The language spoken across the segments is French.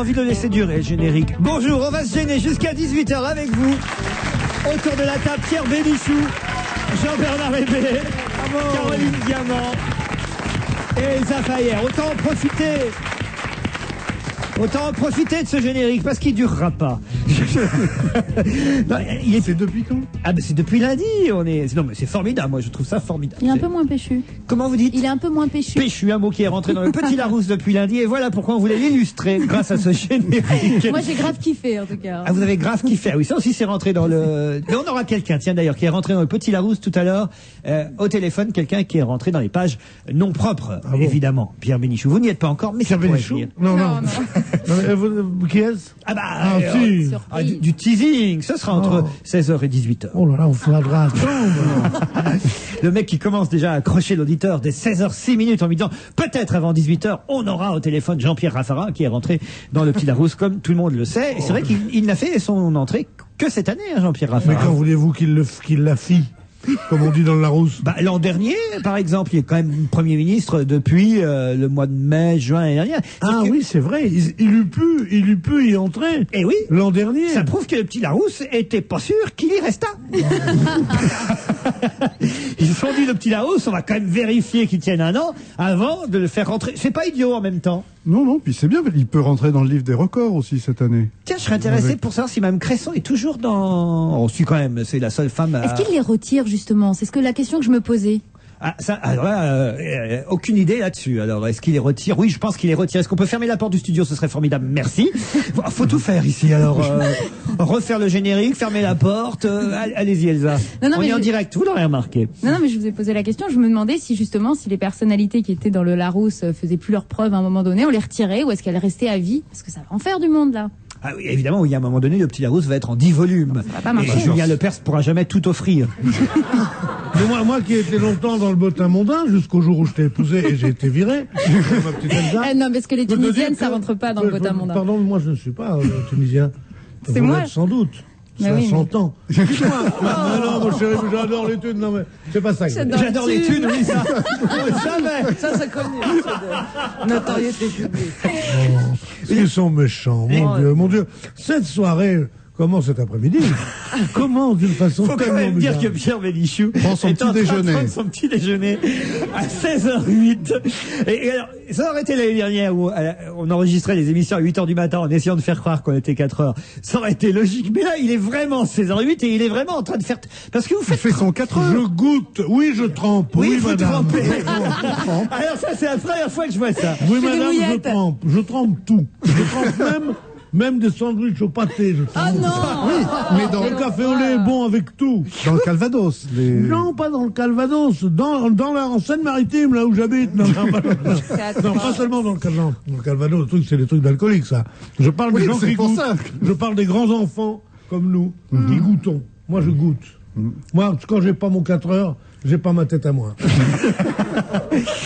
envie de le laisser durer, le générique. Bonjour, on va se gêner jusqu'à 18h avec vous. Autour de la table, Pierre Bénichou, Jean-Bernard Hébé, Caroline Diamant et Elsa Fayer. Autant en profiter de ce générique parce qu'il durera pas. Non, c'est depuis quand? Ah ben c'est depuis lundi. Non mais c'est formidable. Moi je trouve ça formidable. Il est un peu moins péchu. Comment vous dites? Il est un peu moins péchu. Péchu, un mot qui est rentré dans le petit Larousse depuis lundi. Et voilà pourquoi on voulait l'illustrer grâce à ce générique. Moi j'ai grave kiffé en tout cas. Ah vous avez grave kiffé. Ah oui, ça aussi c'est rentré dans le. Mais on aura quelqu'un, tiens d'ailleurs, qui est rentré dans le petit Larousse tout à l'heure au téléphone. Quelqu'un qui est rentré dans les pages non propres, évidemment. Pierre Bénichou. Vous n'y êtes pas encore, mais Pierre Bénichou. Non. Qui est-ce? Ah bah si. Du teasing. Ce sera entre 16h et 18h. Oh là là, on faudra attendre. Le mec qui commence déjà à accrocher l'auditeur dès 16h06 en lui disant peut-être avant 18h, on aura au téléphone Jean-Pierre Raffarin qui est rentré dans le petit Larousse comme tout le monde le sait. Et c'est vrai qu'il n'a fait son entrée que cette année, hein, Jean-Pierre Raffarin. Mais quand voulez-vous qu'il la fit? Comme on dit dans le Larousse. Bah, l'an dernier, par exemple, il est quand même Premier ministre depuis le mois de mai, juin l'année dernière. Oui, c'est vrai. Il eût pu y entrer. Eh oui. L'an dernier. Ça prouve que le petit Larousse était pas sûr qu'il y restât. Ils se sont dit, le petit Larousse, on va quand même vérifier qu'il tienne un an avant de le faire rentrer. C'est pas idiot en même temps. Non, puis c'est bien, il peut rentrer dans le livre des records aussi cette année. Tiens, je serais intéressé pour savoir si Mme Cresson est toujours dans... Oh, si quand même, c'est la seule femme à... Est-ce qu'il les retire justement? C'est la question que je me posait. Ah, ça, alors là, aucune idée là-dessus. Alors, est-ce qu'il les retire? Oui, je pense qu'il les retire. Est-ce qu'on peut fermer la porte du studio? Ce serait formidable. Merci. Faut tout faire ici. Alors, refaire le générique, fermer la porte. Allez-y, Elsa. On est en direct. Vous l'aurez remarqué. Non, mais je vous ai posé la question. Je me demandais si justement, si les personnalités qui étaient dans le Larousse faisaient plus leurs preuves à un moment donné, on les retirait ou est-ce qu'elles restaient à vie? Parce que ça va en faire du monde là. Ah oui, évidemment, il y a un moment donné, le petit Larousse va être en 10 volumes. Ça va pas marcher. Et Julien Lepers pourra jamais tout offrir. Mais moi qui ai été longtemps dans le bottin mondain, jusqu'au jour où je t'ai épousé et j'ai été viré. Ma petite Elsa. Non, parce que les Tunisiennes, ça rentre pas dans le bottin mondain. Pardon, moi je ne suis pas tunisien. C'est moi. Sans doute. Ça s'entend. Non, mon chéri, j'adore les thunes. Non, mais c'est pas ça. J'adore les thunes, oui, ça. Ça, c'est connu. Notoriété publique. Ils sont méchants, mon Dieu. Cette soirée commence cet après-midi. Commence d'une façon tellement bizarre. Faut quand même dire que Pierre Bénichou prend son petit déjeuner. Prend son petit déjeuner à 16h08. Et alors, ça aurait été l'année dernière où on enregistrait les émissions à 8h du matin en essayant de faire croire qu'on était 4h. Ça aurait été logique. Mais là, il est vraiment 16h08 et il est vraiment en train de faire... Parce que vous faites... Il fait son 4h. Je goûte. Oui, je trempe. Oui, oui madame. Alors ça, c'est la première fois que je vois ça. Oui, madame, je trempe. Je trempe tout. Je trempe même des sandwichs au pâté. Ah non. Oui, mais dans le café au lait est bon avec tout. Dans le Calvados. Non, pas dans le Calvados. En Seine-Maritime, là où j'habite. Non, pas seulement dans le Calvados. Dans le Calvados, le truc, c'est des trucs d'alcooliques, ça. Je parle des gens qui goûtent. Je parle des grands enfants comme nous qui goûtons. Moi, je goûte. Moi, quand j'ai pas mon 4 heures, j'ai pas ma tête à moi.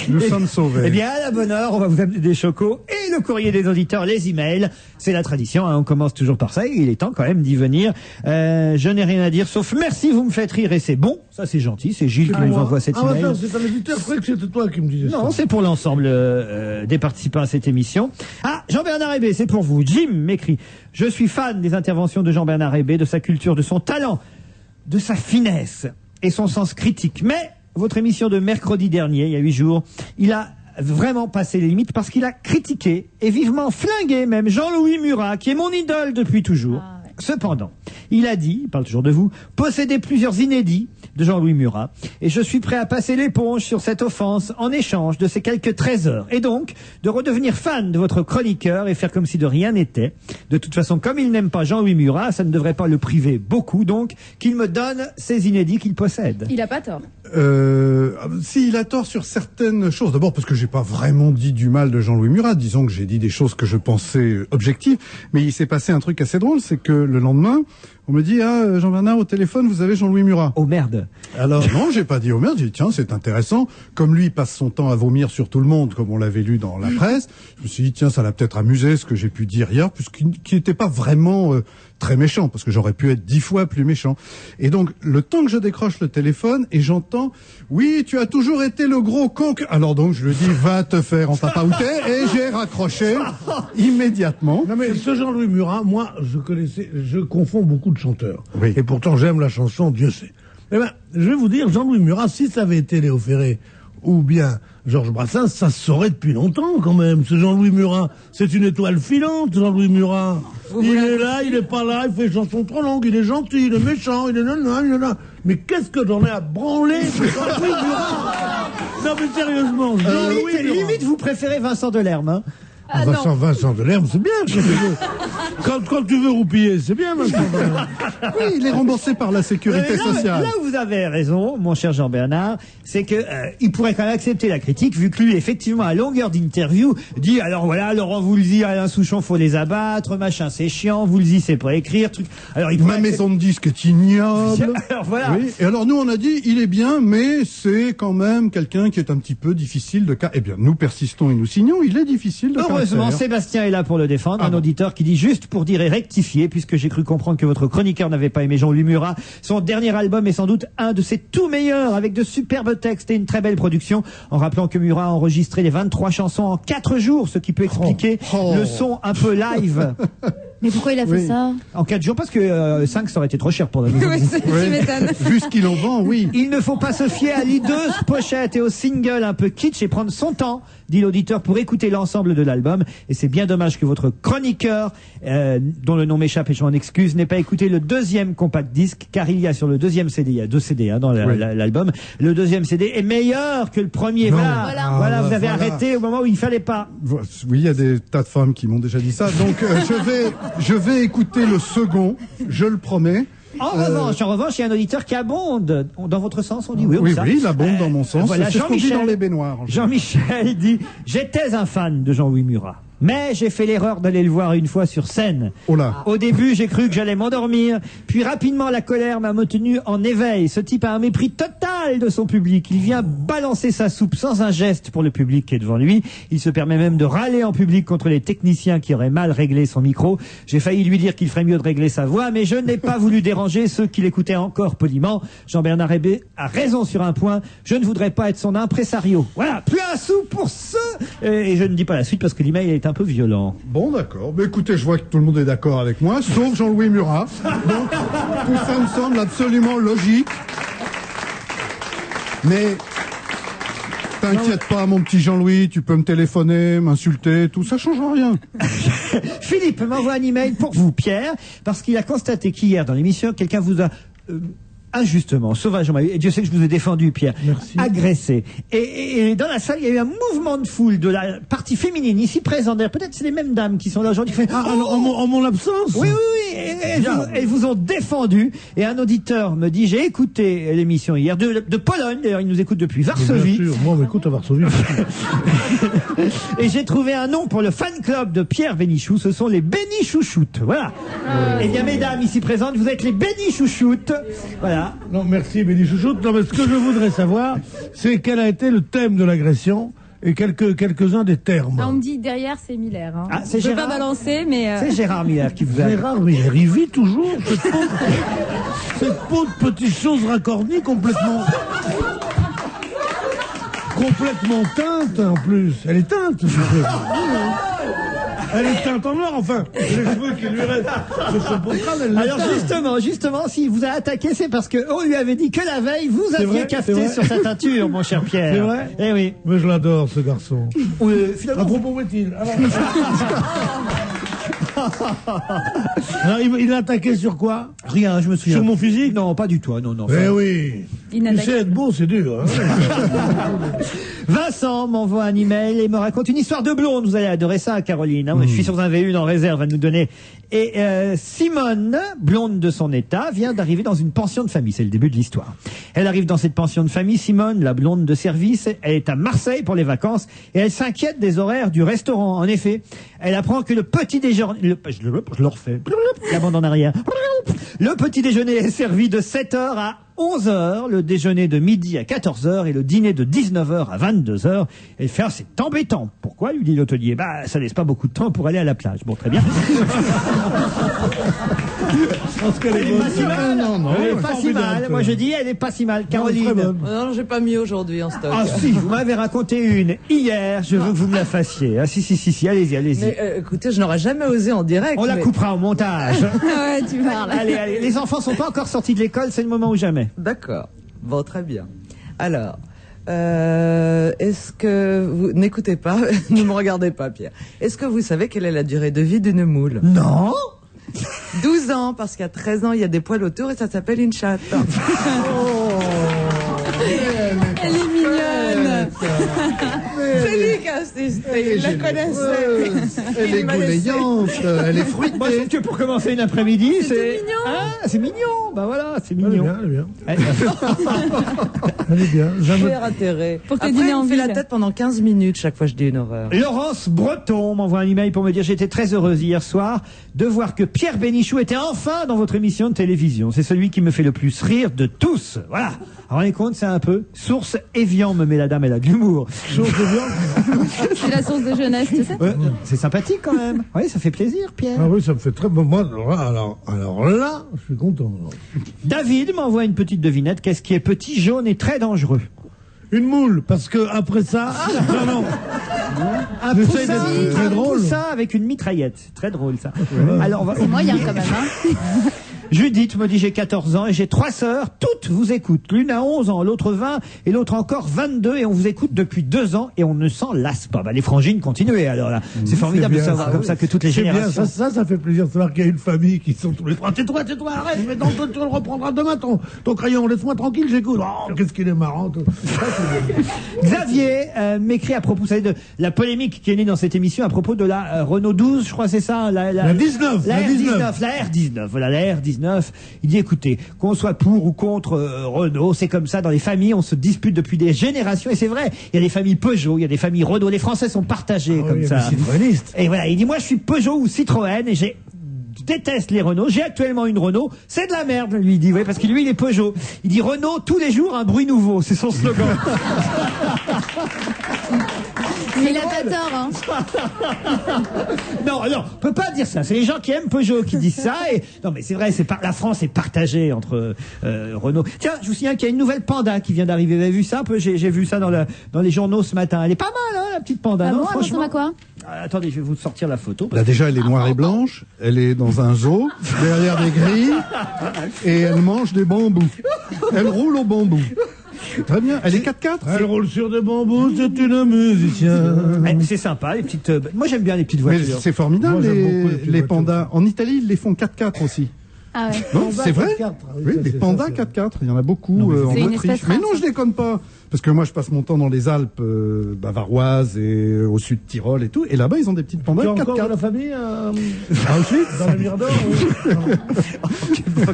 Nous sommes sauvés. Eh bien, à la bonne heure, on va vous amener des chocos et le courrier des auditeurs, les emails. C'est la tradition, hein, on commence toujours par ça et il est temps quand même d'y venir. Je n'ai rien à dire sauf merci, vous me faites rire et c'est bon. Ça, c'est gentil, c'est Gilles qui nous envoie cet email. Ah, c'est un éditeur, je croyais que c'était toi qui me disais ça. Non, c'est pour l'ensemble des participants à cette émission. Ah, Jean-Bernard Hébé, c'est pour vous. Jim m'écrit: je suis fan des interventions de Jean-Bernard Hébé, de sa culture, de son talent, de sa finesse et son sens critique. Mais votre émission de mercredi dernier, il y a 8 jours, il a vraiment passé les limites parce qu'il a critiqué et vivement flingué même Jean-Louis Murat, qui est mon idole depuis toujours. Cependant, il a dit, il parle toujours de vous, posséder plusieurs inédits de Jean-Louis Murat, et je suis prêt à passer l'éponge sur cette offense en échange de ces quelques trésors, et donc de redevenir fan de votre chroniqueur et faire comme si de rien n'était. De toute façon, comme il n'aime pas Jean-Louis Murat, ça ne devrait pas le priver beaucoup, donc qu'il me donne ces inédits qu'il possède. Il a pas tort. Si, il a tort sur certaines choses. D'abord parce que j'ai pas vraiment dit du mal de Jean-Louis Murat. Disons que j'ai dit des choses que je pensais objectives. Mais il s'est passé un truc assez drôle, c'est que le lendemain, on me dit, ah, Jean-Bernard, au téléphone, vous avez Jean-Louis Murat. Oh merde. Alors, non, j'ai pas dit oh merde, j'ai dit, tiens, c'est intéressant. Comme lui passe son temps à vomir sur tout le monde, comme on l'avait lu dans la presse, je me suis dit, tiens, ça l'a peut-être amusé, ce que j'ai pu dire hier, puisqu'il n'était pas vraiment très méchant, parce que j'aurais pu être 10 fois plus méchant. Et donc, le temps que je décroche le téléphone, et j'entends, oui, tu as toujours été le gros con que... Alors donc, je lui dis, va te faire en papa outé, et j'ai raccroché immédiatement. Non mais ce Jean-Louis Murat, moi, je confonds beaucoup de chanteurs. Oui. Et pourtant, j'aime la chanson, Dieu sait. Eh ben, je vais vous dire, Jean-Louis Murat, si ça avait été Léo Ferré ou bien Georges Brassens, ça se saurait depuis longtemps quand même. Ce Jean-Louis Murat, c'est une étoile filante, Jean-Louis Murat. Il est là, il est pas là, il fait des chansons trop longues, il est gentil, il est méchant, il est non. Mais qu'est-ce que j'en ai à branler de Jean-Louis Murat? Non mais sérieusement, Jean-Louis Murat. Limite, vous préférez Vincent Delerme, hein? Vincent Delerme, c'est bien. Quand tu veux roupiller, c'est bien, Vincent Delerme. Oui, il est remboursé par la sécurité sociale. Là où vous avez raison, mon cher Jean-Bernard, c'est que il pourrait quand même accepter la critique, vu que lui, effectivement, à longueur d'interview, dit alors voilà, Laurent Voulzy, Alain Souchon, faut les abattre, machin, c'est chiant, Voulzy, c'est pas écrire, truc. Alors il Ma maison de disque est ignoble. Alors voilà. Oui. Et alors nous, on a dit, il est bien, mais c'est quand même quelqu'un qui est un petit peu difficile de caractère. Eh bien, nous persistons et nous signons, il est difficile de caractère. Heureusement, Sébastien est là pour le défendre, un auditeur qui dit juste pour dire et rectifier, puisque j'ai cru comprendre que votre chroniqueur n'avait pas aimé Jean-Louis Murat. Son dernier album est sans doute un de ses tout meilleurs, avec de superbes textes et une très belle production, en rappelant que Murat a enregistré les 23 chansons en 4 jours, ce qui peut expliquer le son un peu live. Mais pourquoi il a fait ça? En 4 jours, parce que 5, ça aurait été trop cher pour la maison. Oui, c'est qui m'étonne. Vu ce qu'il en vend, oui. Il ne faut pas se fier à l'hideuse pochette et au single un peu kitsch et prendre son temps, dit l'auditeur, pour écouter l'ensemble de l'album. Et c'est bien dommage que votre chroniqueur, dont le nom m'échappe et je m'en excuse, n'ait pas écouté le deuxième compact disque, car il y a sur le deuxième CD, il y a 2 CD dans l'album, le deuxième CD est meilleur que le premier. Non. Voilà, vous avez arrêté au moment où il fallait pas. Oui, il y a des tas de femmes qui m'ont déjà dit ça. Donc, je vais écouter le second, je le promets. En revanche, il y a un auditeur qui abonde dans votre sens, on dit oui. Oui, il abonde dans mon sens. Voilà, c'est ce qu'on dit dans les baignoires. Jean-Michel dit « J'étais un fan de Jean-Louis Murat. Mais j'ai fait l'erreur d'aller le voir une fois sur scène. Oh là. Au début, j'ai cru que j'allais m'endormir. Puis rapidement, la colère m'a maintenu en éveil. Ce type a un mépris total de son public. Il vient balancer sa soupe sans un geste pour le public qui est devant lui. Il se permet même de râler en public contre les techniciens qui auraient mal réglé son micro. J'ai failli lui dire qu'il ferait mieux de régler sa voix, mais je n'ai pas voulu déranger ceux qui l'écoutaient encore poliment. Jean-Bernard Hébé a raison sur un point. Je ne voudrais pas être son impresario. Voilà, plus un sou pour ce... Et je ne dis pas la suite parce que l'email est un peu violent. Bon, d'accord. Mais écoutez, je vois que tout le monde est d'accord avec moi, sauf Jean-Louis Murat. Donc, tout ça me semble absolument logique. Mais t'inquiète pas, mon petit Jean-Louis, tu peux me téléphoner, m'insulter, tout ça change rien. Philippe m'envoie un email pour vous, Pierre, parce qu'il a constaté qu'hier dans l'émission, quelqu'un vous a... injustement, sauvagement, et Dieu sait que je vous ai défendu, Pierre, merci, agressé. Et dans la salle, il y a eu un mouvement de foule de la partie féminine ici présente. Peut-être c'est les mêmes dames qui sont là aujourd'hui. En mon absence? Oui. Elles vous ont défendu. Et un auditeur me dit, j'ai écouté l'émission hier de Pologne. D'ailleurs, il nous écoute depuis Varsovie. Bien sûr, moi on m'écoute à Varsovie. Et j'ai trouvé un nom pour le fan club de Pierre Bénichou. Ce sont les Bénichouchoutes. Voilà. Eh bien, mesdames ici présentes, vous êtes les Bénichouchoutes. Voilà. Non, merci, Béni Chouchoute. Non, mais ce que je voudrais savoir, c'est quel a été le thème de l'agression et quelques-uns des termes. On me dit derrière, c'est Miller. Hein. Ah, c'est je peux Gérard. Pas balancer, mais. C'est Gérard Miller qui vous a. Gérard Miller, il vit toujours cette peau de petite chose racornie complètement teinte en plus. Elle est teinte. Elle est teinte en noir, enfin. Les cheveux qui lui restent sur son crâne, elle Alors justement, s'il vous a attaqué, c'est parce qu'on lui avait dit que la veille, vous aviez cafeté sur sa teinture, mon cher Pierre. C'est vrai? Eh oui. Mais je l'adore, ce garçon. Finalement, À propos, où est-il? Alors, il a attaqué sur quoi? Rien, je me souviens. Sur mon physique? Non, pas du tout. Non. Eh oui. Tu sais, être beau, c'est dur. Hein. Vincent m'envoie un email et me raconte une histoire de blonde. Vous allez adorer ça, Caroline. Hein. Je suis sur un V1 en réserve à nous donner. Et Simone, blonde de son état, vient d'arriver dans une pension de famille. C'est le début de l'histoire. Elle arrive dans cette pension de famille. Simone, la blonde de service, elle est à Marseille pour les vacances et elle s'inquiète des horaires du restaurant. En effet, elle apprend que le petit déjeuner... Je le refais. La bande en arrière. Le petit déjeuner est servi de 7h à 11h, le déjeuner de midi à 14h et le dîner de 19h à 22h. Elle fait, c'est embêtant. Pourquoi, lui dit l'hôtelier? Ça laisse pas beaucoup de temps pour aller à la plage. Bon, très bien. Je pense qu'elle Elle est est pas bonne. si mal. Non, Elle est pas si formidable. mal. Moi je dis, elle est pas si mal. Caroline. très bonne. Non, j'ai pas mis aujourd'hui en stock. Ah si, vous m'avez raconté une hier. Je veux que vous me la fassiez. Ah si. Allez-y. Mais écoutez, je n'aurais jamais osé en direct. On la mais- coupera au montage. Ouais, tu parles. Allez. Les enfants sont pas encore sortis de l'école. C'est le moment ou jamais. D'accord. Bon, très bien. Alors, est-ce que vous... N'écoutez pas, ne me regardez pas, Pierre. Est-ce que vous savez quelle est la durée de vie d'une moule? Non. 12 ans, parce qu'à 13 ans, il y a des poils autour et ça s'appelle une chatte. Elle est mignonne. C'est lui qui a insisté, il la connaissait. Elle est Il m'a laissé- goulayante, elle est Moi, je trouve fruitée. que pour commencer une après-midi, c'est mignon. Ah, c'est mignon. Bah voilà, c'est Elle est mignon. bien, elle est bien. Eh, Elle est bien. Jamais. Pierre atterré. Pour tes Après, dîners il en me fait la ville. tête pendant 15 minutes chaque fois que je dis une horreur. Laurence Breton m'envoie un email pour me dire j'étais très heureuse hier soir de voir que Pierre Bénichou était enfin dans votre émission de télévision. C'est celui qui me fait le plus rire de tous. Voilà. Alors, rendez compte, c'est un peu source Evian, me met la dame, elle a de l'humour. Chose de bien. C'est la source de jeunesse, tu sais. C'est sympathique quand même. Oui, ça fait plaisir, Pierre. Ah oui, ça me fait très bon. Moi, alors là, je suis content. alors. David m'envoie une petite devinette. Qu'est-ce qui est petit, jaune et très dangereux? Une moule, parce que après ça, non. Un J'essaie poussin, d'être très un drôle. poussin avec une mitraillette. Très drôle, ça. Alors, on va... C'est moyen quand même, hein. Judith me dit j'ai 14 ans et j'ai 3 sœurs, toutes vous écoutent. L'une a 11 ans, l'autre 20 et l'autre encore 22 et on vous écoute depuis 2 ans et on ne s'en lasse pas. Bah, les frangines, continuez alors là. C'est formidable de bien, savoir ça, comme oui. ça que toutes les C'est bien, générations... ça fait plaisir de savoir qu'il y a une famille qui sont tous les trois. Tais-toi, arrête, mais non, tu le reprendras demain, ton crayon, laisse-moi tranquille, j'écoute. Oh, qu'est-ce qu'il est marrant. Ça, c'est bien. Xavier m'écrit à propos, vous savez, de la polémique qui est née dans cette émission à propos de la Renault 12, je crois c'est ça, La 19, la la R19, voilà la R19. Il dit écoutez, qu'on soit pour ou contre Renault, c'est comme ça dans les familles, on se dispute depuis des générations et c'est vrai, il y a des familles Peugeot, il y a des familles Renault, les Français sont partagés Ah comme oui, il y a ça. des citroënistes. Et voilà, il dit moi je suis Peugeot ou Citroën et je déteste les Renault. J'ai actuellement une Renault. C'est de la merde, lui, il dit. Oui, parce que lui, il est Peugeot. Il dit Renault, tous les jours, un bruit nouveau. C'est son slogan. Mais il a pas tort, hein. Non, on peut pas dire ça. C'est les gens qui aiment Peugeot qui disent ça. Et non, mais c'est vrai, la France est partagée entre Renault. Tiens, je vous signale qu'il y a une nouvelle Panda qui vient d'arriver. Vous avez vu ça un peu? J'ai vu ça dans les journaux ce matin. Elle est pas mal, hein, la petite Panda. Ah non, bon, elle franchement. ressemble à quoi? Attendez, je vais vous sortir la photo. Là déjà, elle est noire et blanche. Elle est dans un zoo, derrière des grilles, et elle mange des bambous. Elle roule au bambou. Très bien. Elle est 4x4. Elle roule sur des bambous, c'est une musicienne. Eh, c'est sympa, les petites. Moi, j'aime bien les petites Mais voitures. c'est formidable, Moi, j'aime beaucoup les petites les voitures. pandas. En Italie, ils les font 4x4 aussi. Ah ouais. Non, c'est vrai. 4x4, Oui, ça, les c'est- pandas ça, c'est- 4x4, il y en a beaucoup Non, mais en c'est une Autriche. espèce Mais rare, non, ça. je déconne pas. Parce que moi, je passe mon temps dans les Alpes bavaroises et au sud de Tyrol et tout. Et là-bas, ils ont des petites pandas Tu as encore 4x4. la famille ensuite dans le Mirador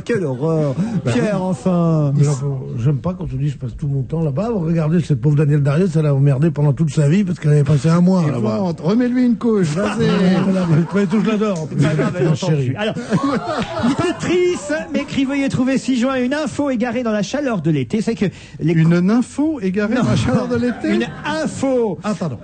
Quelle horreur. Pierre, enfin. Mais non, j'aime pas quand on dit je passe tout mon temps là-bas. Regardez cette pauvre Danielle Darius, elle a emmerdé pendant toute sa vie parce qu'elle avait passé un mois là-bas. Épouvante. Remets-lui une couche, vas-y. Mais tout, je l'adore. Pas grave, elle Ma entend chérie. plus. Alors, Patrice m'écrit, veuillez trouver 6 juin une info égarée dans la chaleur de l'été. C'est que les Une nympho égarée dans la chaleur de l'été. Une info. Ah, pardon.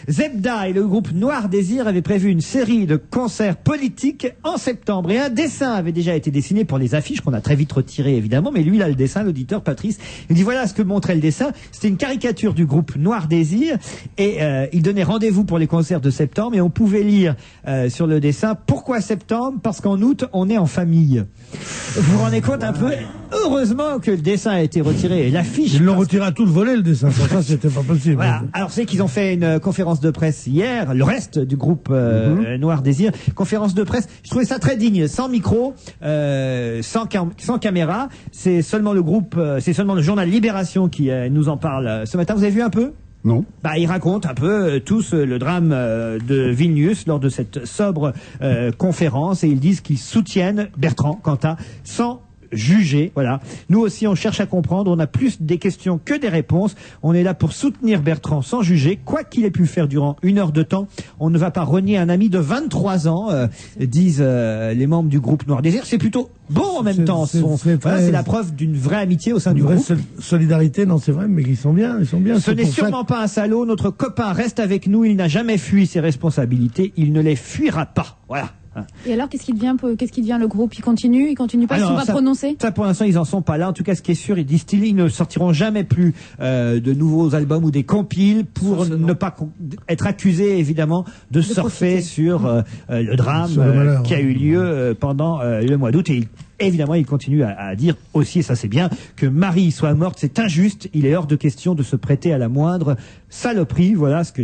Zebda et le groupe Noir Désir avaient prévu une série de concerts politiques en septembre et un dessin avait déjà été dessiné pour les affiches qu'on a très vite retiré évidemment, mais lui il a le dessin, l'auditeur Patrice. Il dit voilà ce que montrait le dessin. C'était une caricature du groupe Noir Désir et il donnait rendez-vous pour les concerts de septembre et on pouvait lire sur le dessin pourquoi septembre? Parce qu'en août on est en famille. Vous vous rendez compte un peu? Heureusement que le dessin a été retiré et l'affiche. Ils l'ont retiré à tout le volet, le dessin. Sans ça, c'était pas possible. Voilà. Alors c'est qu'ils ont fait une conférence de presse hier, le reste du groupe Noir Désir, conférence de presse. Je trouvais ça très digne, sans micro, sans caméra. C'est seulement le groupe, c'est seulement le journal Libération qui nous en parle ce matin. Vous avez vu un peu? Non. Bah, ils racontent un peu tous le drame de Vilnius lors de cette sobre conférence et ils disent qu'ils soutiennent Bertrand Cantat sans juger, voilà. Nous aussi, on cherche à comprendre, on a plus des questions que des réponses. On est là pour soutenir Bertrand sans juger, quoi qu'il ait pu faire durant 1 heure de temps. On ne va pas renier un ami de 23 ans, disent les membres du groupe Noir Désir. C'est plutôt beau en même temps. C'est la preuve d'une vraie amitié au sein Une du vraie groupe. solidarité, non, c'est vrai, mais ils sont bien, ils sont bien. Ce C'est n'est pour ça sûrement pas un salaud. Notre copain reste avec nous. Il n'a jamais fui ses responsabilités. Il ne les fuira pas. Voilà. Et alors, qu'est-ce qui devient le groupe? Ils continuent pas, ils ne sont pas prononcés? Ça, pour l'instant, ils en sont pas là. En tout cas, ce qui est sûr, ils disent-ils, ils ne sortiront jamais plus de nouveaux albums ou des compiles pour ne pas être accusés, évidemment, de surfer sur le drame qui a eu lieu pendant le mois d'août. Et évidemment, il continue à dire aussi, et ça c'est bien, que Marie soit morte, c'est injuste. Il est hors de question de se prêter à la moindre saloperie. Voilà ce que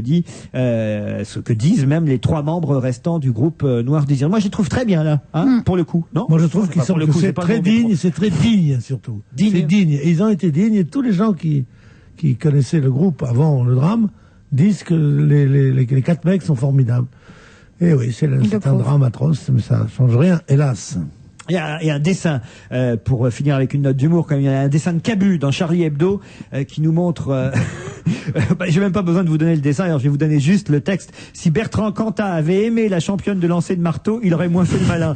disent même les 3 membres restants du groupe Noir Désir. Moi, je les trouve très bien là, pour le coup. Non, moi je trouve qu'ils sont c'est très digne, c'est très digne surtout. C'est digne. Et ils ont été dignes. Et tous les gens qui connaissaient le groupe avant le drame disent que les 4 mecs sont formidables. Et oui, c'est un drame atroce, mais ça change rien, hélas. Il y a un dessin, pour finir avec une note d'humour, quand même, il y a un dessin de Cabu dans Charlie Hebdo qui nous montre... j'ai même pas besoin de vous donner le dessin, alors je vais vous donner juste le texte. Si Bertrand Cantat avait aimé la championne de lancer de marteau, il aurait moins fait le malin.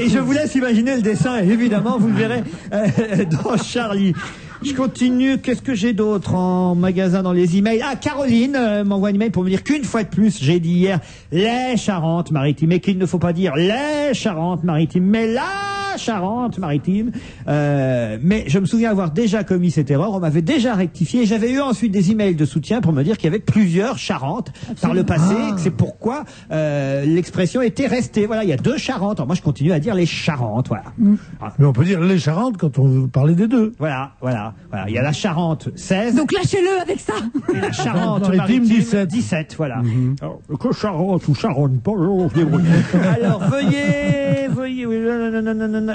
Et je vous laisse imaginer le dessin, et évidemment, vous le verrez dans Charlie. Je continue. Qu'est-ce que j'ai d'autre en magasin dans les emails? Caroline m'envoie un email pour me dire qu'une fois de plus, j'ai dit hier les Charentes-Maritimes et qu'il ne faut pas dire les Charentes-Maritimes, mais la Charente-Maritime. Mais je me souviens avoir déjà commis cette erreur. On m'avait déjà rectifié. J'avais eu ensuite des emails de soutien pour me dire qu'il y avait plusieurs Charentes par le passé. Que c'est pourquoi l'expression était restée. Voilà, il y a 2 Charentes. Alors moi, je continue à dire les Charentes. Voilà. Mais on peut dire les Charentes quand on veut parler des 2. Voilà. Il y a la Charente 16. Donc lâchez-le avec ça. Et la Charente-Maritime 17. Voilà. Alors, que Charente ou Charente pas. Alors veuillez.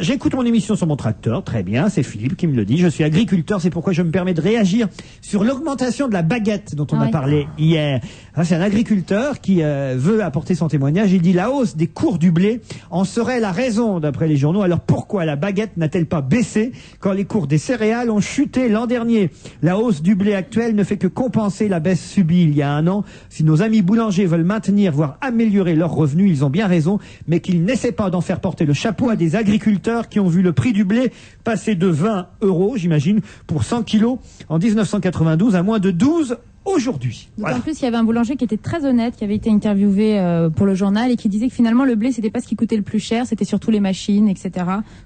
J'écoute mon émission sur mon tracteur. Très bien, c'est Philippe qui me le dit. Je suis agriculteur, c'est pourquoi je me permets de réagir sur l'augmentation de la baguette dont on a parlé hier. C'est un agriculteur qui veut apporter son témoignage. Il dit la hausse des cours du blé en serait la raison d'après les journaux. Alors pourquoi la baguette n'a-t-elle pas baissé quand les cours des céréales ont chuté l'an dernier? La hausse du blé actuelle ne fait que compenser la baisse subie il y a un an. Si nos amis boulangers veulent maintenir, voire améliorer leurs revenus, ils ont bien raison, mais qu'ils n'essaient pas d'en faire porter le chapeau à des agriculteurs qui ont vu le prix du blé passer de 20 €, j'imagine, pour 100 kilos en 1992 à moins de 12 aujourd'hui. En plus, il y avait un boulanger qui était très honnête, qui avait été interviewé pour le journal et qui disait que finalement le blé, c'était pas ce qui coûtait le plus cher, c'était surtout les machines, etc.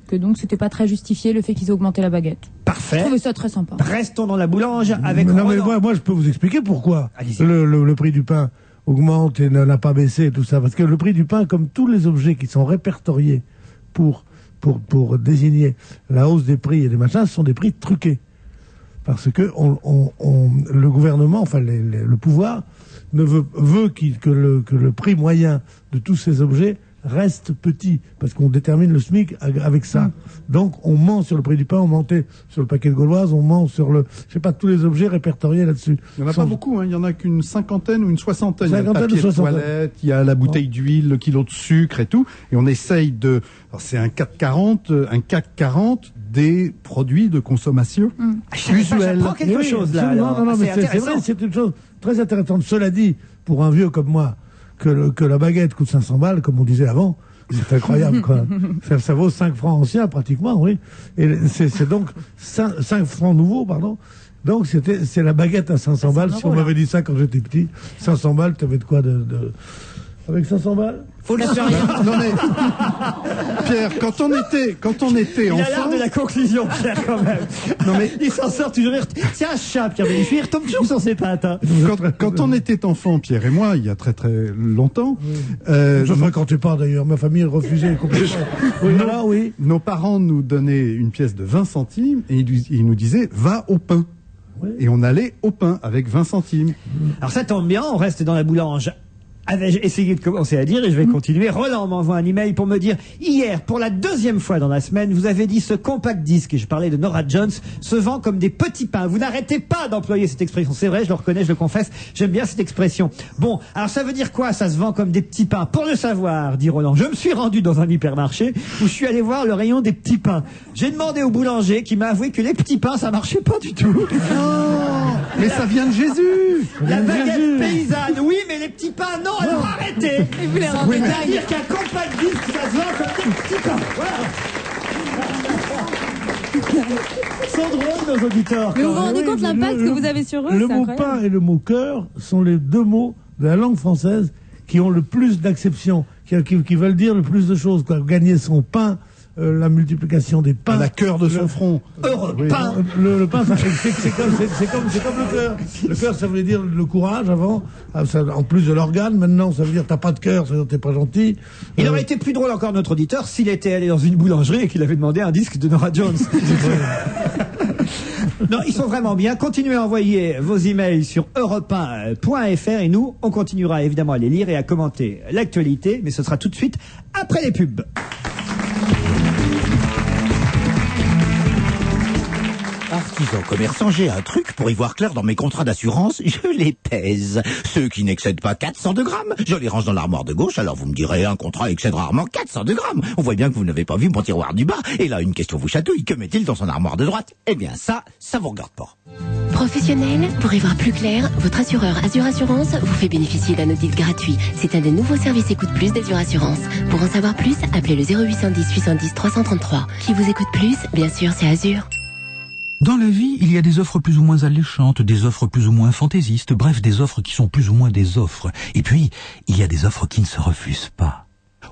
Que donc c'était pas très justifié le fait qu'ils aient augmenté la baguette. Parfait. Je trouvais ça très sympa. Restons dans la boulange avec Non, mais moi, je peux vous expliquer pourquoi le prix du pain augmente et n'a pas baissé et tout ça. Parce que le prix du pain, comme tous les objets qui sont répertoriés pour désigner la hausse des prix et des machins, ce sont des prix truqués. Parce que le gouvernement, enfin le pouvoir, veut que le prix moyen de tous ces objets reste petit, parce qu'on détermine le SMIC avec ça. Donc on ment sur le prix du pain, on mentait sur le paquet de Gauloise, on ment sur tous les objets répertoriés là-dessus. Il n'y en a pas beaucoup, il y en a qu'une 50aine ou une 60aine. Il y a le papier de toilette, il y a la bouteille d'huile, le kilo de sucre et tout. Et on essaye alors c'est un CAC 40 des produits de consommation usuels. J'apprends quelque chose là. Non, mais c'est vrai, c'est une chose très intéressante. Cela dit, pour un vieux comme moi, que la baguette coûte 500 balles, comme on disait avant, c'est incroyable, quoi. Ça vaut 5 francs anciens, pratiquement, oui. Et c'est donc 5 francs nouveaux, pardon. Donc c'est la baguette à 500 balles. Si on m'avait dit ça quand j'étais petit, 500 balles, tu avais de quoi avec 500 balles? Faut le faire rien. Non mais Pierre, quand on était enfant, il a l'air de la conclusion, Pierre, quand même. Non mais il s'en sort toujours. C'est un chat, Pierre Bénichou, il retombe toujours sur ses pattes. Quand on était enfant, Pierre et moi, il y a très très longtemps. Je fréquentais pas d'ailleurs. Ma famille refusait complètement. Nos parents nous donnaient une pièce de 20 centimes et ils nous disaient va au pain. Oui. Et on allait au pain avec 20 centimes. Alors ça tombe bien, on reste dans la boulange. J'ai essayé de commencer à dire et je vais continuer. Roland m'envoie un email pour me dire hier, pour la 2e fois dans la semaine, vous avez dit ce compact disque, et je parlais de Nora Jones, se vend comme des petits pains. Vous n'arrêtez pas d'employer cette expression. C'est vrai, je le reconnais, je le confesse, j'aime bien cette expression. Bon, alors ça veut dire quoi, ça se vend comme des petits pains? Pour le savoir, dit Roland, je me suis rendu dans un hypermarché où je suis allé voir le rayon des petits pains. J'ai demandé au boulanger qui m'a avoué que les petits pains, ça marchait pas du tout. Non, mais ça vient de Jésus. La baguette paysanne, oui, mais les petits pains, non. Alors arrêtez. Et vous les rendez dingue. C'est-à-dire qu'un compact disque, ça se vend comme des petits pains. Voilà. Ils sont drôles, nos auditeurs. Mais vous vous rendez compte l'impact que vous avez sur eux? Le mot pain et le mot cœur sont les 2 mots de la langue française qui ont le plus d'acception, qui veulent dire le plus de choses, quoi. Gagner son pain, la multiplication des pains. La cœur de son front. Oui. Le pain, c'est comme le cœur. Le cœur, ça voulait dire le courage avant, en plus de l'organe. Maintenant, ça veut dire t'as pas de cœur, ça veut dire t'es pas gentil. Il aurait été plus drôle encore, notre auditeur, s'il était allé dans une boulangerie et qu'il avait demandé un disque de Nora Jones. Non, ils sont vraiment bien. Continuez à envoyer vos emails sur europe1.fr et nous, on continuera évidemment à les lire et à commenter l'actualité, mais ce sera tout de suite après les pubs. Artisan commerçant, j'ai un truc pour y voir clair dans mes contrats d'assurance, je les pèse. Ceux qui n'excèdent pas 402 grammes, je les range dans l'armoire de gauche, alors vous me direz, un contrat excède rarement 402 grammes. On voit bien que vous n'avez pas vu mon tiroir du bas. Et là, une question vous chatouille, que met-il dans son armoire de droite? Eh bien ça vous regarde pas. Professionnel, pour y voir plus clair, votre assureur Azur Assurance vous fait bénéficier d'un audit gratuit. C'est un des nouveaux services Écoute Plus d'Azur Assurance. Pour en savoir plus, appelez le 0810 810 333. Qui vous écoute plus? Bien sûr, c'est Azur. Dans la vie, il y a des offres plus ou moins alléchantes, des offres plus ou moins fantaisistes, bref, des offres qui sont plus ou moins des offres. Et puis, il y a des offres qui ne se refusent pas.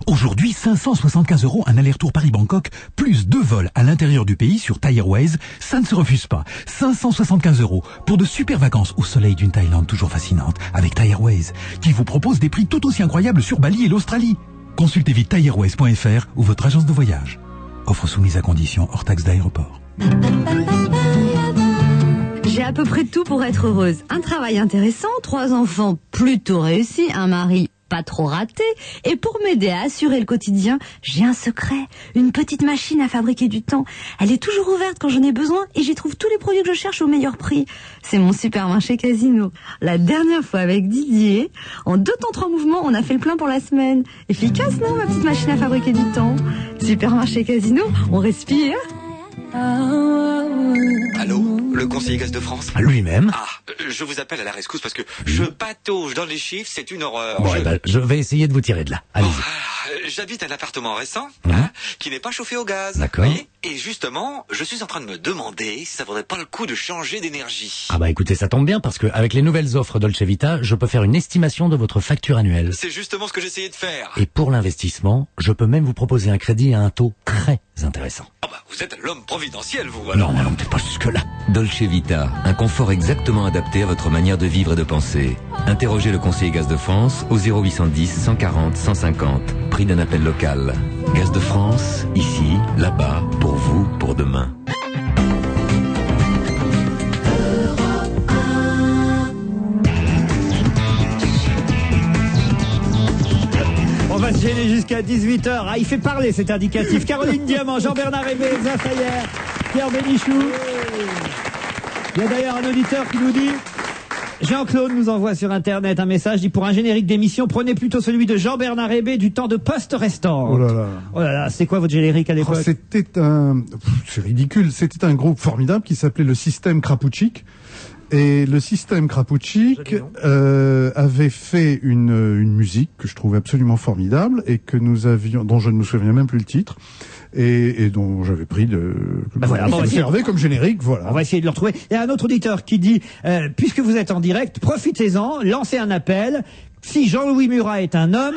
Aujourd'hui, 575 € un aller-retour Paris-Bangkok, plus 2 vols à l'intérieur du pays sur Thai Airways, ça ne se refuse pas. 575 € pour de super vacances au soleil d'une Thaïlande toujours fascinante, avec Thai Airways, qui vous propose des prix tout aussi incroyables sur Bali et l'Australie. Consultez vite thaiairways.fr ou votre agence de voyage. Offre soumise à condition hors taxe d'aéroport. J'ai à peu près tout pour être heureuse. Un travail intéressant, 3 enfants plutôt réussis, un mari pas trop raté. Et pour m'aider à assurer le quotidien, j'ai un secret. Une petite machine à fabriquer du temps. Elle est toujours ouverte quand j'en ai besoin et j'y trouve tous les produits que je cherche au meilleur prix. C'est mon supermarché Casino. La dernière fois avec Didier, en 2 temps 3 mouvements, on a fait le plein pour la semaine. Efficace, non, ma petite machine à fabriquer du temps? Supermarché Casino, on respire. Allô, le conseiller Gaz de France? Lui-même. Ah, je vous appelle à la rescousse parce que je patauge dans les chiffres, c'est une horreur. Bon, je vais essayer de vous tirer de là. Allez-y. J'habite un appartement récent, Hein qui n'est pas chauffé au gaz. D'accord. Voyez. Et justement, je suis en train de me demander si ça vaudrait pas le coup de changer d'énergie. Ah bah écoutez, ça tombe bien parce que avec les nouvelles offres Dolce Vita, je peux faire une estimation de votre facture annuelle. C'est justement ce que j'essayais de faire. Et pour l'investissement, je peux même vous proposer un crédit à un taux très intéressant. Ah bah, vous êtes l'homme providentiel, vous, alors. Non, peut-être pas jusque-là. Dolce Vita, un confort exactement adapté à votre manière de vivre et de penser. Interrogez le conseiller Gaz de France au 0810 140 150. Prix d'un appel local. Gaz de France, ici, là-bas, pour vous, pour demain. On va se gêner jusqu'à 18h. Ah, il fait parler cet indicatif. Caroline Diamant, Jean-Bernard Hébé, Elsa Fayer, Pierre Bénichou. Il y a d'ailleurs un auditeur qui nous dit... Jean-Claude nous envoie sur Internet un message, dit pour un générique d'émission, prenez plutôt celui de Jean-Bernard Hébé du temps de Poste Restaurant. Oh là là. Oh là là, c'est quoi votre générique à l'époque? C'est ridicule. C'était un groupe formidable qui s'appelait le Système Krapouchik. Et le Système Krapouchik avait fait une musique que je trouvais absolument formidable et que nous avions, dont je ne me souviens même plus le titre, et dont j'avais pris servait comme générique. Voilà. On va essayer de le retrouver. Il y a un autre auditeur qui dit, puisque vous êtes en direct, profitez-en, lancez un appel. Si Jean-Louis Murat est un homme,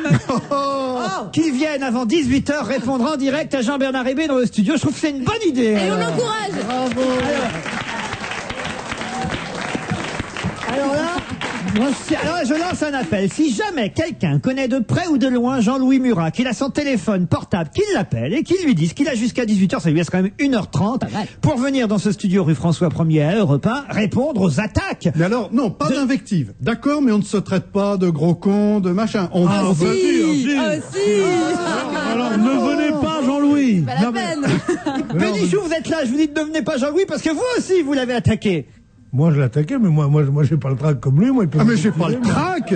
qu'il vienne avant 18h répondre en direct à Jean-Bernard Hébé dans le studio. Je trouve que c'est une bonne idée. Et on l'encourage. Bravo. Alors là, je lance un appel. Si jamais quelqu'un connaît de près ou de loin Jean-Louis Murat, qu'il a son téléphone portable, qu'il l'appelle et qu'il lui dise qu'il a jusqu'à 18h, ça lui laisse quand même 1h30, pour venir dans ce studio rue François 1er à Europe 1, répondre aux attaques. Mais alors, non, pas d'invective. D'accord, mais on ne se traite pas de gros cons, de machin. On Alors, ne venez pas, Jean-Louis. Pas la peine. Bénichou, vous êtes là, je vous dis ne venez pas Jean-Louis parce que vous aussi vous l'avez attaqué. Moi, je l'attaquais, mais moi, j'ai pas le trac comme lui. Moi, il peut mais j'ai pas le trac.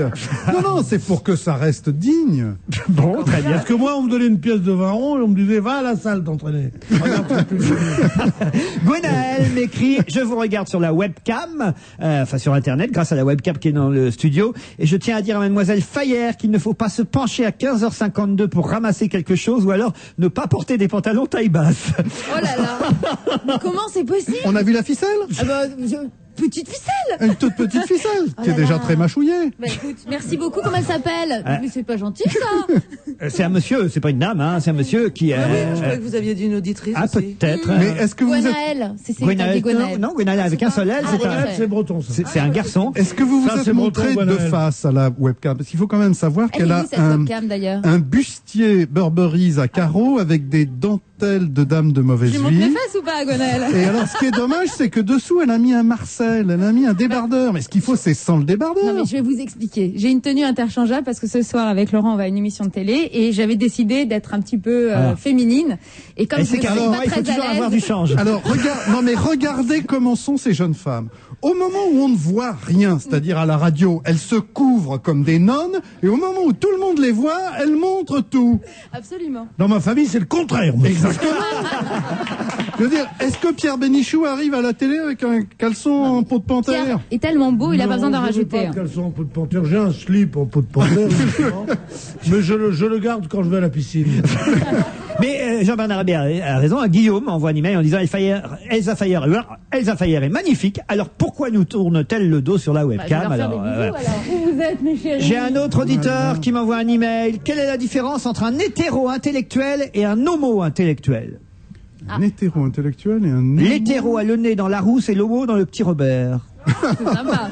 Non, c'est pour que ça reste digne. Bon, très bien. Parce que moi, on me donnait une pièce de 20 € et on me disait, va à la salle t'entraîner. Gwenaël m'écrit, je vous regarde sur la webcam, enfin sur Internet, grâce à la webcam qui est dans le studio, et je tiens à dire à mademoiselle Fayer qu'il ne faut pas se pencher à 15h52 pour ramasser quelque chose, ou alors ne pas porter des pantalons taille basse. Oh là là. Mais comment c'est possible? On a vu la ficelle? Ah bah, petite ficelle. Une toute petite ficelle, qui est déjà très mâchouillée. Bah écoute, merci beaucoup. Comment elle s'appelle? Mais c'est pas gentil ça. C'est un monsieur, c'est pas une dame, hein, c'est un monsieur qui. Oui, je croyais que vous aviez dit une auditrice. Ah, aussi. peut-être. Mais est-ce que vous êtes... Gwenaël, c'est Gwenaël, Gwenaël. non, Gwenaël avec un seul L, c'est Gwenaël, c'est breton, ça. c'est un garçon. Est-ce que vous vous Ça, êtes c'est montré breton, de Gwenaël. face à la webcam? Parce qu'il faut quand même savoir Elle qu'elle est a où cette webcam d'ailleurs? un bustier Burberry à carreaux avec des dentelles de dames de mauvaise Je lui montre mes vie. fesses ou pas, Gwenaël? Et alors, ce qui est dommage, c'est que dessous, elle a mis un Marcel, elle a mis un débardeur. Mais ce qu'il faut, c'est sans le débardeur. Non mais je vais vous expliquer. J'ai une tenue interchangeable parce que ce soir avec Laurent on va à une émission de télé et j'avais décidé d'être un petit peu féminine et comme Et je c'est me sens carrément, pas il faut très toujours à avoir l'aise. du change. Alors, regardez comment sont ces jeunes femmes. Au moment où on ne voit rien, c'est-à-dire à la radio, elles se couvrent comme des nonnes, et au moment où tout le monde les voit, elles montrent tout. Absolument. Dans ma famille, c'est le contraire. Moi. Exactement. Je veux dire, est-ce que Pierre Bénichou arrive à la télé avec un caleçon en peau de panthère? Pierre est tellement beau, il a pas besoin d'en Non, je n'ai rajouter. pas de caleçon en peau de panthère. J'ai un slip en peau de panthère, justement. Mais je le garde quand je vais à la piscine. Mais Jean-Bernard Rabé a raison. Guillaume envoie un email en disant Elsa Fayer est magnifique. Alors pourquoi nous tourne-t-elle le dos sur la Bah, je vais webcam? leur faire des bisous, alors. Où vous êtes mes chéris? J'ai un autre auditeur qui m'envoie un email. Quelle est la différence entre un hétéro-intellectuel et un homo-intellectuel? Un hétéro-intellectuel et un... L'hétéro a le nez dans la rousse et l'homo dans le petit Robert. C'est sympa.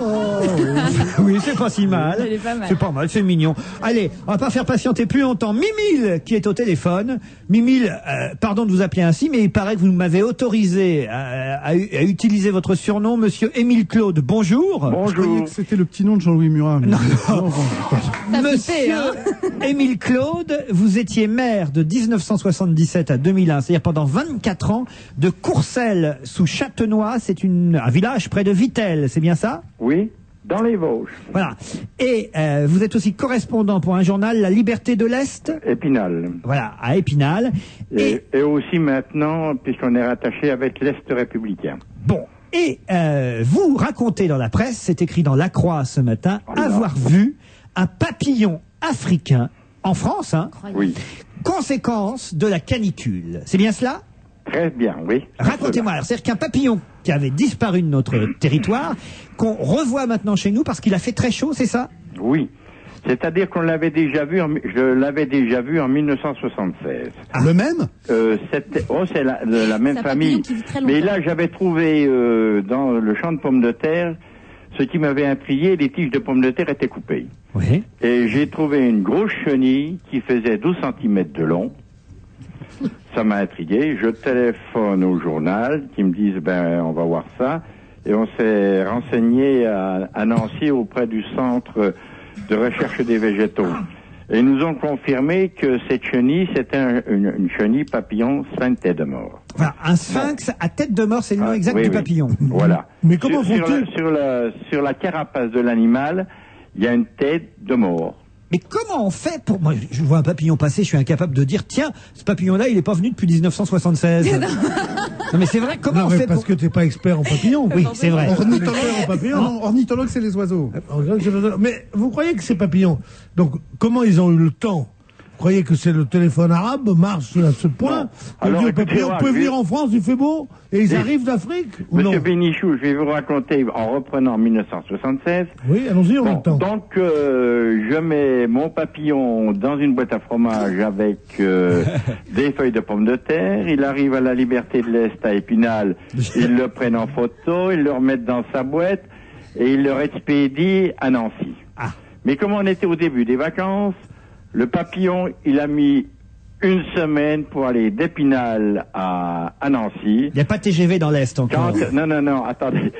Oui, c'est pas si mal. Elle est pas mal. C'est pas mal, c'est mignon. Allez, on va pas faire patienter plus longtemps. Mimile, qui est au téléphone. Mimile, pardon de vous appeler ainsi, mais il paraît que vous m'avez autorisé à utiliser votre surnom, monsieur Émile Claude. Bonjour. Je croyais que c'était le petit nom de Jean-Louis Murat. Mais... Monsieur Émile Claude, vous étiez maire de 1977 à 2001, c'est-à-dire pendant 24 ans, de Courcelles sous Châtenois. C'est un village près de Vittel, c'est bien ça? Oui, dans les Vosges. Voilà. Et vous êtes aussi correspondant pour un journal, La Liberté de l'Est. Épinal. Voilà, à Épinal. Et aussi maintenant, puisqu'on est rattaché avec l'Est républicain. Bon. Et vous racontez dans la presse, c'est écrit dans La Croix ce matin, avoir vu un papillon africain en France, hein? Oui. Conséquence de la canicule. C'est bien cela? Très bien, oui. Racontez-moi. Alors, c'est-à-dire qu'un papillon qui avait disparu de notre territoire, qu'on revoit maintenant chez nous parce qu'il a fait très chaud, c'est ça? Oui. C'est-à-dire qu'on l'avait déjà vu, je l'avais déjà vu en 1976. Le même? C'est la même famille. Mais là, j'avais trouvé dans le champ de pommes de terre, ce qui m'avait intrigué, les tiges de pommes de terre étaient coupées. Oui. Et j'ai trouvé une grosse chenille qui faisait 12 cm de long. Ça m'a intrigué. Je téléphone au journal qui me disent on va voir ça. Et on s'est renseigné à Nancy auprès du centre de recherche des végétaux. Et ils nous ont confirmé que cette chenille, c'était une chenille papillon sphinx tête de mort. Voilà, un sphinx à tête de mort, c'est le nom exact du papillon. Voilà. Mais comment font-ils? Sur la carapace de l'animal, il y a une tête de mort. Mais comment on fait pour... Moi, je vois un papillon passer, je suis incapable de dire, tiens, ce papillon-là, il n'est pas venu depuis 1976. Non, mais c'est vrai, comment on fait parce que t'es pas expert en papillons. Oui, c'est vrai. Ornithologue en papillons. Non, ornithologue, c'est les oiseaux. Mais vous croyez que ces papillons, donc comment ils ont eu le temps? Vous croyez que c'est le téléphone arabe marche à ce point? Alors, Le papillon peut venir en France, il fait beau, et ils arrivent d'Afrique? Monsieur Bénichou, je vais vous raconter en reprenant 1976. Oui, allons-y, on a le temps. Donc, je mets mon papillon dans une boîte à fromage avec des feuilles de pommes de terre. Il arrive à la Liberté de l'Est à Épinal. Ils le prennent en photo, ils le remettent dans sa boîte et ils le expédient à Nancy. Mais comme on était au début des vacances, le papillon, il a mis une semaine pour aller d'Épinal à Nancy. Il n'y a pas de TGV dans l'Est encore. Non, attendez.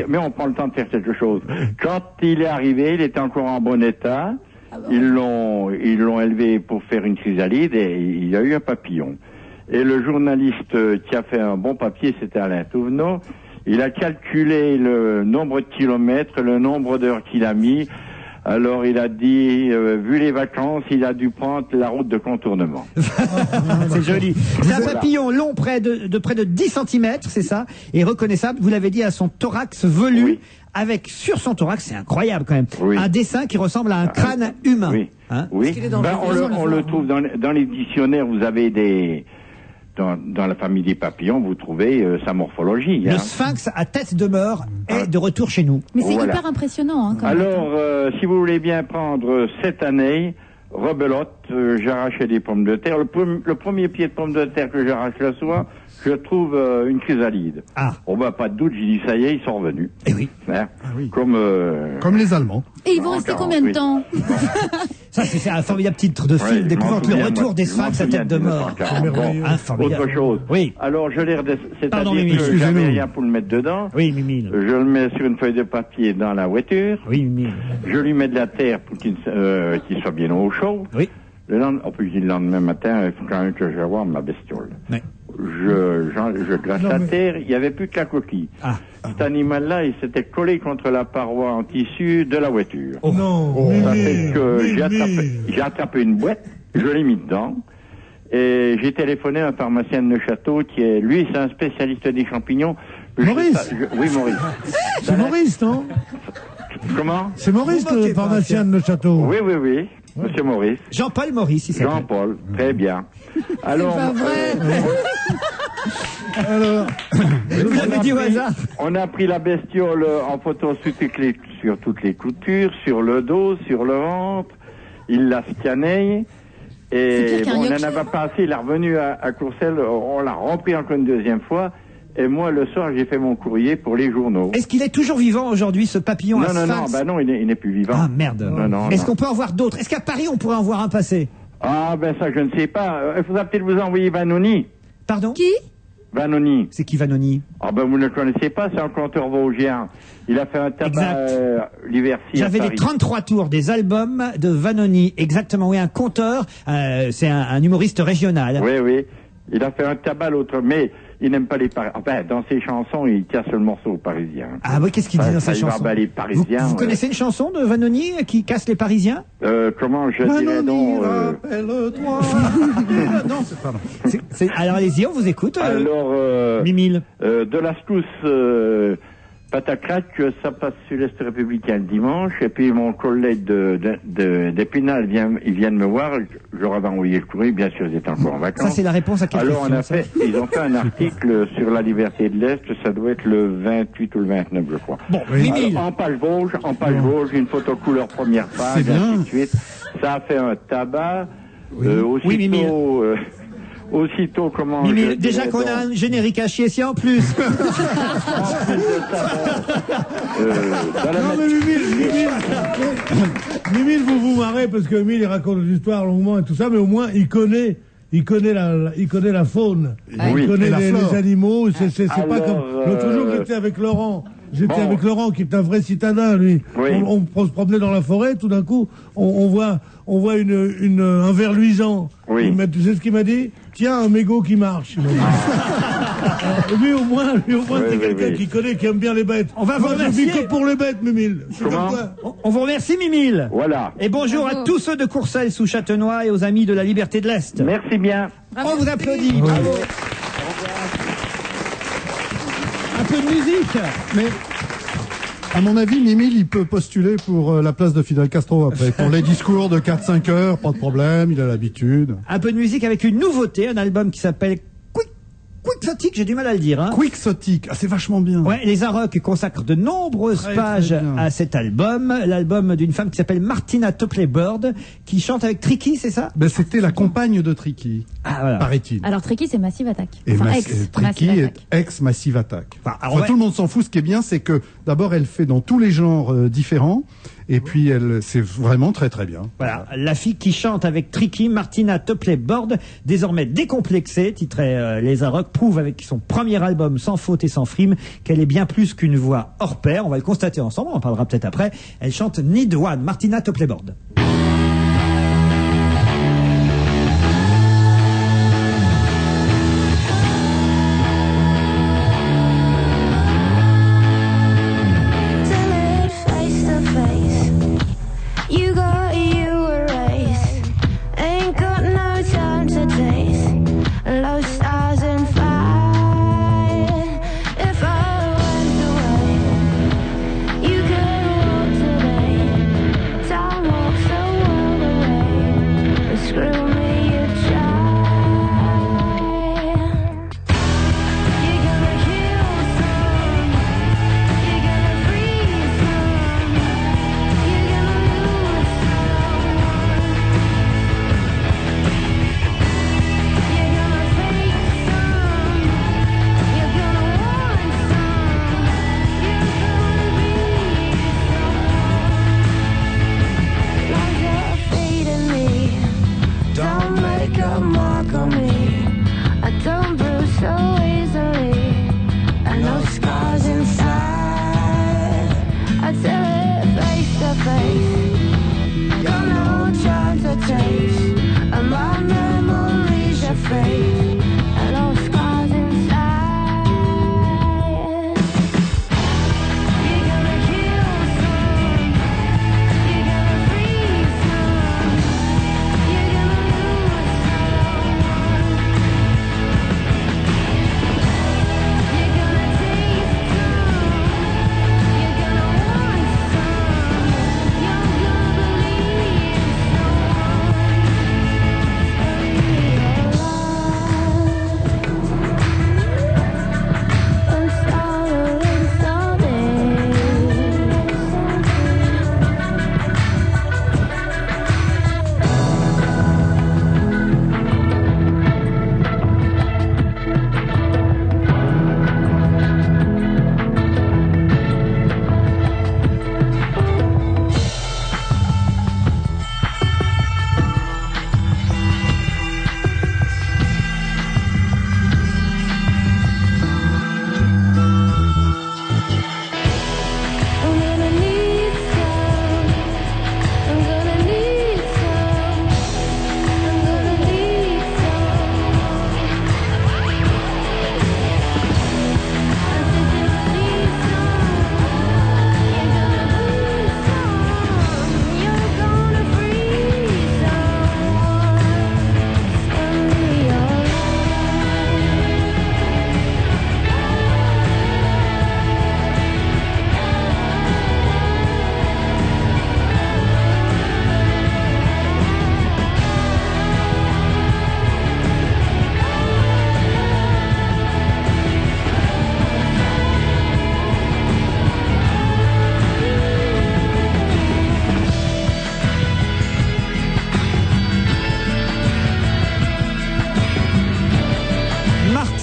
Mais on prend le temps de faire quelque chose. Quand il est arrivé, il était encore en bon état. Ils l'ont élevé pour faire une chrysalide et il y a eu un papillon. Et le journaliste qui a fait un bon papier, c'était Alain Touvenot. Il a calculé le nombre de kilomètres, le nombre d'heures qu'il a mis. Alors il a dit, vu les vacances, il a dû prendre la route de contournement. C'est joli. C'est un papillon long près de près de 10 cm, c'est ça, et reconnaissable, vous l'avez dit, à son thorax velu, avec sur son thorax, c'est incroyable quand même, un dessin qui ressemble à un crâne humain. Oui, hein on le trouve dans les dictionnaires, vous avez dans la famille des papillons, vous trouvez sa morphologie. Le sphinx à tête de mort est de retour chez nous. Mais c'est Voilà. hyper impressionnant. Hein, quand même. Alors, si vous voulez bien prendre cette année, rebelote, j'arrachais des pommes de terre. Le premier pied de pomme de terre que j'arrache le soir, je trouve une chrysalide. Ah. On va pas de doute, j'ai dit ça y est, ils sont revenus. Eh oui. Hein, oui. Comme les Allemands. Et ils vont rester combien de temps? Ça, c'est un formidable titre de film, découvrant le retour des sphinx à tête de mort. Bon, Un formidable. autre chose. Oui. Alors, je l'ai Pardon, c'est-à-dire Mimi, que excusez-nous. j'avais rien pour le mettre dedans. Oui, Mimi. Je le mets sur une feuille de papier dans la voiture. Oui, Mimi. Je lui mets de la terre pour qu'il soit bien au chaud. Oui. Le lendemain matin, il faut quand même que je voie ma bestiole. Ouais. Je glace la terre, il n'y avait plus que la coquille. Ah. Cet animal-là, il s'était collé contre la paroi en tissu de la voiture. Oh. Non, Ça Mimi, fait que Mimi. j'ai attrapé une boîte, je l'ai mis dedans, et j'ai téléphoné à un pharmacien de Neuchâteau qui est, lui, c'est un spécialiste des champignons. Maurice. Oui, Maurice. C'est Maurice, non? Comment? C'est Maurice, le pharmacien de Neuchâteau. Oui, Monsieur Maurice. Jean-Paul Maurice, il s'appelle. Jean-Paul, très bien. Alors, Alors, Vous l'avez dit au hasard. on a pris la bestiole en photo sur toutes les coutures, sur le dos, sur le ventre. Il l'a scanné. C'est Et pire qu'un bon, on n'en Yorkshire. avait pas assez. Il est revenu à Courcelles. On l'a repris encore une deuxième fois. Et moi, le soir, j'ai fait mon courrier pour les journaux. Est-ce qu'il est toujours vivant aujourd'hui, ce papillon à Non, sphinx? bah non, il n'est plus vivant. Ah merde. Non, Est-ce non. qu'on peut en voir d'autres? Est-ce qu'à Paris, on pourrait en voir un passer? Ah, ben ça, je ne sais pas. Il faudra peut-être vous envoyer Vanoni. Pardon? Qui? Vanoni. C'est qui Vanoni? Ah ben vous ne le connaissez pas, c'est un conteur vosgien. Il a fait un tabac l'hiver-ci. J'avais les 33 tours des albums de Vanoni. Exactement, oui, un conteur. C'est un humoriste régional. Oui. Il a fait un tabac l'autre, mais il n'aime pas les Parisiens. Enfin, dans ses chansons, il casse le morceau aux Parisiens. Ah oui, qu'est-ce qu'il dit dans sa chanson? Les Parisiens. Vous connaissez une chanson de Vanoni qui casse les Parisiens? Comment je dirais donc rappelle-toi. Non, c'est pas non. Alors allez-y, on vous écoute. Alors, Mimile. De la secousse pâte à craque, ça passe sur l'Est républicain le dimanche, et puis mon collègue d'Épinal il vient de me voir, je leur avais envoyé le courrier, bien sûr, ils étaient encore en vacances. Ça, c'est la réponse à quelle Alors, question, ils ont fait un article sur la liberté de l'Est, ça doit être le 28 ou le 29, je crois. Bon, Mimile. En page Vosges, une photo couleur première page, ainsi de suite. Ça a fait un tabac, aussitôt, comment... Mimile, déjà qu'on a un générique à chier, si en plus. Non, mais Mimile, vous vous marrez parce que Mimile, il raconte des histoires longuement et tout ça, mais au moins, il connaît la faune. Oui. Il connaît Et la flore. les animaux. C'est pas Alors, comme l'autre jour, j'étais avec Laurent. Avec Laurent, qui est un vrai citadin, lui. Oui. On se promenait dans la forêt, tout d'un coup, on voit un ver luisant. Oui. Tu sais ce qu'il m'a dit? Tiens, un mégot qui marche. Il m'a dit. Lui, au moins, c'est quelqu'un qui connaît, qui aime bien les bêtes. On va vous Moi, je remercier. vis que pour les bêtes, Mimile. C'est Comment comme ça. On vous remercie, Mimile. Voilà. Et bonjour à tous ceux de Courcelles sous Châtenois et aux amis de la Liberté de l'Est. Merci bien. On vous applaudit. Bravo. Un peu de musique. Mais, à mon avis, Mimile, il peut postuler pour la place de Fidel Castro après. Pour les discours de 4-5 heures, pas de problème, il a l'habitude. Un peu de musique avec une nouveauté, un album qui s'appelle Quixotic, j'ai du mal à le dire. Hein. Quixotic, c'est vachement bien. Ouais, les Arocs consacrent de nombreuses Très, pages très bien. à cet album. L'album d'une femme qui s'appelle Martina Topley-Bird, qui chante avec Tricky, c'est ça? Ben, c'était la compagne de Tricky, voilà. paraît-il. Alors Tricky, c'est Massive Attack. Et Enfin, Tricky Massive est Attack. ex-Massive Attack. alors, ouais. Tout le monde s'en fout. Ce qui est bien, c'est que d'abord, elle fait dans tous les genres différents. Et puis, c'est vraiment très très bien. Voilà, la fille qui chante avec Tricky, Martina Topley-Bird, désormais décomplexée, titrée Les Arocs, prouve avec son premier album Sans faute et sans frime qu'elle est bien plus qu'une voix hors pair. On va le constater ensemble, on en parlera peut-être après. Elle chante Need One, Martina Topley-Bird. Time walks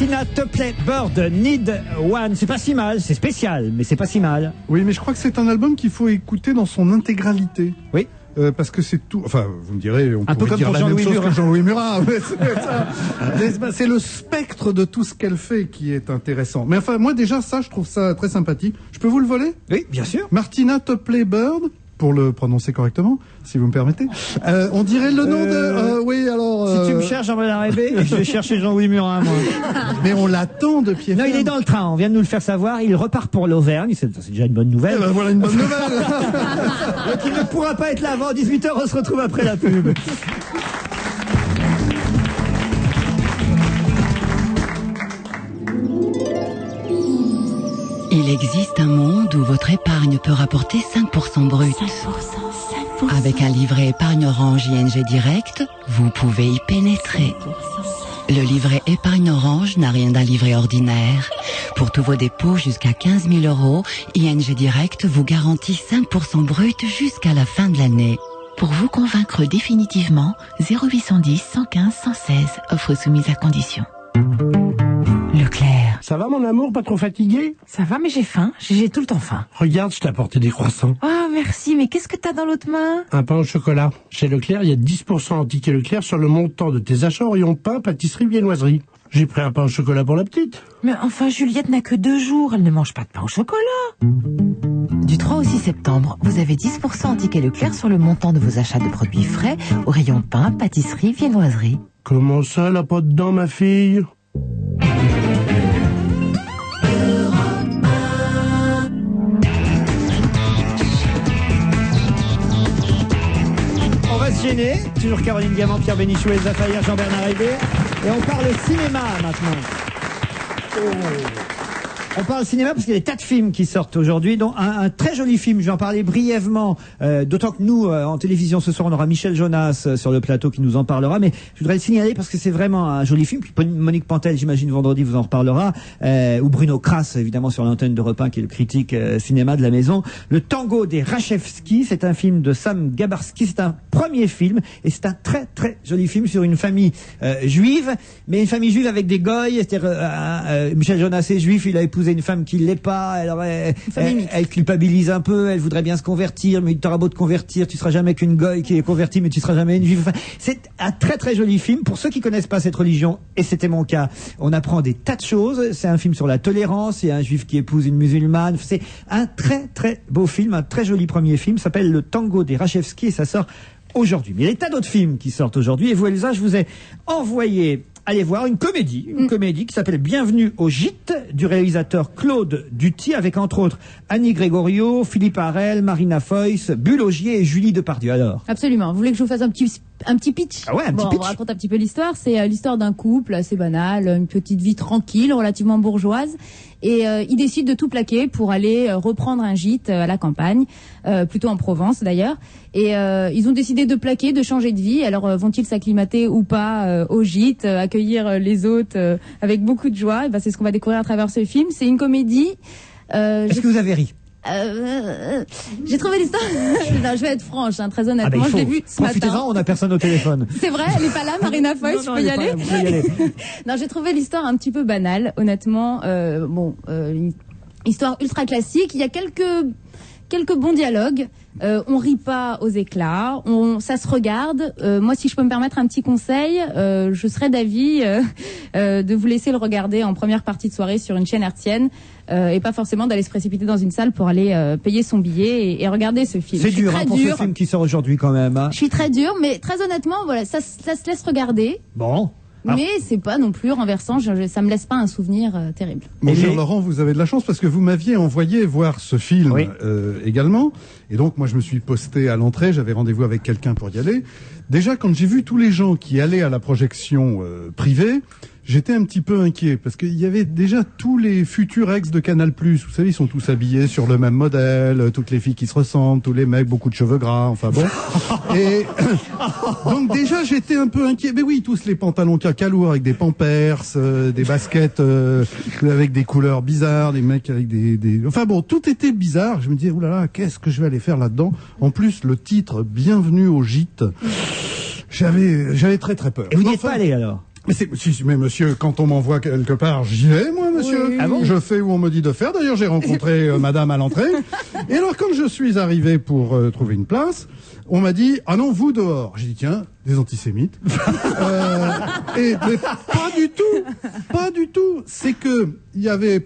Martina Topley Bird, Need One. C'est pas si mal, c'est spécial, mais c'est pas si mal. Oui, mais je crois que c'est un album qu'il faut écouter dans son intégralité. Oui. Parce que c'est tout. Enfin, vous me direz, on un peu pourrait comme dire la même chose Murat. que Jean-Louis Murat. C'est le spectre de tout ce qu'elle fait qui est intéressant. Mais enfin, moi déjà, ça, je trouve ça très sympathique. Je peux vous le voler? Oui, bien sûr. Martina Topley Bird, pour le prononcer correctement, si vous me permettez. On dirait le nom de... oui, alors... Si tu me cherches, Jean-Bernard Rébé, je vais chercher Jean-Louis Murat, moi. Mais on l'attend de pied ferme. Non, il est dans le train, on vient de nous le faire savoir. Il repart pour l'Auvergne, c'est déjà une bonne nouvelle. Eh ben, voilà une bonne nouvelle. Donc il ne pourra pas être là avant 18h, on se retrouve après la pub. Il existe un monde où votre épargne peut rapporter 5% brut. 5%. Avec un livret épargne Orange ING Direct, vous pouvez y pénétrer. Le livret épargne Orange n'a rien d'un livret ordinaire. Pour tous vos dépôts jusqu'à 15 000 €, ING Direct vous garantit 5% brut jusqu'à la fin de l'année. Pour vous convaincre définitivement, 0810 115 116, offre soumise à condition. Leclerc. Ça va mon amour, pas trop fatigué? Ça va, mais j'ai faim. J'ai tout le temps faim. Regarde, je t'ai apporté des croissants. Ah, merci, mais qu'est-ce que t'as dans l'autre main? Un pain au chocolat. Chez Leclerc, il y a 10% en ticket Leclerc sur le montant de tes achats en rayon pain, pâtisserie, viennoiserie. J'ai pris un pain au chocolat pour la petite. Mais enfin, Juliette n'a que 2 jours. Elle ne mange pas de pain au chocolat. Du 3 au 6 septembre, vous avez 10% en ticket Leclerc sur le montant de vos achats de produits frais au rayon pain, pâtisserie, viennoiserie. Comment ça, elle a pas dedans, ma fille? On va se gêner, toujours Caroline Diamant, Pierre Bénichou, Elsa Fayer, Jean-Bernard Rébé. Et on parle cinéma maintenant. On parle cinéma parce qu'il y a des tas de films qui sortent aujourd'hui, dont un très joli film, je vais en parler brièvement, d'autant que nous, en télévision ce soir, on aura Michel Jonas sur le plateau qui nous en parlera, mais je voudrais le signaler parce que c'est vraiment un joli film, puis Monique Pantel, j'imagine, vendredi vous en reparlera, ou Bruno Kras, évidemment, sur l'antenne d'Europe 1, qui est le critique cinéma de la maison. Le Tango des Rachevski, c'est un film de Sam Gabarski, c'est un premier film, et c'est un très très joli film sur une famille juive, mais une famille juive avec des goys, c'est-à-dire Michel Jonas est juif, il a épousé une femme qui l'est pas, elle culpabilise un peu, elle voudrait bien se convertir, mais t'auras beau te convertir, tu seras jamais qu'une goy qui est convertie, mais tu seras jamais une juive. Enfin, c'est un très très joli film. Pour ceux qui connaissent pas cette religion, et c'était mon cas, on apprend des tas de choses. C'est un film sur la tolérance, il y a un juif qui épouse une musulmane. C'est un très très beau film, un très joli premier film, s'appelle Le Tango des Rachevski, et ça sort aujourd'hui. Mais il y a des tas d'autres films qui sortent aujourd'hui, et vous, Elsa, je vous ai envoyé aller voir une comédie qui s'appelle Bienvenue au Gîte, du réalisateur Claude Duty, avec entre autres Annie Grégorio, Philippe Harel, Marina Foïs, Bulle Augier et Julie Depardieu. Alors, Absolument. Vous voulez que je vous fasse un petit pitch? Ah ouais, un petit Bon, pitch. on vous raconte un petit peu l'histoire. C'est l'histoire d'un couple assez banal, une petite vie tranquille, relativement bourgeoise. Et ils décident de tout plaquer pour aller reprendre un gîte à la campagne, plutôt en Provence d'ailleurs. Et ils ont décidé de plaquer, de changer de vie. Alors vont-ils s'acclimater ou pas au gîte, accueillir les hôtes avec beaucoup de joie? Et ben, c'est ce qu'on va découvrir à travers ce film. C'est une comédie. est-ce que vous avez ri? J'ai trouvé l'histoire. Non, je vais être franche, hein, très honnêtement. il je l'ai faut. vu ce matin. Profitez-en, on n'a personne au téléphone. C'est vrai, elle n'est pas là, Marina Foïs, je peux y aller. Vous pouvez y aller. Non, j'ai trouvé l'histoire un petit peu banale, honnêtement. Une histoire ultra classique. Il y a quelques bons dialogues. On rit pas aux éclats. Ça se regarde. Moi, si je peux me permettre un petit conseil, je serais d'avis de vous laisser le regarder en première partie de soirée sur une chaîne hertzienne. Et pas forcément d'aller se précipiter dans une salle pour aller payer son billet et regarder ce film. C'est dur, pour ce film qui sort aujourd'hui quand même. Hein. Je suis très dur, mais très honnêtement, voilà, ça se laisse regarder. Bon. Mais c'est pas non plus renversant, ça me laisse pas un souvenir terrible. Mon cher Laurent, vous avez de la chance parce que vous m'aviez envoyé voir ce film également. Et donc moi je me suis posté à l'entrée, j'avais rendez-vous avec quelqu'un pour y aller. Déjà quand j'ai vu tous les gens qui allaient à la projection privée, j'étais un petit peu inquiet parce qu'il y avait déjà tous les futurs ex de Canal+. Vous savez, ils sont tous habillés sur le même modèle, toutes les filles qui se ressemblent, tous les mecs, beaucoup de cheveux gras, enfin bon. Et donc déjà, j'étais un peu inquiet. Mais oui, tous les pantalons cacalours avec des pampers, des baskets avec des couleurs bizarres, des mecs avec des... Enfin bon, tout était bizarre. Je me disais, oulala, qu'est-ce que je vais aller faire là-dedans? En plus, le titre, Bienvenue au Gîte, j'avais très très peur. Et vous n'y êtes pas allé alors? Mais monsieur, quand on m'envoie quelque part, j'y vais, moi, monsieur. Oui. Ah bon? Je fais où on me dit de faire. D'ailleurs, j'ai rencontré madame à l'entrée. Et alors, quand je suis arrivé pour trouver une place, on m'a dit, ah non, vous dehors. J'ai dit, tiens, des antisémites. Mais pas du tout. C'est que, il y avait,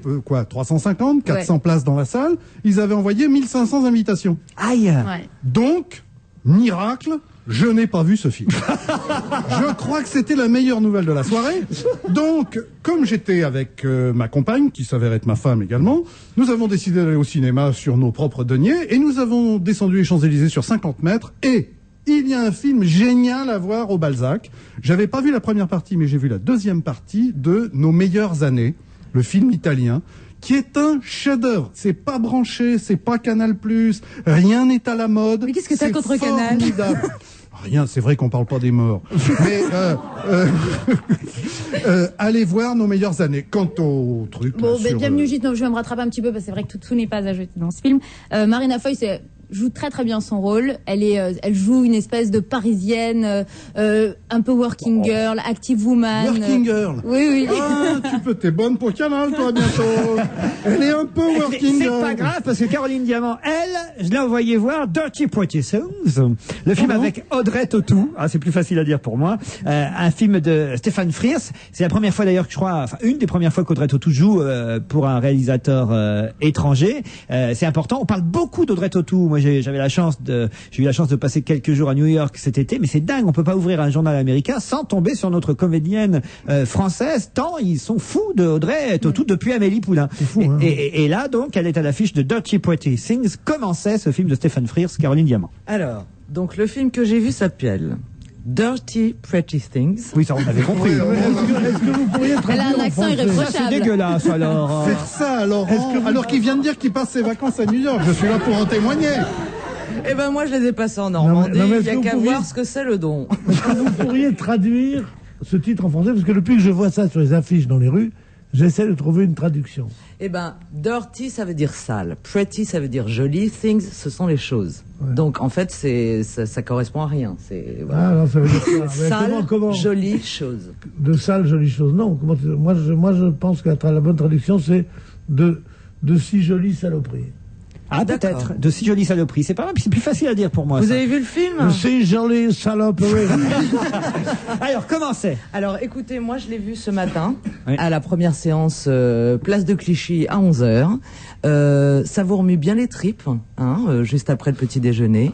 350, 400 places dans la salle. Ils avaient envoyé 1500 invitations. Aïe! Ouais. Donc, miracle, je n'ai pas vu ce film. Je crois que c'était la meilleure nouvelle de la soirée. Donc, comme j'étais avec ma compagne, qui s'avère être ma femme également, nous avons décidé d'aller au cinéma sur nos propres deniers et nous avons descendu les Champs-Élysées sur 50 mètres et il y a un film génial à voir au Balzac. J'avais pas vu la première partie, mais j'ai vu la deuxième partie de Nos meilleures années, le film italien, qui est un chef-d'œuvre. C'est pas branché, c'est pas Canal+, rien n'est à la mode. Mais qu'est-ce que t'as contre Canal? Rien, c'est vrai qu'on parle pas des morts. Mais allez voir Nos meilleures années. Quant au truc... Bon, là, bienvenue Gîte, je vais me rattraper un petit peu parce que c'est vrai que tout n'est pas à jeter dans ce film. Marina Foï, joue très très bien son rôle. Elle joue une espèce de parisienne, un peu working girl, active woman. Working girl. Oui. Ah, t'es bonne pour Canal, toi, bientôt. Elle est un peu working girl. C'est pas grave, parce que Caroline Diamant, elle, je l'ai envoyée voir Dirty Pretty Things, le film avec Audrey Tautou. Ah, c'est plus facile à dire pour moi. Un film de Stéphane Frears. C'est la première fois d'ailleurs que je crois, enfin, une des premières fois qu'Audrey Tautou joue pour un réalisateur étranger. C'est important. On parle beaucoup d'Audrey Tautou. Moi, j'ai eu la chance de passer quelques jours à New York cet été, mais c'est dingue, on peut pas ouvrir un journal américain sans tomber sur notre comédienne française, tant ils sont fous de Audrey Tautou depuis Amélie Poulain. Fou, hein. Et là, donc, elle est à l'affiche de Dirty Pretty Things. Comment c'est ce film de Stéphane Frears, Caroline Diamant? Alors, donc le film que j'ai vu s'appelle Dirty Pretty Things. Oui, ça on avait compris. Est-ce que vous pourriez Elle a un accent irréprochable. C'est dégueulasse alors. Faire ça, alors qu'il vient de dire qu'il passe ses vacances à New York. Je suis là pour en témoigner. Eh ben moi je les ai passés en Normandie, Non, mais il y a qu'à voir ce que c'est le don. Est-ce que vous pourriez traduire ce titre en français? Parce que depuis que je vois ça sur les affiches dans les rues, j'essaie de trouver une traduction. Eh ben, dirty, ça veut dire sale. Pretty, ça veut dire joli. Things, ce sont les choses. Ouais. Donc, en fait, ça correspond à rien. Voilà. Ah non, ça veut dire ça. Sale, comment jolie chose. De sale, jolie chose. Non, moi je pense que la bonne traduction, c'est de si jolies saloperies. Ah, peut-être. De si jolies saloperies. C'est pas mal, puis c'est plus facile à dire pour moi. Vous ça. avez vu le film? De si jolies saloperies. Alors, comment c'est? Alors, écoutez, moi, je l'ai vu ce matin, à la première séance, place de Clichy, à 11h. Ça vous remue bien les tripes, juste après le petit déjeuner.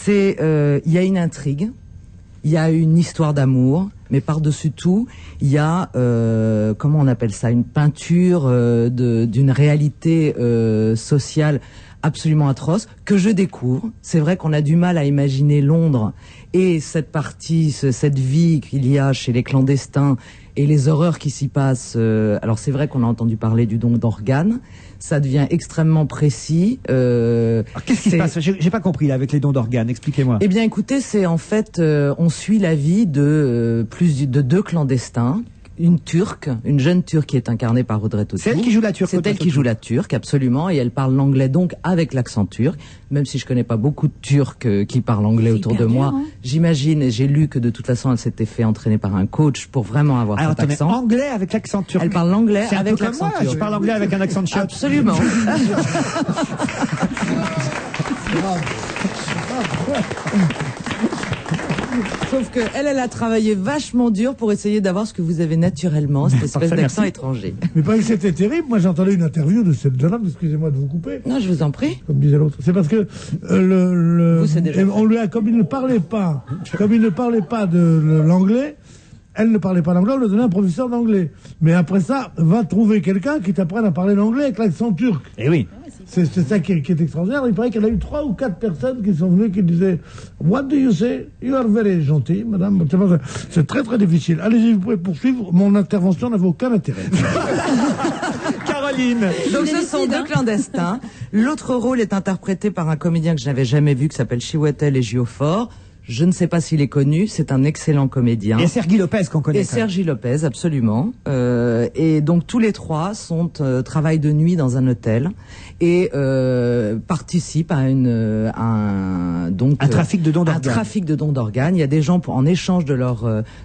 Il y a une intrigue. Il y a une histoire d'amour, mais par-dessus tout, il y a, comment on appelle ça, une peinture d'une réalité sociale absolument atroce que je découvre. C'est vrai qu'on a du mal à imaginer Londres et cette partie, cette vie qu'il y a chez les clandestins et les horreurs qui s'y passent. Alors c'est vrai qu'on a entendu parler du don d'organes. Ça devient extrêmement précis. Qu'est-ce qui se passe? J'ai pas compris là avec les dons d'organes. Expliquez-moi. Eh bien, écoutez, c'est en fait, on suit la vie de deux clandestins. Une Turque, une jeune Turque qui est incarnée par Audrey Tautou. C'est elle qui joue la Turque. C'est elle qui joue la Turque, absolument, et elle parle l'anglais donc avec l'accent turc. Même si je connais pas beaucoup de Turcs qui parlent anglais autour de moi, j'imagine et j'ai lu que de toute façon elle s'était fait entraîner par un coach pour vraiment avoir cet accent. Anglais avec l'accent turc. Elle parle l'anglais avec l'accent turc. Je parle anglais avec un accent de chat. Absolument. Sauf que elle a travaillé vachement dur pour essayer d'avoir ce que vous avez naturellement, cette espèce d'accent étranger. Mais pas que c'était terrible. Moi, j'ai entendu une interview de cette jeune femme. Excusez-moi de vous couper. Non, je vous en prie. Comme disait l'autre. C'est parce que on lui a, comme il ne parlait pas de l'anglais. Elle ne parlait pas l'anglais, on lui a donné un professeur d'anglais. Mais après ça, va trouver quelqu'un qui t'apprenne à parler l'anglais avec l'accent turc. Eh oui. C'est ça qui est extraordinaire. Il paraît qu'il y en a eu 3 ou 4 personnes qui sont venues qui disaient « What do you say? You are very gentil, madame. » C'est très très difficile. Allez-y, vous pouvez poursuivre. Mon intervention n'avait aucun intérêt. Caroline. Donc ce sont deux clandestins. L'autre rôle est interprété par un comédien que je n'avais jamais vu qui s'appelle Chiwetel Ejiofor. Je ne sais pas s'il est connu, c'est un excellent comédien. Et Sergi Lopez qu'on connaît. Et Sergi Lopez, absolument. Et donc tous les trois travaillent de nuit dans un hôtel et participent à un trafic de dons d'organes. Un trafic de dons d'organes. Il y a des gens en échange de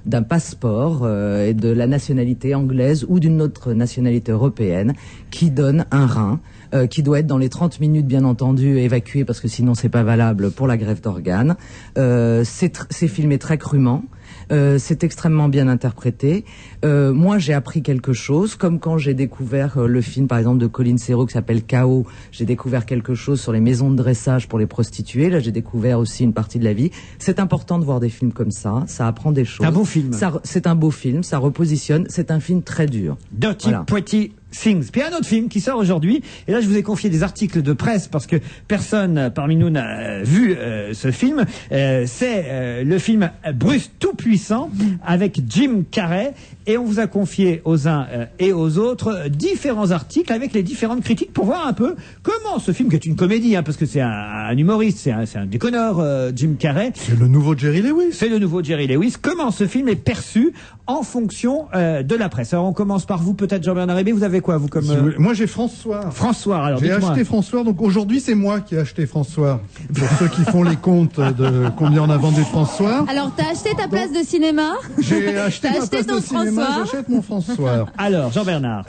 d'un passeport et de la nationalité anglaise ou d'une autre nationalité européenne qui donnent un rein. Qui doit être dans les 30 minutes, bien entendu, évacué parce que sinon c'est pas valable pour la greffe d'organes. C'est filmé très crûment. C'est extrêmement bien interprété. Moi, j'ai appris quelque chose, comme quand j'ai découvert le film, par exemple, de Colin Serrault qui s'appelle Chaos. J'ai découvert quelque chose sur les maisons de dressage pour les prostituées. Là, j'ai découvert aussi une partie de la vie. C'est important de voir des films comme ça. Ça apprend des choses. Un beau film. C'est un beau film. Ça repositionne. C'est un film très dur. Dirty Pretty Things. Puis un autre film qui sort aujourd'hui, et là je vous ai confié des articles de presse parce que personne parmi nous n'a vu ce film. C'est le film Bruce Tout-Puissant avec Jim Carrey, et on vous a confié aux uns et aux autres différents articles avec les différentes critiques pour voir un peu comment ce film, qui est une comédie, parce que c'est un humoriste, c'est un déconneur, Jim Carrey. C'est le nouveau Jerry Lewis. C'est le nouveau Jerry Lewis. Comment ce film est perçu en fonction de la presse. Alors on commence par vous, peut-être Jean-Bernard Hébé. Vous avez quoi, vous, comme... Moi j'ai François. François, alors j'ai acheté François, donc aujourd'hui c'est moi qui ai acheté François. Pour ceux qui font les comptes de combien on a vendu de François. Alors t'as acheté ta place de cinéma? J'ai acheté ma place de cinéma, j'achète mon François. Alors Jean-Bernard.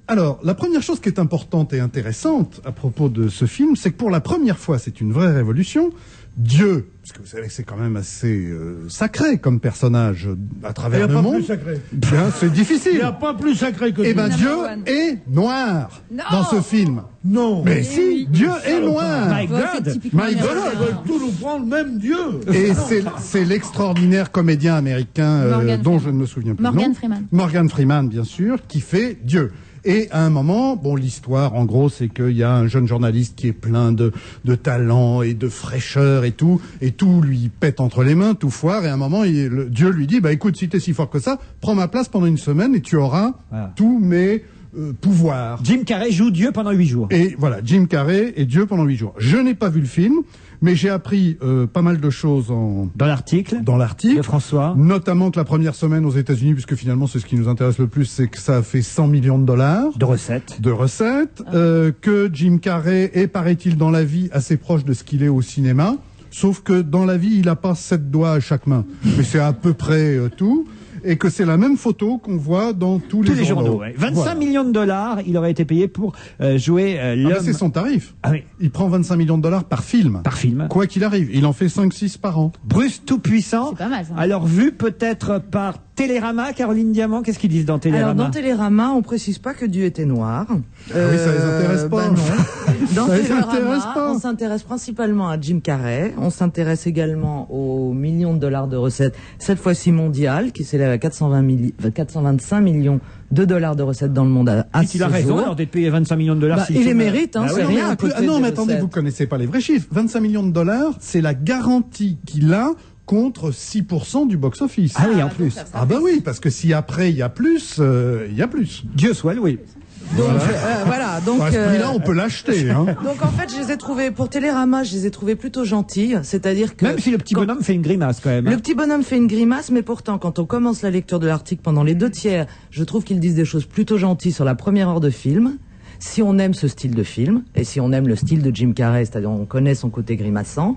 Alors la première chose qui est importante et intéressante à propos de ce film, c'est que pour la première fois, c'est une vraie révolution. Dieu, parce que vous savez que c'est quand même assez sacré comme personnage à travers le monde. Il n'y a pas plus sacré. Bien, c'est difficile. Il n'y a pas plus sacré que Dieu. Eh ben Dieu est noir dans ce film. Non. Mais si, Dieu est noir. My God. My God, ils veulent tout nous prendre, même Dieu. Et c'est l'extraordinaire comédien américain dont je ne me souviens plus. Morgan Freeman. Morgan Freeman, bien sûr, qui fait Dieu. Et à un moment, bon, l'histoire, en gros, c'est qu'il y a un jeune journaliste qui est plein de talent et de fraîcheur et tout lui pète entre les mains, tout foire, et à un moment, Dieu lui dit, bah écoute, si t'es si fort que ça, prends ma place pendant une semaine et tu auras tous mes pouvoirs. Jim Carrey joue Dieu pendant 8 jours. Et voilà, Jim Carrey est Dieu pendant 8 jours. Je n'ai pas vu le film, mais j'ai appris pas mal de choses dans l'article de François, notamment que la première semaine aux États-Unis, puisque finalement c'est ce qui nous intéresse le plus, c'est que ça a fait 100 millions de dollars de recettes, que Jim Carrey est, paraît-il, dans la vie assez proche de ce qu'il est au cinéma, sauf que dans la vie il a pas 7 doigts à chaque main, mais c'est à peu près tout. Et que c'est la même photo qu'on voit dans tous les journaux. 25 millions de dollars, il aurait été payé pour jouer l'homme. C'est son tarif. Ah oui. Il prend 25 millions de dollars par film. Par film. Quoi qu'il arrive. Il en fait 5-6 par an. Bruce Tout-Puissant. C'est pas mal, ça. Alors, vu peut-être par Télérama, Caroline Diamant, qu'est-ce qu'ils disent dans Télérama? Alors, dans Télérama, on précise pas que Dieu était noir. Oui, ça les intéresse pas. Non. Dans ça Télérama, les intéresse pas. On s'intéresse principalement à Jim Carrey. On s'intéresse également aux millions de dollars de recettes, cette fois-ci mondiales, qui s'élèvent à 425 millions de dollars de recettes dans le monde à ce il a raison alors d'être payé 25 millions de dollars. Il les mérite, hein, c'est rien. Non, mais attendez, vous connaissez pas les vrais chiffres. 25 millions de dollars, c'est la garantie qu'il a contre 6% du box-office. Ah oui, en plus. Ah bah oui, parce que si après il y a plus, il y a plus. Dieu soit loué. Donc, voilà. Donc, à ce prix-là, on peut l'acheter. Hein. Donc, en fait, je les ai trouvés, pour Télérama, je les ai trouvés plutôt gentils. C'est-à-dire que. Même si le petit bonhomme fait une grimace, quand même. Le petit bonhomme fait une grimace, mais pourtant, quand on commence la lecture de l'article pendant les 2 tiers, je trouve qu'ils disent des choses plutôt gentilles sur la première heure de film. Si on aime ce style de film, et si on aime le style de Jim Carrey, c'est-à-dire on connaît son côté grimaçant,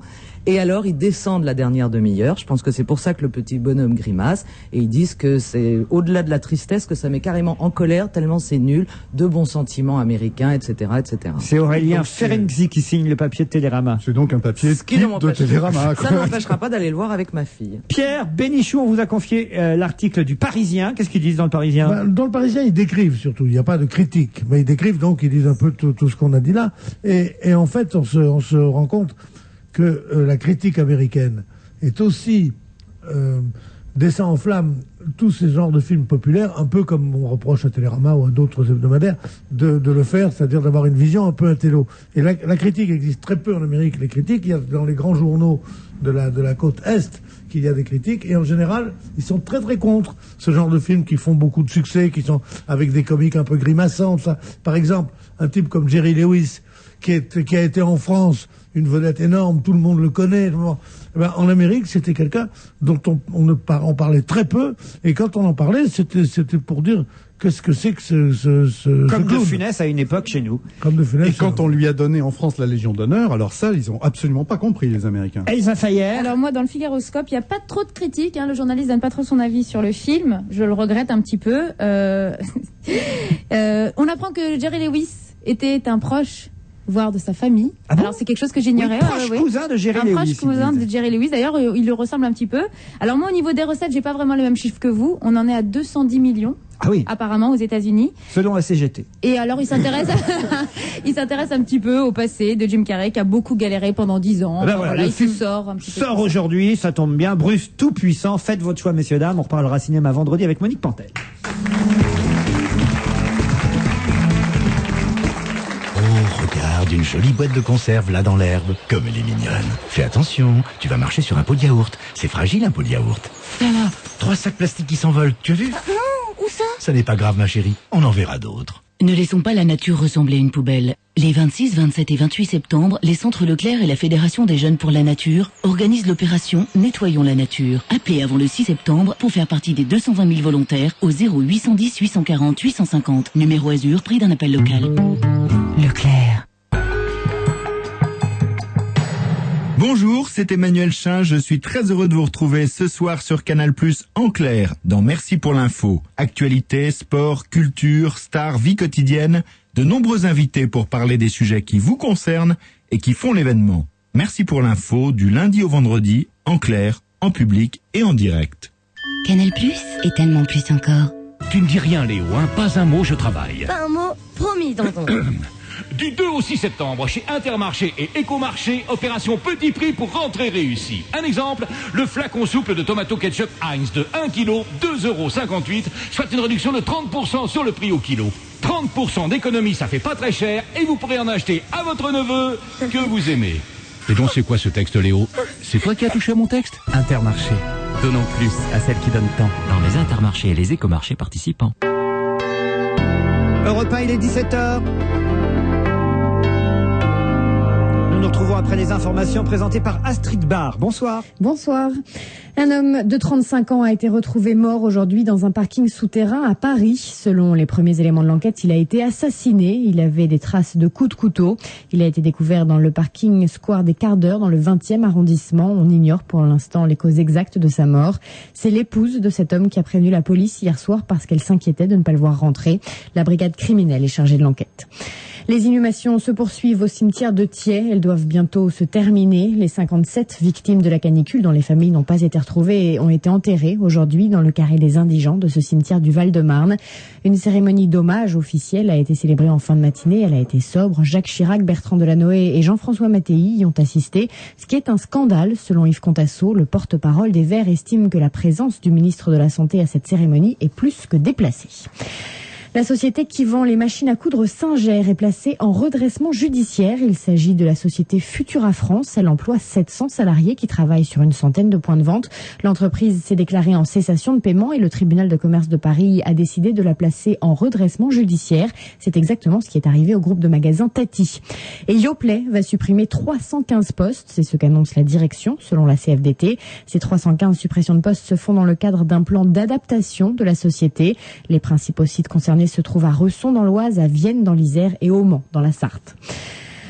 et alors ils descendent la dernière demi-heure. Je pense que c'est pour ça que le petit bonhomme grimace, et ils disent que c'est au-delà de la tristesse que ça met carrément en colère tellement c'est nul, de bons sentiments américains, etc., etc. C'est Aurélien Ferenczi qui signe le papier de Télérama. C'est donc un papier de Télérama. Ça n'empêchera pas d'aller le voir avec ma fille. Pierre Bénichou, on vous a confié l'article du Parisien. Qu'est-ce qu'ils disent dans le Parisien? Dans le Parisien, ils décrivent surtout. Il n'y a pas de critique, mais ils décrivent, donc ils disent un peu tout ce qu'on a dit là. Et en fait, on se rend compte que la critique américaine est aussi descend en flammes tous ces genres de films populaires, un peu comme on reproche à Télérama ou à d'autres hebdomadaires de le faire, c'est-à-dire d'avoir une vision un peu intello. Et la critique existe très peu en Amérique. Les critiques, il y a dans les grands journaux de la côte Est qu'il y a des critiques, et en général, ils sont très très contre ce genre de films qui font beaucoup de succès, qui sont avec des comiques un peu grimaçants. Ça. Par exemple, un type comme Jerry Lewis, qui a été en France une vedette énorme, tout le monde le connaît. En Amérique, c'était quelqu'un dont on parlait très peu, et quand on en parlait, c'était pour dire qu'est-ce que c'est que ce Comme De clown. Funès à une époque chez nous. Comme De Funès. Et quand on lui a donné en France la Légion d'honneur, alors ça, ils ont absolument pas compris, les Américains. Elsa Fayer. Alors moi, dans le Figaroscope, il n'y a pas trop de critiques. Le journaliste donne pas trop son avis sur le film. Je le regrette un petit peu. On apprend que Jerry Lewis était un proche, voire de sa famille. Ah bon? Alors c'est quelque chose que j'ignorais. Oui, proche cousin de Jerry Lewis. Un proche cousin de Jerry Lewis. D'ailleurs, il lui ressemble un petit peu. Alors moi, au niveau des recettes, j'ai pas vraiment les mêmes chiffres que vous. On en est à 210 millions. Ah oui. Apparemment aux États-Unis. Selon la CGT. Et alors il s'intéresse un petit peu au passé de Jim Carrey qui a beaucoup galéré pendant 10 ans. Ben voilà, le il film sort un petit peu. Sort aujourd'hui, ça tombe bien. Bruce tout puissant. Faites votre choix, messieurs dames. On reparlera cinéma vendredi avec Monique Pantel. Oh, regarde, une jolie boîte de conserve là dans l'herbe. Comme elle est mignonne. Fais attention, tu vas marcher sur un pot de yaourt. C'est fragile un pot de yaourt. Là, 3 sacs plastiques qui s'envolent, tu as vu? Non, où ça? Ça n'est pas grave ma chérie, on en verra d'autres. Ne laissons pas la nature ressembler à une poubelle. Les 26, 27 et 28 septembre, les Centres Leclerc et la Fédération des Jeunes pour la Nature organisent l'opération Nettoyons la Nature. Appelez avant le 6 septembre pour faire partie des 220 000 volontaires au 0810 840 850. Numéro Azur, prix d'un appel local. Leclerc. Bonjour, c'est Emmanuel Chin, je suis très heureux de vous retrouver ce soir sur Canal+, en clair, dans Merci pour l'info. Actualité, sport, culture, stars, vie quotidienne, de nombreux invités pour parler des sujets qui vous concernent et qui font l'événement. Merci pour l'info, du lundi au vendredi, en clair, en public et en direct. Canal+ est tellement plus encore. Tu ne dis rien, Léo, hein? Pas un mot, je travaille. Pas un mot, promis, tonton. Du 2 au 6 septembre, chez Intermarché et Écomarché, opération petit prix pour rentrée réussie. Un exemple, le flacon souple de tomato ketchup Heinz de 1 kg, 2,58 €, soit une réduction de 30% sur le prix au kilo. 30% d'économie, ça fait pas très cher, et vous pourrez en acheter à votre neveu que vous aimez. Et donc c'est quoi ce texte, Léo? C'est toi qui as touché à mon texte? Intermarché. Donnons plus à celles qui donnent tant. Dans les Intermarchés et les Écomarchés participants. Europe 1, il est 17h. Nous nous retrouvons après les informations présentées par Astrid Barr. Bonsoir. Bonsoir. Un homme de 35 ans a été retrouvé mort aujourd'hui dans un parking souterrain à Paris. Selon les premiers éléments de l'enquête, il a été assassiné. Il avait des traces de coups de couteau. Il a été découvert dans le parking Square des Quarts d'Heure dans le 20e arrondissement. On ignore pour l'instant les causes exactes de sa mort. C'est l'épouse de cet homme qui a prévenu la police hier soir parce qu'elle s'inquiétait de ne pas le voir rentrer. La brigade criminelle est chargée de l'enquête. Les inhumations se poursuivent au cimetière de Thiais. Elles doivent bientôt se terminer. Les 57 victimes de la canicule dont les familles n'ont pas été retrouvées ont été enterrées aujourd'hui dans le carré des indigents de ce cimetière du Val-de-Marne. Une cérémonie d'hommage officielle a été célébrée en fin de matinée. Elle a été sobre. Jacques Chirac, Bertrand Delanoë et Jean-François Mattei y ont assisté. Ce qui est un scandale, selon Yves Contasso, le porte-parole des Verts estime que la présence du ministre de la Santé à cette cérémonie est plus que déplacée. La société qui vend les machines à coudre Singer est placée en redressement judiciaire. Il s'agit de la société Futura France. Elle emploie 700 salariés qui travaillent sur une centaine de points de vente. L'entreprise s'est déclarée en cessation de paiement et le tribunal de commerce de Paris a décidé de la placer en redressement judiciaire. C'est exactement ce qui est arrivé au groupe de magasins Tati. Et Yoplait va supprimer 315 postes. C'est ce qu'annonce la direction, selon la CFDT. Ces 315 suppressions de postes se font dans le cadre d'un plan d'adaptation de la société. Les principaux sites concernés se trouve à Resson dans l'Oise, à Vienne dans l'Isère et au Mans dans la Sarthe.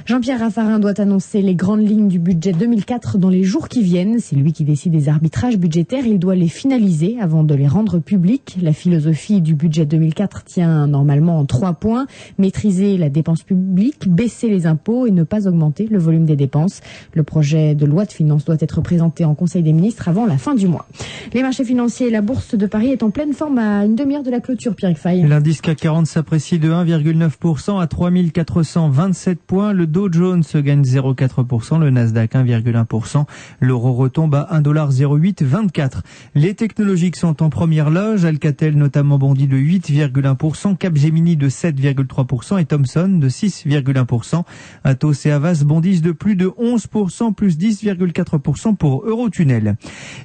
Jean-Pierre Raffarin doit annoncer les grandes lignes du budget 2004 dans les jours qui viennent. C'est lui qui décide des arbitrages budgétaires. Il doit les finaliser avant de les rendre publics. La philosophie du budget 2004 tient normalement en 3 points. Maîtriser la dépense publique, baisser les impôts et ne pas augmenter le volume des dépenses. Le projet de loi de finances doit être présenté en Conseil des ministres avant la fin du mois. Les marchés financiers et la bourse de Paris est en pleine forme à une demi-heure de la clôture, Pierre Fay. L'indice CAC 40 s'apprécie de 1,9% à 3427 points. Le Dow Jones gagne 0,4%, le Nasdaq 1,1%, l'euro retombe à 1,0824. Les technologiques sont en première loge, Alcatel notamment bondit de 8,1%, Capgemini de 7,3% et Thomson de 6,1%. Atos et Havas bondissent de plus de 11%, plus 10,4% pour Eurotunnel.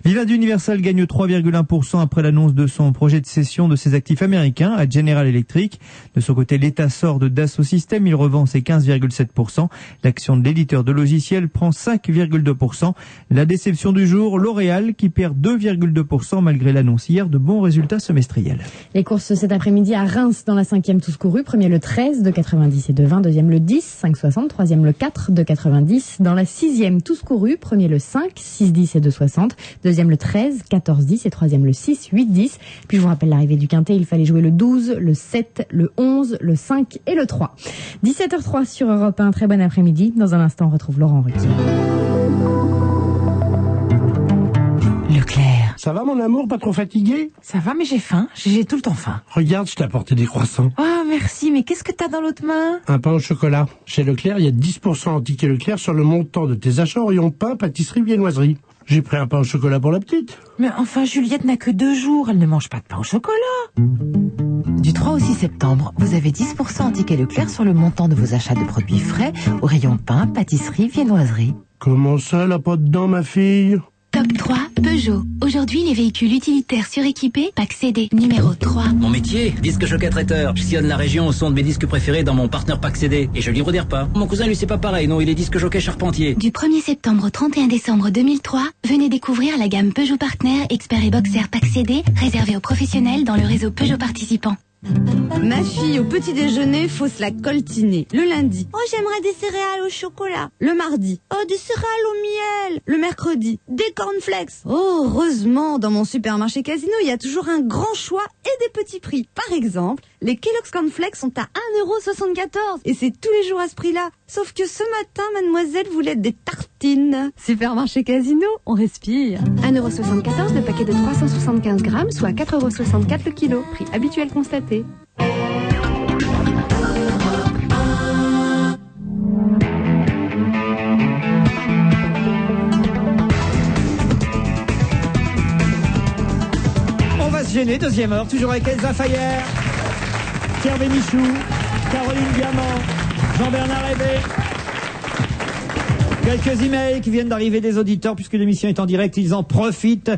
Vivendi Universal gagne 3,1% après l'annonce de son projet de cession de ses actifs américains à General Electric. De son côté, l'État sort de Dassault Systèmes, il revend ses 15,7%. 2%. L'action de l'éditeur de logiciels prend 5,2%. La déception du jour, L'Oréal qui perd 2,2% malgré l'annonce hier de bons résultats semestriels. Les courses cet après-midi à Reims dans la 5e tous courus. Premier le 13 de 90 et de 20, deuxième le 10, 5,60, troisième le 4 de 90. Dans la 6e tous courus, premier le 5, 6,10 et 2,60, deuxième le 13, 14,10 et troisième le 6, 8,10. Puis je vous rappelle l'arrivée du quintet, il fallait jouer le 12, le 7, le 11, le 5 et le 3. 17h03 sur Europe 1, très bon après-midi. Dans un instant, on retrouve Laurent Ruquier. Leclerc. Ça va mon amour, pas trop fatigué? Ça va, mais j'ai faim. J'ai tout le temps faim. Regarde, je t'ai apporté des croissants. Ah, merci, mais qu'est-ce que t'as dans l'autre main? Un pain au chocolat. Chez Leclerc, il y a 10% en ticket Leclerc sur le montant de tes achats rayon pain, pâtisserie, viennoiserie. J'ai pris un pain au chocolat pour la petite. Mais enfin, Juliette n'a que 2 jours. Elle ne mange pas de pain au chocolat. Du 3 au 6 septembre, vous avez 10% en ticket Leclerc sur le montant de vos achats de produits frais au rayon pain, pâtisserie, viennoiserie. Comment ça, elle a pas dedans, ma fille? Top 3, Peugeot. Aujourd'hui, les véhicules utilitaires suréquipés, pack CD, numéro 3. Mon métier, disque jockey traiteur. Je sillonne la région au son de mes disques préférés dans mon partner pack CD. Et je livre des repas. Mon cousin, lui, c'est pas pareil. Non, il est disque jockey charpentier. Du 1er septembre au 31 décembre 2003, venez découvrir la gamme Peugeot Partner, Expert et Boxer pack CD, réservée aux professionnels dans le réseau Peugeot participant. Ma fille, au petit déjeuner, faut se la coltiner. Le lundi, oh j'aimerais des céréales au chocolat. Le mardi, oh des céréales au miel. Le mercredi, des cornflakes. Oh, heureusement, dans mon supermarché Casino, il y a toujours un grand choix et des petits prix. Par exemple, les Kellogg's Cornflakes sont à 1,74 € et c'est tous les jours à ce prix-là. Sauf que ce matin, mademoiselle voulait des tartines. Supermarché Casino, on respire. 1,74 € le paquet de 375 grammes, soit 4,64 € le kilo. Prix habituel constaté. On va se gêner, deuxième heure, toujours avec Elsa Fayer, Pierre Bénichou, Caroline Diamant, Jean-Bernard Hébé. Quelques emails qui viennent d'arriver des auditeurs, puisque l'émission est en direct, ils en profitent.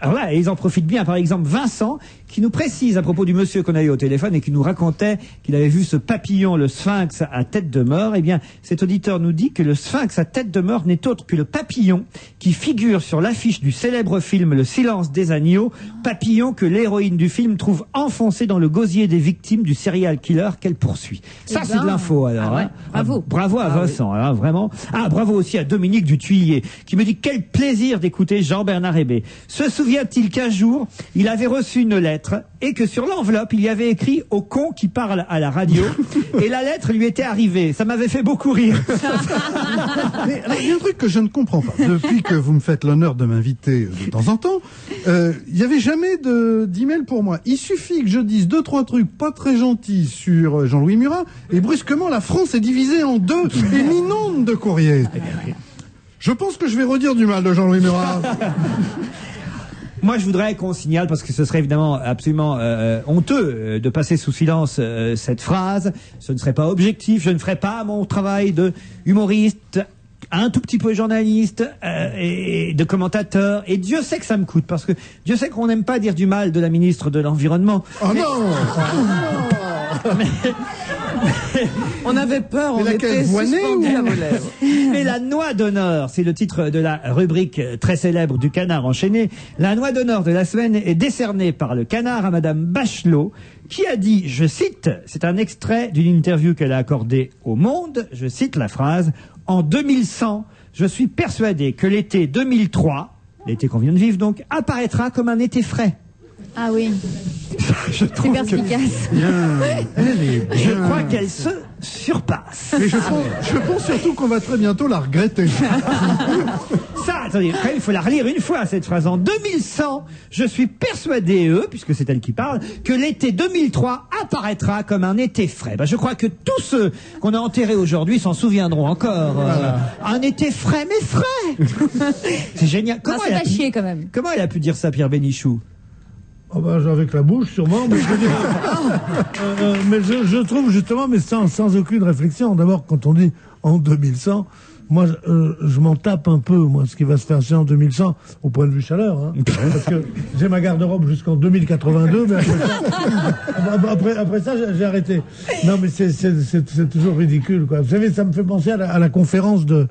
Voilà, ils en profitent bien. Par exemple, Vincent, qui nous précise à propos du monsieur qu'on a eu au téléphone et qui nous racontait qu'il avait vu ce papillon, le sphinx à tête de mort. Eh bien, cet auditeur nous dit que le sphinx à tête de mort n'est autre que le papillon qui figure sur l'affiche du célèbre film Le Silence des agneaux, papillon que l'héroïne du film trouve enfoncé dans le gosier des victimes du serial killer qu'elle poursuit. Ça, c'est de l'info, alors. ouais. Hein. Bravo. Bravo à Vincent, hein, vraiment. Ah, bravo aussi à Dominique Dutuillier, qui me dit quel plaisir d'écouter Jean-Bernard Hébé. Se souvient-il qu'un jour, il avait reçu une lettre et que sur l'enveloppe, il y avait écrit « Au con qui parle à la radio » et la lettre lui était arrivée. Ça m'avait fait beaucoup rire. Mais alors, il y a un truc que je ne comprends pas. Depuis que vous me faites l'honneur de m'inviter de temps en temps, il n'y avait jamais d'email pour moi. Il suffit que je dise 2-3 trucs pas très gentils sur Jean-Louis Murat et brusquement la France est divisée en deux et m'inonde de courriers. Je pense que je vais redire du mal de Jean-Louis Murat. Moi, je voudrais qu'on signale, parce que ce serait évidemment absolument honteux de passer sous silence cette phrase. Ce ne serait pas objectif. Je ne ferais pas mon travail de humoriste, un tout petit peu journaliste et de commentateur. Et Dieu sait que ça me coûte, parce que Dieu sait qu'on n'aime pas dire du mal de la ministre de l'Environnement. Oh non. On avait peur, on était suspendus à vos lèvres. Mais la noix d'honneur, c'est le titre de la rubrique très célèbre du Canard enchaîné. La noix d'honneur de la semaine est décernée par le Canard à Madame Bachelot, qui a dit, je cite, c'est un extrait d'une interview qu'elle a accordée au Monde, je cite la phrase, « En 2100, je suis persuadée que l'été 2003, l'été qu'on vient de vivre donc, apparaîtra comme un été frais. » Ah oui. Je trouve c'est perspicace. Je crois qu'elle se surpasse. Mais je pense surtout qu'on va très bientôt la regretter. Ça, attendez, après, il faut la relire une fois, cette phrase. En 2100, je suis persuadé, puisque c'est elle qui parle, que l'été 2003 apparaîtra comme un été frais. Ben, je crois que tous ceux qu'on a enterrés aujourd'hui s'en souviendront encore. Un été frais, mais frais. C'est génial. Comment elle a chier, quand même. Comment elle a pu dire ça, Pierre Bénichou? Oh bah, avec la bouche, sûrement, mais je trouve justement, mais sans aucune réflexion. D'abord, quand on dit en 2100, moi, je m'en tape un peu, moi, ce qui va se passer en 2100, au point de vue chaleur, hein. Parce que j'ai ma garde-robe jusqu'en 2082, mais après ça, j'ai arrêté. Non, mais c'est toujours ridicule, quoi. Vous savez, ça me fait penser à la conférence d'un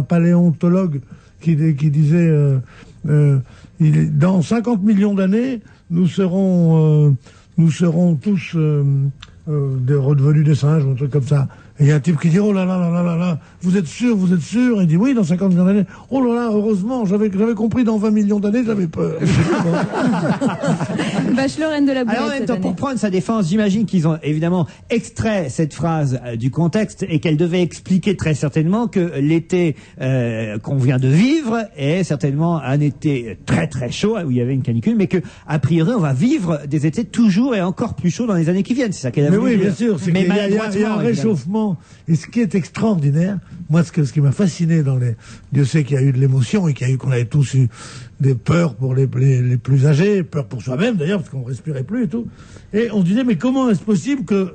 paléontologue qui disait, dans 50 millions d'années, nous serons tous redevenus des singes ou un truc comme ça. Et il y a un type qui dit, oh là là là là là là, vous êtes sûr? Il dit, oui, dans 50 millions d'années. Oh là là, heureusement, j'avais compris dans 20 millions d'années, j'avais peur. Bachelor reine de la boulette. Alors en même temps, pour prendre sa défense, j'imagine qu'ils ont évidemment extrait cette phrase du contexte et qu'elle devait expliquer très certainement que l'été qu'on vient de vivre est certainement un été très très chaud où il y avait une canicule, mais que a priori on va vivre des étés toujours et encore plus chauds dans les années qui viennent. C'est ça qu'elle a voulu dire. Mais oui, bien sûr, c'est qu'il y a un réchauffement. Et ce qui est extraordinaire, moi, ce qui m'a fasciné dans les... Dieu sait qu'il y a eu de l'émotion et qu'on avait tous eu des peurs pour les plus âgés, peur pour soi-même d'ailleurs, parce qu'on respirait plus et tout. Et on se disait, mais comment est-ce possible que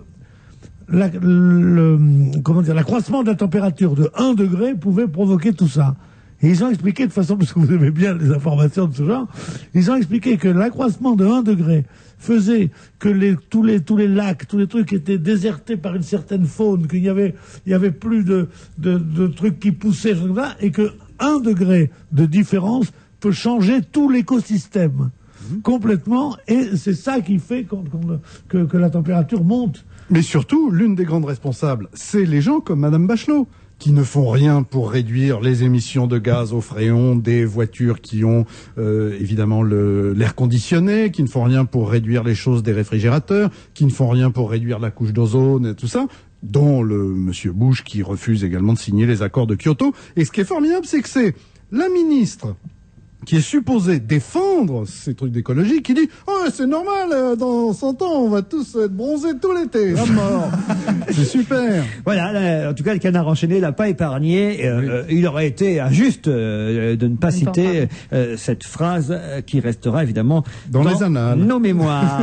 l'accroissement de la température de 1 degré pouvait provoquer tout ça? Et ils ont expliqué de façon, parce que vous aimez bien les informations de ce genre, ils ont expliqué que l'accroissement de 1 degré faisait que tous les lacs, tous les trucs étaient désertés par une certaine faune, qu'il y avait plus de trucs qui poussaient, et que 1 degré de différence peut changer tout l'écosystème complètement, et c'est ça qui fait que la température monte. Mais surtout, l'une des grandes responsables, c'est les gens comme Madame Bachelot, qui ne font rien pour réduire les émissions de gaz au fréon des voitures qui ont évidemment l'air conditionné, qui ne font rien pour réduire les choses des réfrigérateurs, qui ne font rien pour réduire la couche d'ozone et tout ça, dont le monsieur Bush qui refuse également de signer les accords de Kyoto. Et ce qui est formidable, c'est que c'est la ministre qui est supposée défendre ces trucs d'écologie, qui dit « Oh, c'est normal, dans 100 ans, on va tous être bronzés tout l'été, à mort. » C'est super. Voilà, en tout cas, le canard enchaîné l'a pas épargné. Il aurait été injuste de ne pas citer cette phrase qui restera évidemment dans les annales. Nos mémoires.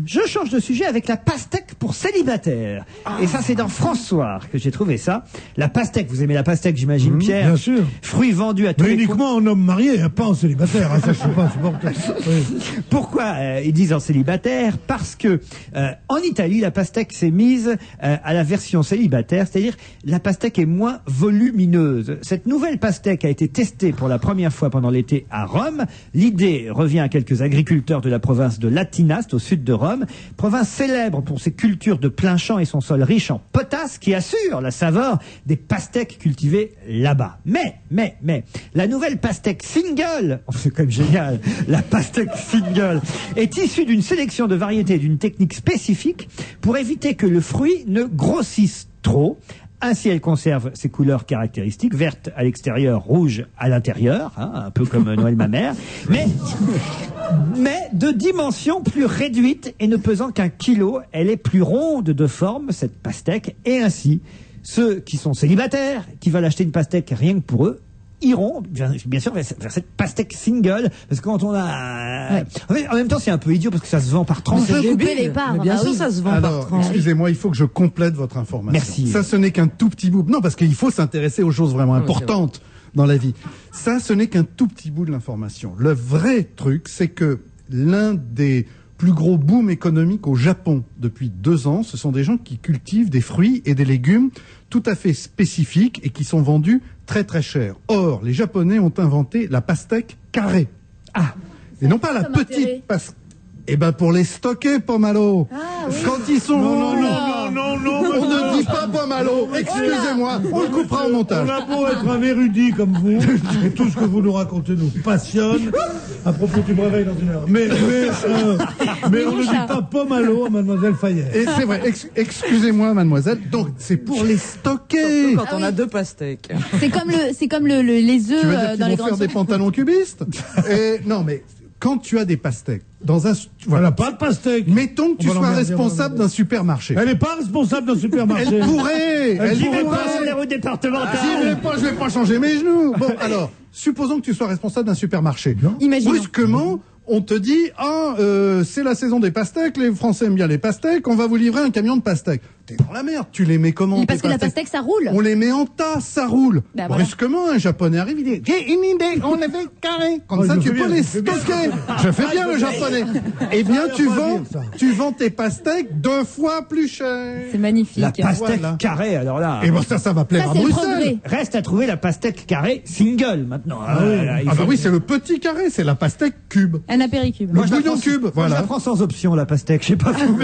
Je change de sujet avec la pastèque pour célibataires. Et ça, c'est dans François que j'ai trouvé ça. La pastèque, vous aimez la pastèque, j'imagine, Pierre? Bien sûr. Fruit vendu à tous mais uniquement en homme marié, pas en célibataire, hein, ça je sais pas supporter. Oui. Pourquoi ils disent en célibataire? Parce que en Italie, la pastèque s'est mise à la version célibataire, c'est-à-dire la pastèque est moins volumineuse. Cette nouvelle pastèque a été testée pour la première fois pendant l'été à Rome. L'idée revient à quelques agriculteurs de la province de Latinaste, au sud de Rome, province célèbre pour ses cultures de plein champ et son sol riche en potasse qui assure la saveur des pastèques cultivées là-bas. Mais, la nouvelle pastèque single, c'est quand même génial, la pastèque single, est issue d'une sélection de variétés et d'une technique spécifique pour éviter que le fruit ne grossisse trop. Ainsi, elle conserve ses couleurs caractéristiques, verte à l'extérieur, rouge à l'intérieur, hein, un peu comme Noël ma mère, mais de dimension plus réduite et ne pesant qu'1 kilo. Elle est plus ronde de forme, cette pastèque, et ainsi, ceux qui sont célibataires, qui veulent acheter une pastèque rien que pour eux, iront bien sûr vers cette pastèque single, parce que quand on a en même temps c'est un peu idiot parce que ça se vend par tranche. On peut couper les parts, bien sûr ça se vend par tranche. Excusez-moi, il faut que je complète votre information. Merci. Ça, ce n'est qu'un tout petit bout. Non, parce qu'il faut s'intéresser aux choses vraiment importantes dans la vie. Ça, ce n'est qu'un tout petit bout de l'information. Le vrai truc, c'est que l'un des plus gros boom économique au Japon depuis 2 ans, ce sont des gens qui cultivent des fruits et des légumes tout à fait spécifiques et qui sont vendus très très cher. Or, les Japonais ont inventé la pastèque carrée. Ah. Et non pas la petite pastèque. Eh ben pour les stocker, Pomalo. Ah, oui. Quand ils sont non, on ne dit pas Pomalo. Excusez-moi, on le coupera au montage. On a beau être un érudit comme vous, et tout ce que vous nous racontez nous passionne. À propos, tu me réveilles dans 1 heure. Mais on ne dit pas Pomalo à Mademoiselle Fayet. Et c'est vrai. Excusez-moi, Mademoiselle. Donc c'est pour les stocker. Quand on a 2 pastèques. C'est comme les œufs tu veux dire dans qu'ils les vont faire grandes des pantalons cubistes. Et non mais. Quand tu as des pastèques dans un... Voilà, pas de pastèque. Mettons que tu sois responsable d'un supermarché. Elle n'est pas responsable d'un supermarché. Elle pourrait. J'y vais pas sur les routes départementales. Je vais pas changer mes genoux. Bon, alors, supposons que tu sois responsable d'un supermarché. Imaginons. Brusquement, on te dit c'est la saison des pastèques, les Français aiment bien les pastèques, on va vous livrer un camion de pastèques. T'es dans la merde, tu les mets comment? Mais parce que la pastèque ça roule. On les met en tas, ça roule. Bah, voilà. Brusquement, un Japonais arrive, il dit j'ai une idée, on les fait carré. Comme ça, tu peux les stocker. Je fais bien le Japonais. Eh bien, tu vends tes pastèques 2 fois plus cher. C'est magnifique. La pastèque carrée, alors là. Et bon, ça va plaire à Bruxelles. Reste à trouver la pastèque carrée single maintenant. Oui, c'est le petit carré, c'est la pastèque cube. Un apéricube. Le bouillon cube, voilà. Je la prends sans option, la pastèque, je sais pas vous.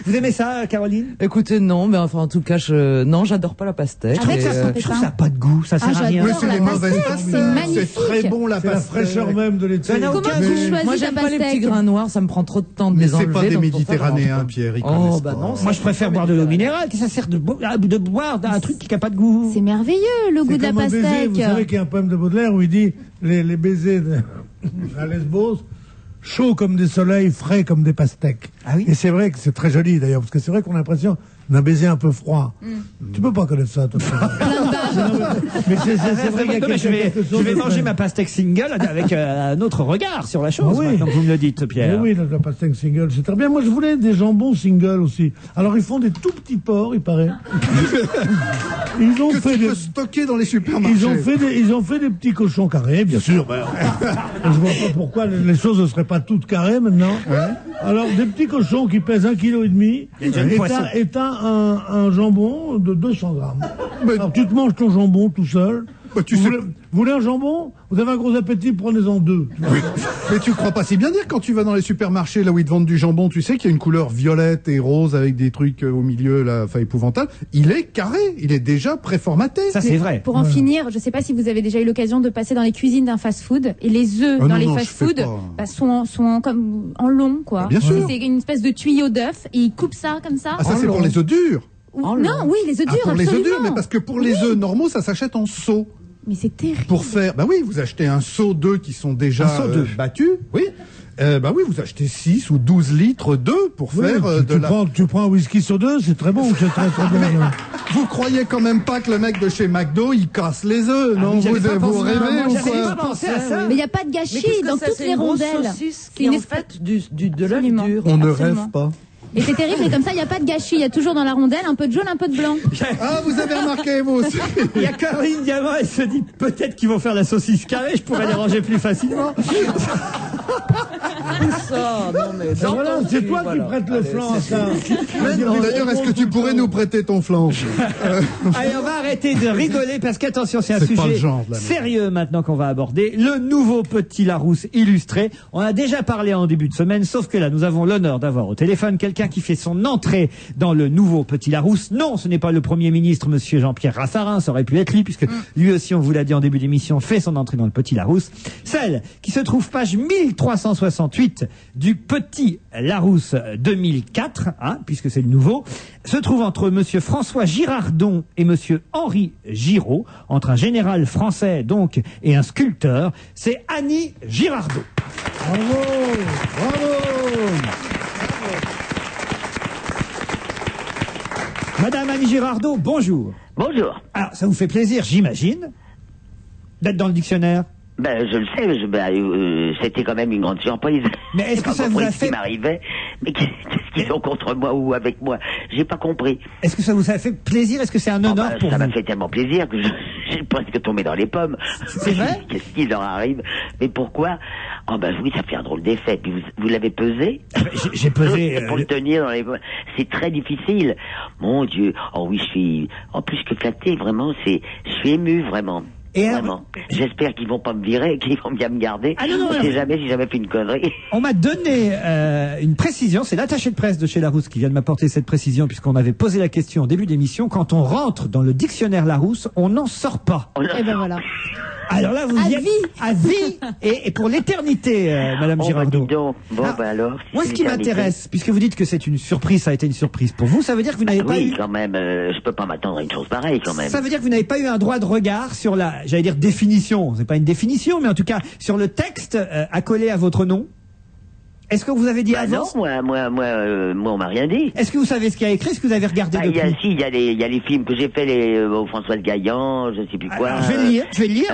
Vous aimez ça, Caroline? Écoutez, non, mais enfin, en tout cas, non, j'adore pas la pastèque. Je trouve ça n'a pas de goût, ça sert à rien. Mais c'est les mauvaises pastèques. C'est très bon, la pastèque. C'est la fraîcheur même de l'été. Comment tu choisis Moi, ta j'aime pas les petits pastèque? grains noirs, ça me prend trop de temps de les enlever. Mais c'est pas des Méditerranéens, Pierre. Oh, bah non. Moi, je préfère boire de l'eau minérale, que ça sert de boire un truc qui n'a pas de goût. C'est merveilleux, le goût de la pastèque. Vous savez qu'il y a un poème de Baudelaire où il dit les baisers à Lesbos, chauds comme des soleils, frais comme des pastèques. Ah oui. Et c'est vrai que c'est très joli d'ailleurs, parce que c'est vrai qu'on a l'impression d'un baiser un peu froid. Tu peux pas connaître ça, toi. Mais c'est vrai qu'il y a quelque chose. Je vais manger ma pastèque single avec un autre regard sur la chose. Maintenant que vous me le dites, Pierre. Mais oui, la pastèque single, c'est très bien. Moi, je voulais des jambons single aussi. Alors, ils font des tout petits porcs, il paraît. Ils ont fait des stocker dans les supermarchés. Ils ont fait des petits cochons carrés, bien sûr. Je vois pas pourquoi les choses ne seraient pas toutes carrées maintenant. Alors, des petits cochons qui pèsent 1,5 kg et un jambon de 200 grammes. Alors, tu te manges ton jambon tout seul. Vous voulez un jambon? Vous avez un gros appétit, prenez-en 2. Oui. Mais tu crois pas si bien dire quand tu vas dans les supermarchés là où ils te vendent du jambon, tu sais qu'il y a une couleur violette et rose avec des trucs au milieu là, enfin épouvantable. Il est carré, il est déjà préformaté. Ça c'est vrai. Pour en finir, je sais pas si vous avez déjà eu l'occasion de passer dans les cuisines d'un fast-food et les œufs dans les fast-food sont comme en long quoi. Bien sûr. C'est une espèce de tuyau d'œuf et ils coupent ça comme ça. Ah ça c'est pour les œufs durs. Non, oui, les œufs durs. Pour les œufs durs, mais parce que pour les œufs normaux, ça s'achète en seau. Mais c'est terrible. Pour faire, bah oui, vous achetez un seau d'œufs qui sont déjà battus. Oui. Bah oui, vous achetez 6 ou 12 litres d'œufs pour faire tu prends un whisky sur 2, c'est très bon, c'est très bon. Vous croyez quand même pas que le mec de chez McDo, il casse les œufs, non? Vous rêvez ou quoi? Mais il n'y a pas de gâchis dans toutes les rondelles. C'est une espèce de l'œuf dur. On ne rêve pas. Et c'est terrible, et comme ça, il n'y a pas de gâchis. Il y a toujours dans la rondelle un peu de jaune, un peu de blanc. Ah, vous avez remarqué, vous aussi. Il y a Caroline Diamant, elle se dit peut-être qu'ils vont faire la saucisse carrée, je pourrais les ranger plus facilement. Ça, non mais voilà, c'est toi qui prêtes le flanc à ça. D'ailleurs, est-ce que tu pourrais nous prêter ton flanc? Allez, on va arrêter de rigoler parce qu'attention, c'est un sujet sérieux maintenant qu'on va aborder. Le nouveau Petit Larousse illustré. On a déjà parlé en début de semaine, sauf que là, nous avons l'honneur d'avoir au téléphone quelqu'un qui fait son entrée dans le nouveau Petit Larousse. Non, ce n'est pas le Premier ministre, monsieur Jean-Pierre Raffarin, ça aurait pu être lui, puisque lui aussi, on vous l'a dit en début d'émission, fait son entrée dans le Petit Larousse. Celle qui se trouve page 1368 du Petit Larousse 2004, puisque c'est le nouveau, se trouve entre monsieur François Girardon et monsieur Henri Giraud, entre un général français donc et un sculpteur. C'est Annie Girardot. Bravo, bravo. Madame Annie Girardot, bonjour. Bonjour. Alors, ça vous fait plaisir, j'imagine, d'être dans le dictionnaire? Ben, je le sais, c'était quand même une grande surprise. Mais est-ce que ça vous a fait... ce qui m'arrivait, mais qu'est-ce qu'ils ont contre moi ou avec moi? J'ai pas compris. Est-ce que ça vous a fait plaisir? Est-ce que c'est un honneur pour vous? Ça m'a fait tellement plaisir que j'ai presque tombé dans les pommes. C'est vrai? Qu'est-ce qui leur arrive? Mais pourquoi? Oh ben oui, ça fait un drôle d'effet. Puis vous l'avez pesé? J'ai pesé... Pour le tenir dans les pommes. C'est très difficile. Mon Dieu. Oh oui, je suis plus que flatté, vraiment. Je suis ému, vraiment. Et vraiment. J'espère qu'ils vont pas me virer, qu'ils vont bien me garder. Ah non, on sait jamais si j'avais fait une connerie. On m'a donné une précision, c'est l'attaché de presse de chez Larousse qui vient de m'apporter cette précision, puisqu'on avait posé la question au début d'émission. Quand on rentre dans le dictionnaire Larousse, on n'en sort pas. Et ben voilà. Alors là, vous y êtes à vie et pour l'éternité, Madame Girardot. Bon, alors. Moi, ce qui m'intéresse, puisque vous dites que c'est une surprise, ça a été une surprise pour vous, ça veut dire que vous n'avez pas eu... Oui, quand même, je peux pas m'attendre à une chose pareille, quand même. Ça veut dire que vous n'avez pas eu un droit de regard sur la, j'allais dire définition, c'est pas une définition, mais en tout cas, sur le texte accolé à votre nom. Est-ce que vous avez dit avant? Non, moi, on m'a rien dit. Est-ce que vous savez ce qu'il y a écrit? Est-ce que vous avez regardé depuis? Il y a les films que j'ai fait, Françoise Gaillan, je sais plus quoi. Alors, je vais le lire.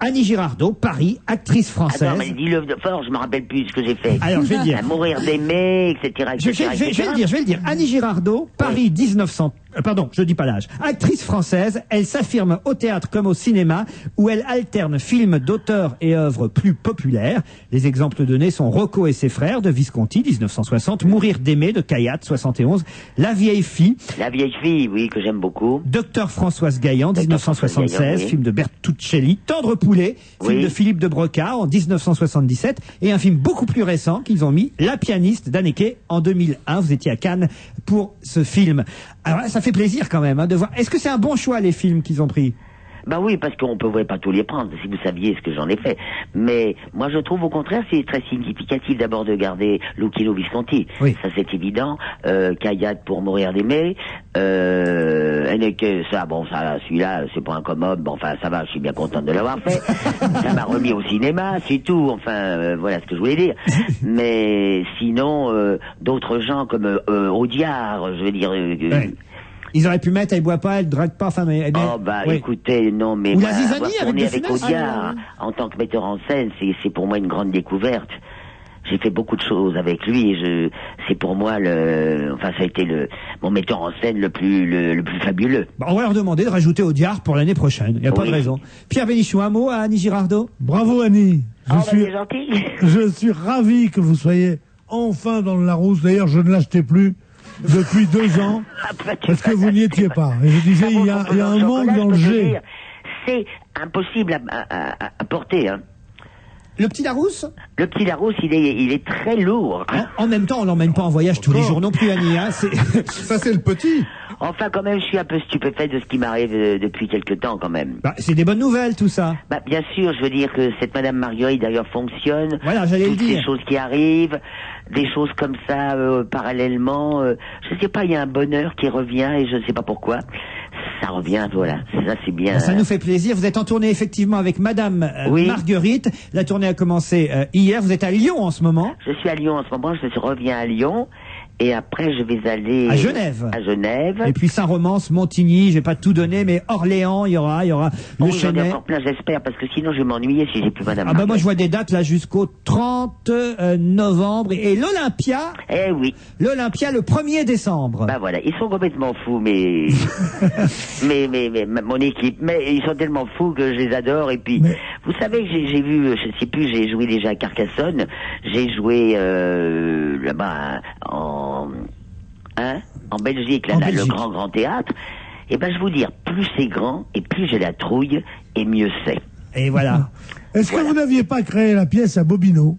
Annie Girardot, Paris, actrice française. Attends, mais dis-le de fort, je me rappelle plus ce que j'ai fait. Alors, je vais le dire. À mourir d'aimer, etc., etc., Je vais le dire. Annie Girardot, Paris, 1900. Pardon, je dis pas l'âge. Actrice française, elle s'affirme au théâtre comme au cinéma, où elle alterne films d'auteur et œuvres plus populaires. Les exemples donnés sont Rocco et ses frères de Visconti, 1960, Mourir d'aimer de Caillat, 71, La vieille fille. La vieille fille, oui, que j'aime beaucoup. Docteur Françoise Gaillan, 1976, Gaillan, oui. film de Bertuccelli. Tendre poulet, film Oui. de Philippe de Broca en 1977. Et un film beaucoup plus récent qu'ils ont mis, La pianiste d'Haneke en 2001. Vous étiez à Cannes pour ce film. Alors là, ça fait plaisir quand même de voir. Est-ce que c'est un bon choix, les films qu'ils ont pris? Bah oui, parce qu'on ne pouvait pas tous les prendre, si vous saviez ce que j'en ai fait. Mais moi, je trouve au contraire, c'est très significatif d'abord de garder Lucchino Visconti. Oui. Ça, c'est évident. Caillat pour Mourir d'aimer. Haneke, ça, bon, ça, celui-là, c'est pas incommode. Bon, enfin, ça va, je suis bien contente de l'avoir fait. Ça m'a remis au cinéma, c'est tout. Enfin, voilà ce que je voulais dire. Mais sinon, d'autres gens comme Audiard, je veux dire... Ouais. Ils auraient pu mettre Elle boit pas, elle drague pas, enfin, mais... Oh bah oui. écoutez, non mais Ou moi, la Zizanie avoir avec tourné De avec Funès. Audiard en tant que metteur en scène, c'est pour moi une grande découverte. J'ai fait beaucoup de choses avec lui et c'est pour moi ça a été mon metteur en scène le plus fabuleux. Bah, on va leur demander de rajouter Audiard pour l'année prochaine. Il n'y a pas de raison. Pierre Bénichou, un mot à Annie Girardot? Bravo Annie. Il est gentil. Je suis ravi que vous soyez enfin dans le Larousse. D'ailleurs, je ne l'achetais plus depuis 2 ans parce que vous n'y étiez pas. Et je disais, il y a un manque dans le G. C'est impossible à porter. Hein. Le petit Larousse? Le petit Larousse, il est très lourd. En même temps, on l'emmène pas en voyage tous les jours non plus, Annie. Hein, ça, c'est le petit. Enfin, quand même, je suis un peu stupéfait de ce qui m'arrive depuis quelque temps, quand même. Bah, c'est des bonnes nouvelles, tout ça. Bah, bien sûr, je veux dire que cette Madame Marguerite, d'ailleurs, fonctionne. Voilà, j'allais le dire. Toutes ces choses qui arrivent, des choses comme ça, parallèlement. Je sais pas, il y a un bonheur qui revient et je ne sais pas pourquoi. Ça revient, voilà. Ça, c'est bien. Ça nous fait plaisir. Vous êtes en tournée, effectivement, avec Madame Oui. Marguerite. La tournée a commencé hier. Vous êtes à Lyon en ce moment. Je suis à Lyon en ce moment, je reviens à Lyon. Et après, je vais aller... À Genève. À Genève. Et puis Saint-Romance, Montigny, j'ai pas tout donné, mais Orléans, il y aura le oui, j'en ai Chênay. encore plein, j'espère, parce que sinon je vais m'ennuyer si j'ai plus Madame Ah bah moi Marguerite. je vois des dates là jusqu'au 30 novembre et l'Olympia. Eh oui. L'Olympia le 1er décembre. Bah voilà, ils sont complètement fous, mais mon équipe, mais ils sont tellement fous que je les adore. Et puis, vous savez que j'ai vu, je sais plus, j'ai joué déjà à Carcassonne, j'ai joué là-bas en Belgique, là, le grand théâtre. Et ben je vous dire, plus c'est grand et plus j'ai la trouille et mieux c'est. Et voilà. Est-ce que vous n'aviez pas créé la pièce à Bobino?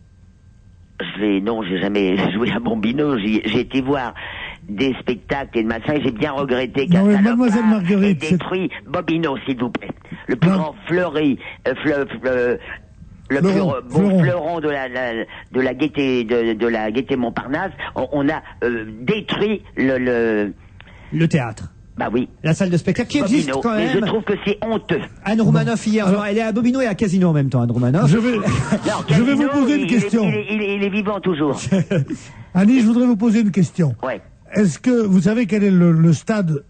Non, j'ai jamais joué à Bobino. J'ai été voir des spectacles et de machin, et j'ai bien regretté qu'un salopard Mademoiselle Marguerite, ait détruit Bobino, s'il vous plaît. Le plus grand fleuri, le plus beau fleuron de la gaieté de la gaieté Montparnasse. On a détruit le théâtre. Bah oui. La salle de spectacle qui existe quand même. Mais je trouve que c'est honteux. Anne Roumanoff hier, elle est à Bobino et à Casino en même temps, Anne Roumanoff. Je vais vous poser une question. Il est vivant toujours. Annie, je voudrais vous poser une question. Ouais. Est-ce que vous savez quel est le stade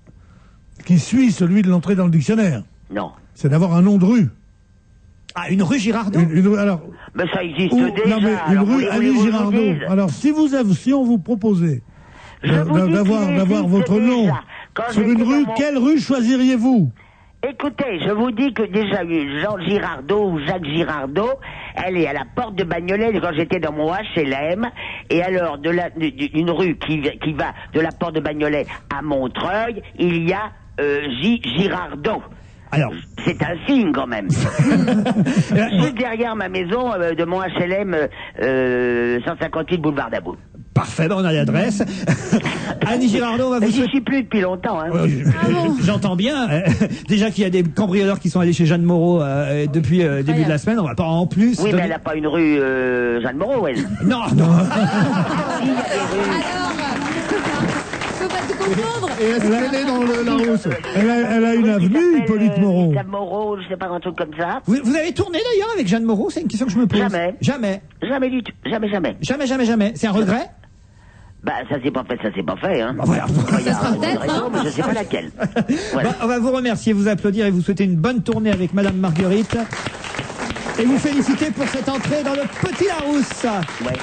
qui suit celui de l'entrée dans le dictionnaire? Non. C'est d'avoir un nom de rue. Ah, une rue Girardot? Mais ça existe déjà. Non, mais une rue Annie Girardot. Alors, si on vous proposait d'avoir votre nom sur une rue, quelle rue choisiriez-vous? Écoutez, je vous dis que déjà Jean Girardot ou Jacques Girardot, elle est à la porte de Bagnolet quand j'étais dans mon HLM, et alors une rue qui va de la porte de Bagnolet à Montreuil, il y a J. Girardot. Alors, c'est un signe quand même. Juste derrière ma maison de mon HLM 158 boulevard d'About. Parfait, on a l'adresse. Annie Girardot, on va vous J'y suis plus depuis longtemps. Hein. J'entends bien. Déjà qu'il y a des cambrioleurs qui sont allés chez Jeanne Moreau depuis le début de la semaine, on va pas en plus. Oui, mais elle n'a pas une rue Jeanne Moreau, elle. Non. Et est-ce qu'elle est dans le Larousse? Elle a une avenue, Hippolyte Moreau. Moreau, je sais pas, un truc comme ça. Vous avez tourné d'ailleurs avec Jeanne Moreau? C'est une question que je me pose. Jamais. Jamais du tout. Jamais. C'est un regret? Bah, ça s'est pas fait, hein. Bah, voilà. Ça sera peut-être, hein. Mais je sais pas laquelle. Voilà. Bah, on va vous remercier, vous applaudir et vous souhaiter une bonne tournée avec Madame Marguerite. Et vous félicitez pour cette entrée dans le Petit Larousse. Ouais.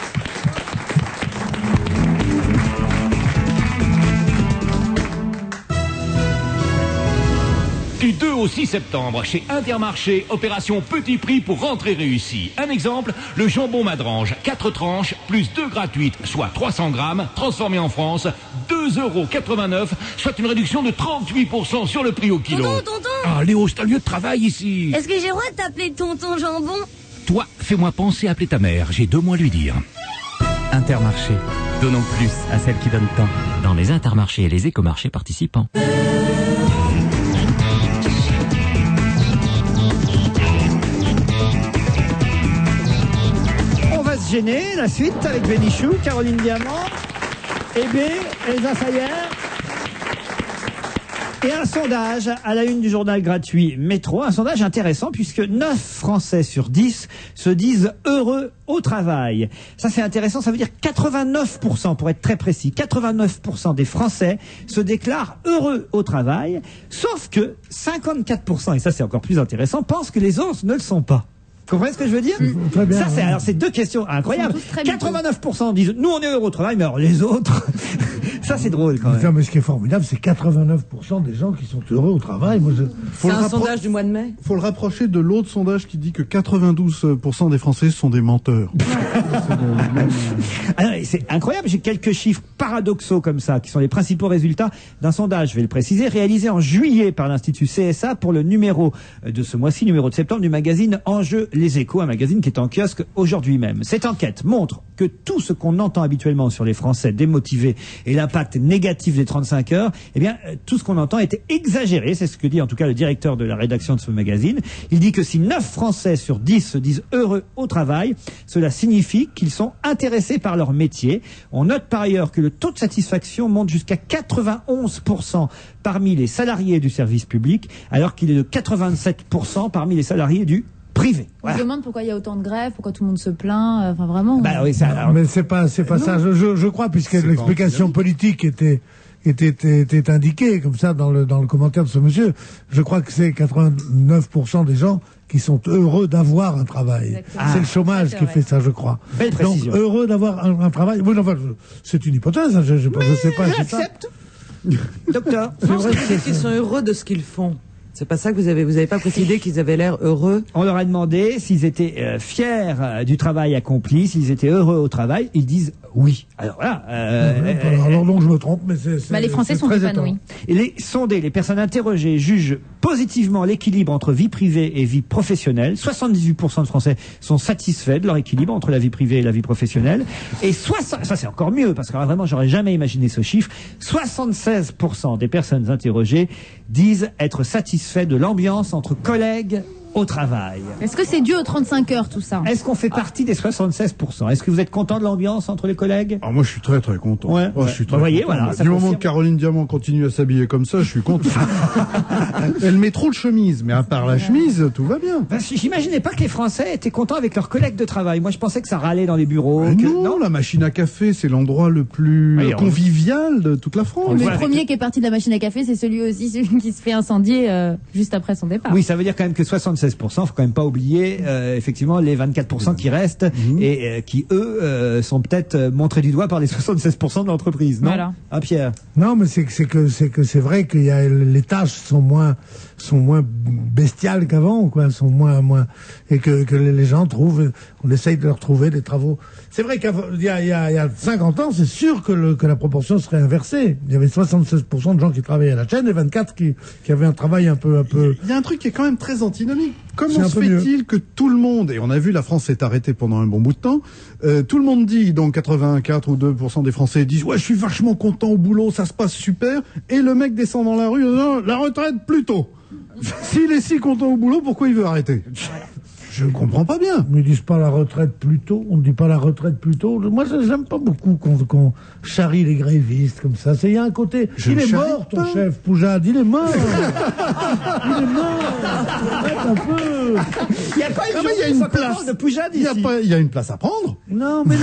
Du 2 au 6 septembre, chez Intermarché, opération petit prix pour rentrée réussie. Un exemple, le jambon Madrange, 4 tranches, plus 2 gratuites, soit 300 grammes, transformé en France, 2,89 €, soit une réduction de 38% sur le prix au kilo. Tonton Ah, Léo, c'est un lieu de travail ici. Est-ce que j'ai le droit de t'appeler tonton jambon? Toi, fais-moi penser à appeler ta mère, j'ai 2 mots à lui dire. Intermarché. Donnons plus à celles qui donnent tant. Dans les intermarchés et les écomarchés participants. Gêné, la suite avec Bénichou, Caroline Diamant, Hébé, Elsa Sayer. Et un sondage à la une du journal gratuit Métro, un sondage intéressant puisque 9 Français sur 10 se disent heureux au travail. Ça c'est intéressant, ça veut dire 89% pour être très précis, 89% des Français se déclarent heureux au travail, sauf que 54%, et ça c'est encore plus intéressant, pensent que les autres ne le sont pas. Vous comprenez ce que je veux dire? Très bien, ça, c'est, ouais. alors, c'est deux questions incroyables. 89% disent, nous, on est heureux au travail, mais alors, les autres, ça, c'est drôle, quand même. Non, mais ce qui est formidable, c'est 89% des gens qui sont heureux au travail. Moi, C'est un sondage du mois de mai. Faut le rapprocher de l'autre sondage qui dit que 92% des Français sont des menteurs. Alors, c'est incroyable, j'ai quelques chiffres paradoxaux comme ça, qui sont les principaux résultats d'un sondage, je vais le préciser, réalisé en juillet par l'Institut CSA pour le numéro de ce mois-ci, numéro de septembre, du magazine Enjeux Les Échos, un magazine qui est en kiosque aujourd'hui même. Cette enquête montre que tout ce qu'on entend habituellement sur les Français démotivés et l'impact négatif des 35 heures, eh bien, tout ce qu'on entend était exagéré, c'est ce que dit en tout cas le directeur de la rédaction de ce magazine. Il dit que si 9 Français sur 10 se disent heureux au travail, cela signifie qu'ils sont intéressés par leur métier. On note par ailleurs que le taux de satisfaction monte jusqu'à 91% parmi les salariés du service public, alors qu'il est de 87% parmi les salariés du privé. On se demande pourquoi il y a autant de grèves, pourquoi tout le monde se plaint, enfin vraiment. Bah oui, ça, alors... Mais c'est pas ça. Je crois, puisque l'explication politique était indiquée comme ça dans le commentaire de ce monsieur. Je crois que c'est 89% des gens qui sont heureux d'avoir un travail. C'est le chômage qui fait ça, je crois. Belle précision. Donc, heureux d'avoir un travail. Oui, enfin, c'est une hypothèse, hein, je sais pas. J'accepte. Docteur. Je pense qu'ils sont heureux de ce qu'ils font. C'est pas ça que vous avez pas précisé qu'ils avaient l'air heureux? On leur a demandé s'ils étaient fiers du travail accompli, s'ils étaient heureux au travail. Ils disent oui. Alors voilà. Alors donc je me trompe, mais c'est les Français sont épanouis. Et les sondés, les personnes interrogées jugent positivement l'équilibre entre vie privée et vie professionnelle. 78% de Français sont satisfaits de leur équilibre entre la vie privée et la vie professionnelle. Et ça c'est encore mieux parce que alors, vraiment j'aurais jamais imaginé ce chiffre. 76% des personnes interrogées disent être satisfaits de l'ambiance entre collègues au travail. Est-ce que c'est dû aux 35 heures tout ça? Est-ce qu'on fait partie des 76%? Est-ce que vous êtes content de l'ambiance entre les collègues? Alors moi je suis très très content. Ouais, Je suis très voyez, content. voilà, ça Du moment confirme. que Caroline Diamant continue à s'habiller comme ça, je suis content. Elle met trop de chemise, mais à part la chemise, tout va bien. J'imaginais pas que les Français étaient contents avec leurs collègues de travail. Moi je pensais que ça râlait dans les bureaux. Non, la machine à café, c'est l'endroit le plus convivial de toute la France. Le premier qui est parti de la machine à café, c'est celui qui se fait incendier juste après son départ. Oui, ça veut dire quand même que 76%, faut quand même pas oublier effectivement les 24% qui restent et qui eux sont peut-être montrés du doigt par les 76% de l'entreprise, non? Voilà. Ah Pierre. Non, mais c'est que c'est vrai qu'il y a les tâches sont moins bestiales qu'avant, quoi, sont moins et que les gens trouvent, on essaye de leur trouver des travaux. C'est vrai qu'il y a 50 ans, c'est sûr que la proportion serait inversée. Il y avait 76% de gens qui travaillaient à la chaîne et 24 qui avaient un travail un peu. Il y a un truc qui est quand même très antinomique. Comment se fait-il que tout le monde, et on a vu la France s'est arrêtée pendant un bon bout de temps, tout le monde dit, donc 84 ou 2% des Français disent ouais je suis vachement content au boulot, ça se passe super, et le mec descend dans la rue, la retraite plus tôt. S'il est si content au boulot, pourquoi il veut arrêter? Je ne comprends pas bien. Mais ils disent pas la retraite plus tôt. On ne dit pas la retraite plus tôt. Moi, j'aime pas beaucoup qu'on charrie les grévistes comme ça. Il y a un côté. Il est mort, ton chef Poujade. Il est mort. Il est mort. Arrête un peu. Il n'y a pas une place de Poujade ici. Il y a une place à prendre. Non, mais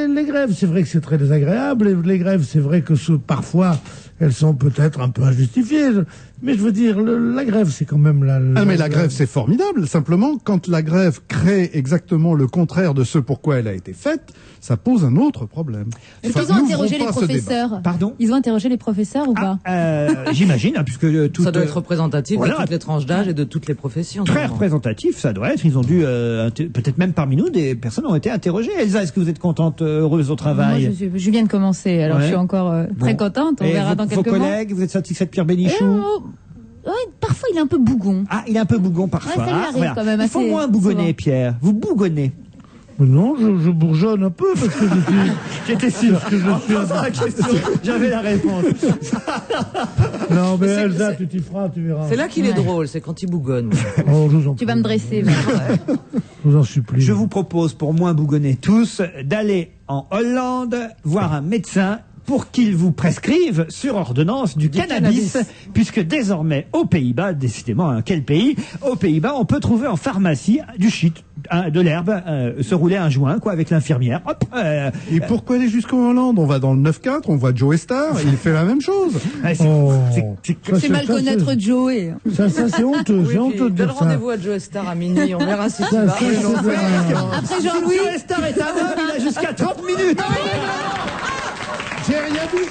les grèves, c'est vrai que c'est très désagréable. Les grèves, c'est vrai que parfois, elles sont peut-être un peu injustifiées. Mais je veux dire, la grève, c'est quand même mais la grève, c'est formidable. Simplement, quand la grève crée exactement le contraire de ce pourquoi elle a été faite, ça pose un autre problème. Est-ce qu'ils ont interrogé les professeurs? Pardon? Ils ont interrogé les professeurs ou pas? J'imagine, hein, puisque ça doit être représentatif de toutes les tranches d'âge et de toutes les professions. Très représentatif, ça doit être. Ils ont dû, peut-être même parmi nous, des personnes ont été interrogées. Elsa, est-ce que vous êtes contente, heureuse au travail? Moi, je viens de commencer, alors je suis encore très contente. On verra dans quelques mois. Vos collègues, vous êtes satisfait de Pierre Bénichou? Parfois, il est un peu bougon. Ah, il est un peu bougon parfois. Ouais, ça lui arrive quand même. Il faut moins bougonner, souvent. Pierre. Vous bougonnez. Non, je bourgeonne un peu parce que je suis... J'étais sûr. J'avais la réponse. Non, mais Elsa, tu t'y feras, tu verras. C'est là qu'il est drôle, c'est quand il bougonne. Tu vas me dresser. Je vous en supplie. Je vous propose, pour moins bougonner tous, d'aller en Hollande voir un médecin pour qu'il vous prescrive sur ordonnance du cannabis, puisque désormais aux Pays-Bas, décidément, quel pays, aux Pays-Bas, on peut trouver en pharmacie du shit, de l'herbe, se rouler un joint, quoi, avec l'infirmière. Hop. Et pourquoi aller jusqu'en Hollande? On va dans le 9-4, on voit Joe Star, il fait la même chose. C'est mal connaître Joey. Ça c'est honteux, c'est honteux de dire ça. Donne rendez-vous à Joe Star à minuit, on verra si tu vas. Après Jean-Louis. Joe Star est un homme, il a jusqu'à 30 minutes. J'ai rien dit.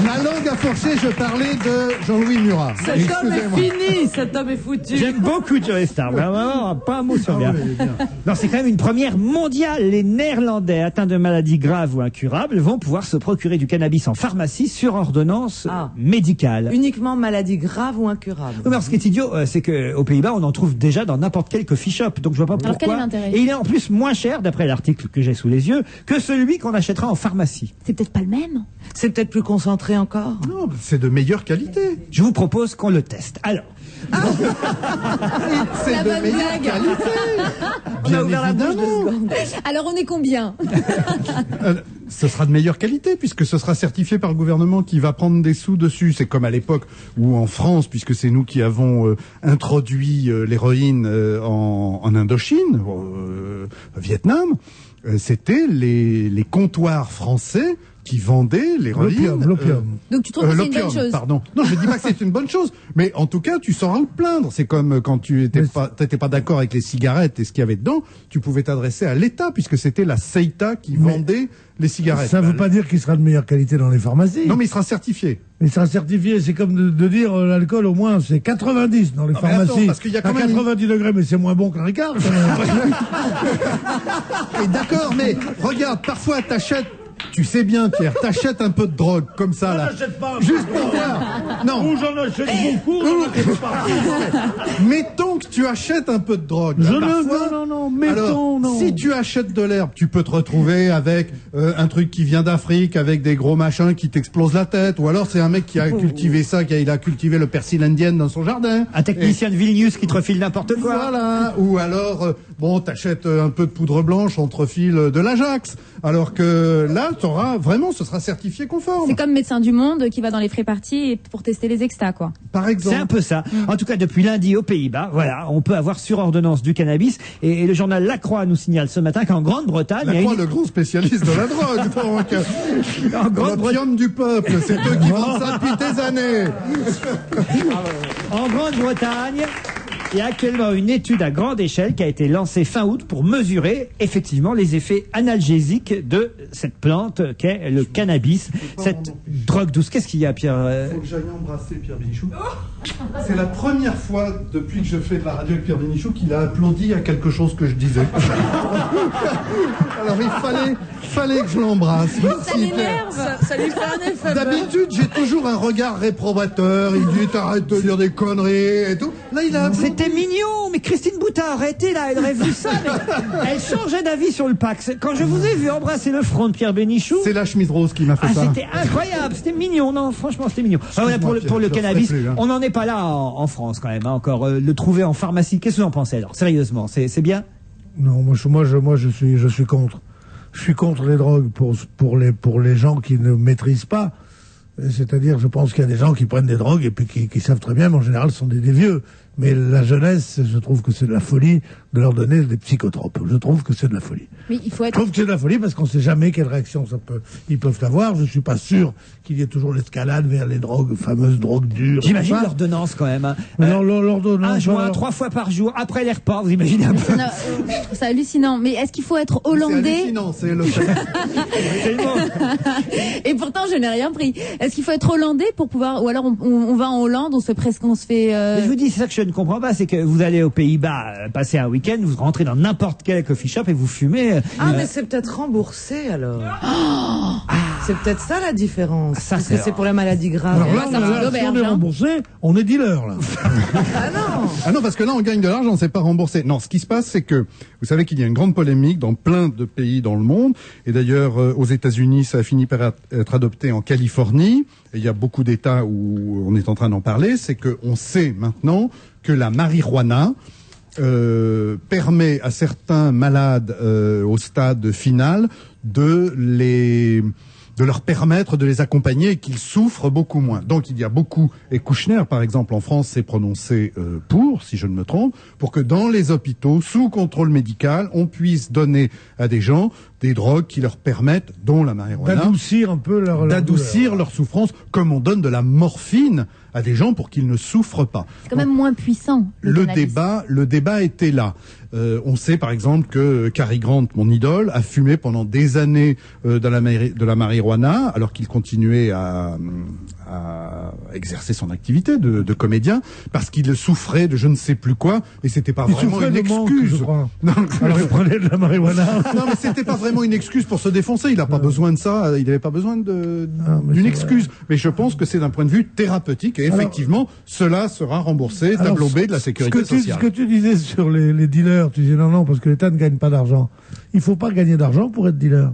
Ma langue a forcé, je parlais de Jean-Louis Murat. Cet homme est fini, cet homme est foutu. J'aime beaucoup Joe Star, vraiment, pas un mot sur bien. Non, c'est quand même une première mondiale. Les Néerlandais atteints de maladies graves ou incurables vont pouvoir se procurer du cannabis en pharmacie sur ordonnance médicale. Uniquement maladies graves ou incurables. Oui, mais ce qui est idiot, c'est qu'aux Pays-Bas, on en trouve déjà dans n'importe quel coffee shop. Donc je vois pas pourquoi. Quel est l'intérêt? Et il est en plus moins cher, d'après l'article que j'ai sous les yeux, que celui qu'on achètera en pharmacie. C'est peut-être pas le même. C'est peut-être plus concentré encore. Non, c'est de meilleure qualité. Je vous propose qu'on le teste. Alors. C'est de meilleure qualité. On a ouvert la bouche 2 secondes. Alors on est combien? Ce sera de meilleure qualité puisque ce sera certifié par le gouvernement qui va prendre des sous dessus. C'est comme à l'époque où en France, puisque c'est nous qui avons introduit l'héroïne en Indochine, au Vietnam, c'était les comptoirs français qui vendaient l'héroïne. L'opium. Donc tu trouves que c'est une bonne chose? Pardon. Non, je dis pas que c'est une bonne chose, mais en tout cas, tu sauras le plaindre. C'est comme quand tu t'étais pas d'accord avec les cigarettes et ce qu'il y avait dedans, tu pouvais t'adresser à l'État puisque c'était la CEITA qui vendait les cigarettes. Ça veut pas dire qu'il sera de meilleure qualité dans les pharmacies. Non, mais il sera certifié. Il sera certifié, c'est comme de dire l'alcool au moins c'est 90 dans les pharmacies. Attends, parce qu'il y a quand à 90 degrés, mais c'est moins bon qu'un Ricard. D'accord, mais regarde, parfois t'achètes. Tu sais bien, Pierre, t'achètes un peu de drogue, comme ça, là. J'en achète pas. Juste pour voir. Non. Ou j'en achète beaucoup, j'en achète pas. Mettons que tu achètes un peu de drogue. Non, mettons, non. Si tu achètes de l'herbe, tu peux te retrouver avec un truc qui vient d'Afrique, avec des gros machins qui t'explosent la tête, ou alors c'est un mec qui a cultivé ça, il a cultivé le persil indien dans son jardin. Un technicien de Vilnius qui te refile n'importe quoi. Voilà. Ou alors, t'achètes un peu de poudre blanche, on te refile de l'Ajax. Alors que là, ce sera certifié conforme. C'est comme Médecins du Monde qui va dans les frais-parties pour tester les extas, quoi. Par exemple. C'est un peu ça. En tout cas, depuis lundi aux Pays-Bas, voilà, on peut avoir sur ordonnance du cannabis. Et le journal La Croix nous signale ce matin qu'en Grande-Bretagne... La Croix, le grand spécialiste de la drogue, donc. L'opium du peuple, c'est eux qui vendent ça depuis des années. En Grande-Bretagne... Il y a actuellement une étude à grande échelle qui a été lancée fin août pour mesurer effectivement les effets analgésiques de cette plante qu'est le cannabis, cette drogue douce. Qu'est-ce qu'il y a, Pierre? Il faut que j'aille embrasser Pierre Bénichou. C'est la première fois depuis que je fais de la radio avec Pierre Bénichou qu'il a applaudi à quelque chose que je disais. Alors il fallait que je l'embrasse. Ça l'énerve. Ça lui fait un effet. D'habitude, j'ai toujours un regard réprobateur. Il dit t'arrêtes de dire des conneries et tout. Là, il a applaudi. C'était mignon, mais Christine Boutin, arrêtez là, elle aurait vu ça, mais elle changeait d'avis sur le Pax. Quand je vous ai vu embrasser le front de Pierre Bénichou... C'est la chemise rose qui m'a fait ça. C'était incroyable, c'était mignon, non, franchement, c'était mignon. Pour le cannabis, on n'en est pas là en France quand même, encore. Le trouver en pharmacie, qu'est-ce que vous en pensez alors? Sérieusement, c'est bien? Non, moi je suis contre. Je suis contre les drogues pour les gens qui ne maîtrisent pas. C'est-à-dire, je pense qu'il y a des gens qui prennent des drogues et puis qui savent très bien, mais en général, ce sont des vieux. Mais la jeunesse, je trouve que c'est de la folie de leur donner des psychotropes. Je trouve que c'est de la folie. Mais il faut Je être... trouve que c'est de la folie parce qu'on ne sait jamais quelle réaction ils peuvent avoir. Je ne suis pas sûr qu'il y ait toujours l'escalade vers les drogues, fameuses drogues dures. J'imagine Enfin, l'ordonnance quand même. Hein. Non, l'ordonnance. Un joint, alors- 3 fois par jour, après les repas, vous imaginez un peu. Non, je trouve ça hallucinant. Mais est-ce qu'il faut être hollandais? C'est le Et pourtant, je n'ai rien pris. Est-ce qu'il faut être hollandais pour pouvoir, ou alors on va en Hollande, on se fait. Mais je vous dis, c'est ça que je ne comprends pas, c'est que vous allez aux Pays-Bas passer un week-end, vous rentrez dans n'importe quel coffee shop et vous fumez. Mais c'est peut-être remboursé alors. C'est peut-être ça la différence. Parce que c'est pour la maladie grave. Alors là, si on est remboursé, on est dealer, là. Ah non, parce que là, on gagne de l'argent, c'est pas remboursé. Non, ce qui se passe, c'est que vous savez qu'il y a une grande polémique dans plein de pays dans le monde. Et d'ailleurs, aux États-Unis, ça a fini par être adopté en Californie. Et il y a beaucoup d'États où on est en train d'en parler. C'est qu'on sait maintenant que la marijuana permet à certains malades au stade final de leur permettre de les accompagner et qu'ils souffrent beaucoup moins. Donc il y a beaucoup, et Kouchner par exemple en France s'est prononcé pour, si je ne me trompe, pour que dans les hôpitaux, sous contrôle médical, on puisse donner à des gens des drogues qui leur permettent, dont la marijuana, d'adoucir un peu leur souffrance, comme on donne de la morphine à des gens pour qu'ils ne souffrent pas. C'est quand même moins puissant. Le débat était là. On sait par exemple que Cary Grant, mon idole, a fumé pendant des années de la marijuana, alors qu'il continuait à exercer son activité de comédien, parce qu'il souffrait de je ne sais plus quoi, et c'était pas vraiment une excuse. Je crois. Alors il prenait de la marijuana. Non, mais c'était pas vraiment une excuse pour se défoncer. Il n'a pas besoin de ça. Il n'avait pas besoin d'une excuse. Mais je pense que c'est d'un point de vue thérapeutique, et effectivement, cela sera remboursé, tableau B de la sécurité sociale. Ce que tu disais sur les dealers, tu disais non, parce que l'État ne gagne pas d'argent. Il faut pas gagner d'argent pour être dealer.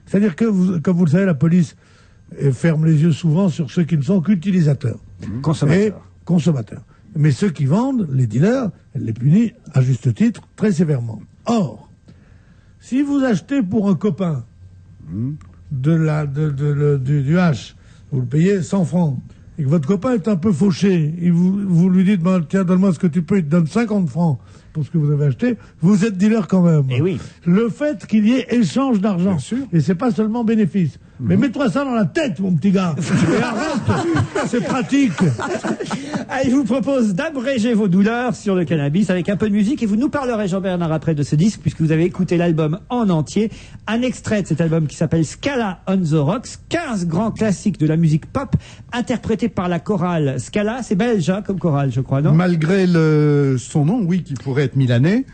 C'est-à-dire que, comme vous le savez, la police ferme les yeux souvent sur ceux qui ne sont qu'utilisateurs. Consommateurs. Mais ceux qui vendent, les dealers, elle les punit, à juste titre, très sévèrement. Or, si vous achetez pour un copain du hash, vous le payez 100 francs, et que votre copain est un peu fauché, et vous lui dites, tiens, donne-moi ce que tu peux, il te donne 50 francs pour ce que vous avez acheté, vous êtes dealer quand même. Et oui. Le fait qu'il y ait échange d'argent, et c'est pas seulement bénéfice. Mais mets-toi ça dans la tête, mon petit gars. Et arrête, c'est pratique. Allez, je vous propose d'abréger vos douleurs sur le cannabis avec un peu de musique, et vous nous parlerez, Jean-Bernard, après de ce disque, puisque vous avez écouté l'album en entier. Un extrait de cet album qui s'appelle Scala on the Rocks, 15 grands classiques de la musique pop interprétés par la chorale Scala. C'est belge, hein, comme chorale, je crois, non? Malgré son nom, oui, qui pourrait être milanais.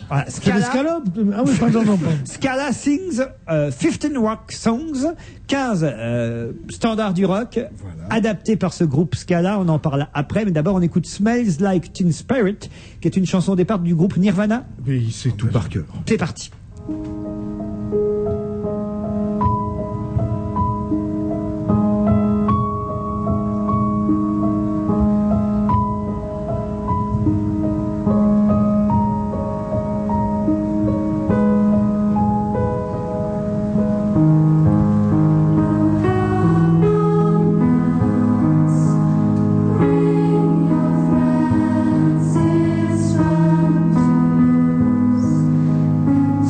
Voilà, Scala sings 15 rock songs, 15 standards du rock, adaptés par ce groupe Scala. On en parle après, mais d'abord on écoute Smells Like Teen Spirit, qui est une chanson au départ du groupe Nirvana. Oui, c'est tout par cœur. C'est parti.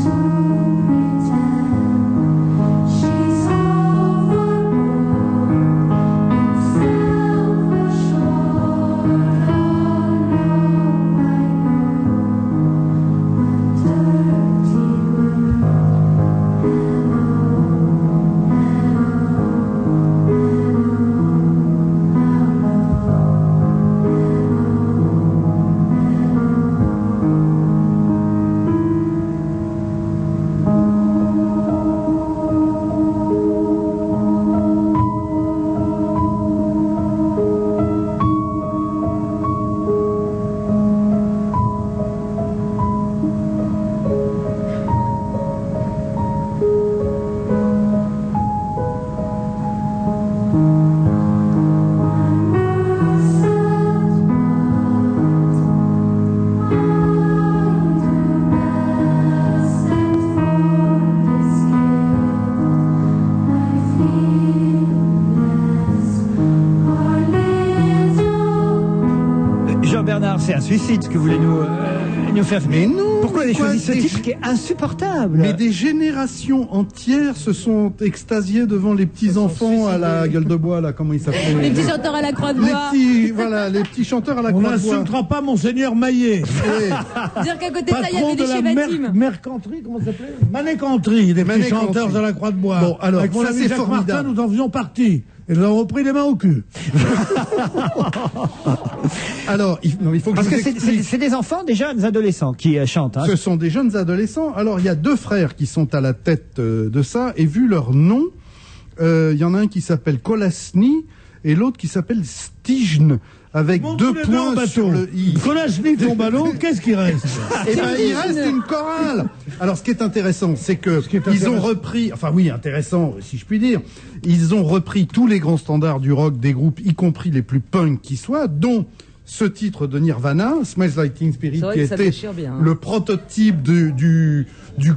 To C'est un suicide ce que vous voulez nous faire. Mais non. Pourquoi vous avez choisi ce titre qui est insupportable? Mais des générations entières se sont extasiées devant les petits enfants à la gueule de bois, là, comment ils s'appellent? Les petits chanteurs à la croix de bois. Les petits chanteurs à la On croix de bois. n'insultera pas Monseigneur Maillet. Dire qu'à côté de ça, il y Patron avait des de la chévatimes. mercanterie, comment ça s'appelait? Manécanterie, des petits chanteurs à la croix de bois. Bon, alors, avec mon ça, ami c'est Jacques formidable. Martin, nous en faisions partie. Et nous avons repris les mains au cul. Alors, il faut que Parce je que vous explique. c'est des enfants, des jeunes adolescents qui chantent. Hein. Ce sont des jeunes adolescents. Alors, il y a deux frères qui sont à la tête de ça, et vu leur nom, il y en a un qui s'appelle Kolasny et l'autre qui s'appelle Stijn, avec deux points sur le i. Kolasny tombe à l'eau, qu'est-ce qui reste? Eh ben, il reste une chorale. Alors, ce qui est intéressant, c'est que ils ont repris, enfin oui, intéressant, si je puis dire, ils ont repris tous les grands standards du rock des groupes, y compris les plus punk qui soient, dont ce titre de Nirvana, Smells Like Teen Spirit, C'est vrai qui que ça était déchire bien, hein. le prototype du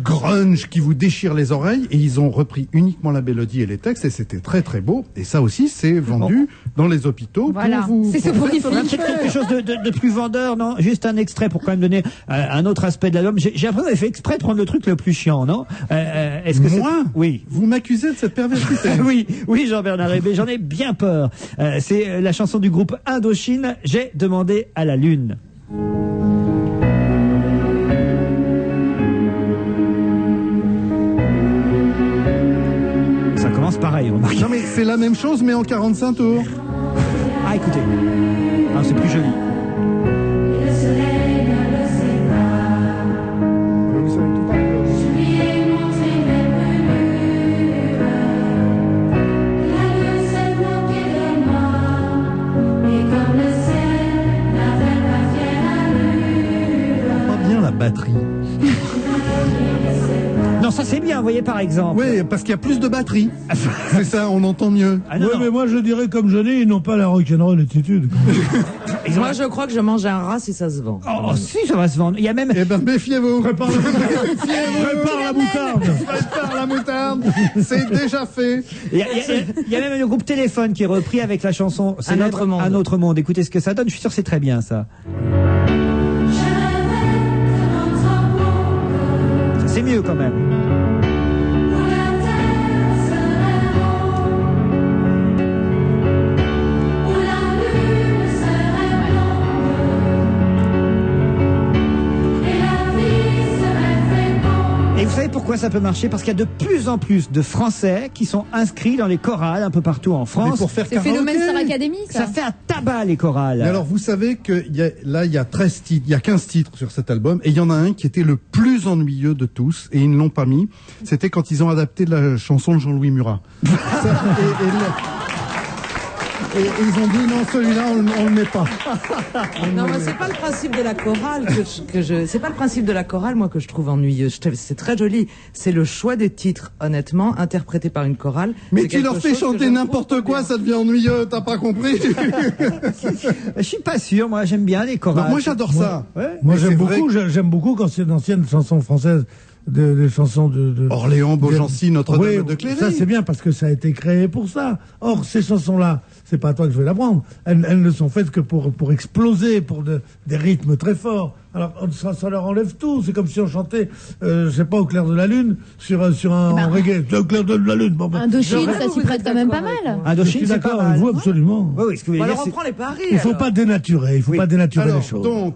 grunge qui vous déchire les oreilles, et ils ont repris uniquement la mélodie et les textes, et c'était très très beau, et ça aussi c'est vendu dans les hôpitaux Voilà. pour vous... C'est ce pour bruit faire flic. ça. Peut-être quelque chose de plus vendeur, non? Juste un extrait pour quand même donner un autre aspect de l'album. J'ai l'impression que vous avez fait exprès de prendre le truc le plus chiant, non? Est-ce que Moi? Oui. Vous m'accusez de cette perversité. Oui, Jean-Bernard Hébé, j'en ai bien peur. C'est la chanson du groupe Indochine, J'ai demandé à la lune. Ça commence pareil, remarquez. Non mais c'est la même chose mais en 45 tours. Ah, écoutez. Ah, c'est plus joli. Pas bien la batterie. Non, ça c'est bien, vous voyez, par exemple. Oui, parce qu'il y a plus de batterie. C'est ça, on entend mieux. Ah, non, Oui, non. mais moi je dirais comme je dis, ils n'ont pas la rock'n'roll attitude. Moi, je crois que je mange un rat si ça se vend. Oh, si, ça va se vendre. Il y a même... Eh ben, méfiez-vous. Prépare la moutarde. Prépare la moutarde. C'est déjà fait. Il y a même le groupe Téléphone qui est repris avec la chanson célèbre, autre monde. Un autre monde. Écoutez ce que ça donne, je suis sûr que c'est très bien ça. C'est mieux quand même. Et vous savez pourquoi ça peut marcher? Parce qu'il y a de plus en plus de Français qui sont inscrits dans les chorales un peu partout en France. Mais pour faire C'est karaoké. phénomène Star Academy, ça. Ça fait un tabac les chorales. Mais alors, vous savez que il y a 13 titres, il y a 15 titres sur cet album, et il y en a un qui était le plus ennuyeux de tous, et ils ne l'ont pas mis. C'était quand ils ont adapté la chanson de Jean-Louis Murat. Et ils ont dit non, celui-là, on le met pas. Non, mais c'est pas le principe de la chorale c'est pas le principe de la chorale, moi, que je trouve ennuyeux. C'est très joli. C'est le choix des titres, honnêtement, interprétés par une chorale. Mais C'est tu leur quelque fais chose que chanter je n'importe trouve quoi, bien. ça devient ennuyeux, t'as pas compris? Je suis pas sûr, moi j'aime bien les chorales. Non, moi j'adore ça. Ouais. Moi Mais c'est j'aime beaucoup quand c'est d'anciennes chansons françaises, des chansons de Orléans, Beaugency, Notre-Dame Oui, de Cléry. ça c'est bien parce que ça a été créé pour ça. Or ces chansons-là, c'est pas à toi que je vais l'apprendre. Elles ne sont faites que pour exploser, pour des rythmes très forts. Alors ça leur enlève tout. C'est comme si on chantait, je sais pas, au clair de la lune sur un reggae. Au clair de la lune. Bon, Indochine, ça s'y prête quand même pas mal. Indochine, je suis c'est pas d'accord mal. avec vous absolument. Oui, ce que vous voulez Alors, dire, on c'est- prend les paris. Il faut alors. pas dénaturer. Il faut pas dénaturer Alors, les choses. donc,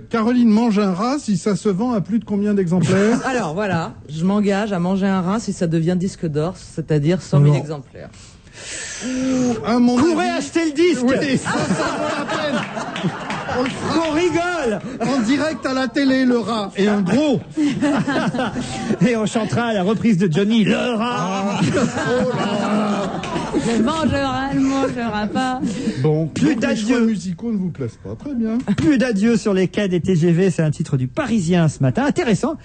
Caroline mange un rat si ça se vend à plus de combien d'exemplaires? Alors, voilà. Je m'engage à manger un rat si ça devient disque d'or, c'est-à-dire 100 000 Non. exemplaires. À mon Courez avis- acheter le disque. Oui, ça vaut la peine. On le fera On rigole. en direct à la télé, le rat. Et en gros. Et on chantera la reprise de Johnny, le rat. Ne mangera pas. Bon, Plus donc les d'adieu. choix musicaux ne vous plaisent pas. Très bien. Plus d'adieu sur les quais des TGV, c'est un titre du Parisien ce matin. Intéressant.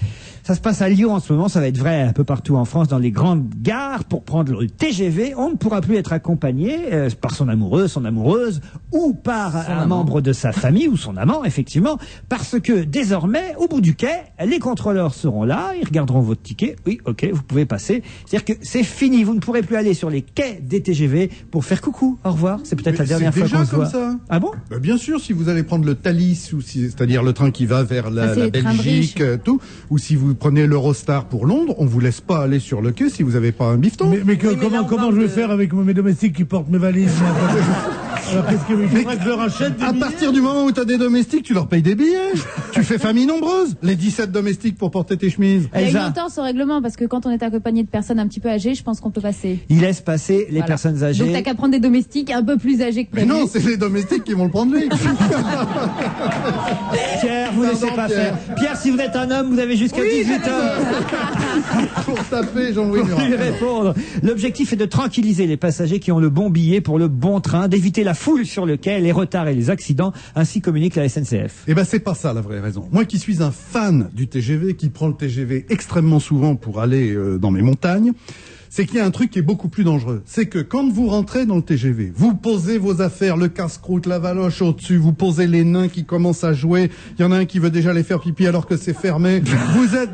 Ça se passe à Lyon en ce moment, ça va être vrai un peu partout en France, dans les grandes gares. Pour prendre le TGV, on ne pourra plus être accompagné par son amoureux, son amoureuse, ou par un membre de sa famille, ou son amant, effectivement, parce que désormais, au bout du quai, les contrôleurs seront là, ils regarderont votre ticket. Oui, ok, vous pouvez passer. C'est-à-dire que c'est fini, vous ne pourrez plus aller sur les quais des les TGV pour faire coucou, au revoir. C'est peut-être la dernière fois qu'on se voit. Ça. Ah bon? Bien sûr, si vous allez prendre le Thalys, c'est-à-dire le train qui va vers la Belgique, tout, ou si vous prenez l'Eurostar pour Londres, on vous laisse pas aller sur le quai si vous n'avez pas un bifton. Comment je vais faire avec mes domestiques qui portent mes valises? Alors qu'est-ce qu'il faudrait que je leur achète des À billets? partir du moment où tu as des domestiques, tu leur payes des billets. Tu fais famille nombreuse. Les 17 domestiques pour porter tes chemises. Il y a une entorse au règlement parce que quand on est accompagné de personnes un petit peu âgées, je pense qu'on peut passer. Il laisse passer les personnes âgées. Donc t'as qu'à prendre des domestiques un peu plus âgés que prévu. Mais non, c'est les domestiques qui vont le prendre lui. Pierre, vous laissez pas faire. Pierre, si vous êtes un homme, vous avez jusqu'à 18h. Pour taper Jean-Louis Murat. Lui répondre. L'objectif est de tranquilliser les passagers qui ont le bon billet pour le bon train, d'éviter la foule sur le quai, les retards et les accidents, ainsi communique la SNCF. Eh ben, c'est pas ça la vraie raison. Moi qui suis un fan du TGV, qui prend le TGV extrêmement souvent pour aller dans mes montagnes, c'est qu'il y a un truc qui est beaucoup plus dangereux. C'est que quand vous rentrez dans le TGV, vous posez vos affaires, le casse-croûte, la valoche au-dessus, vous posez les nains qui commencent à jouer, il y en a un qui veut déjà les faire pipi alors que c'est fermé. Vous êtes,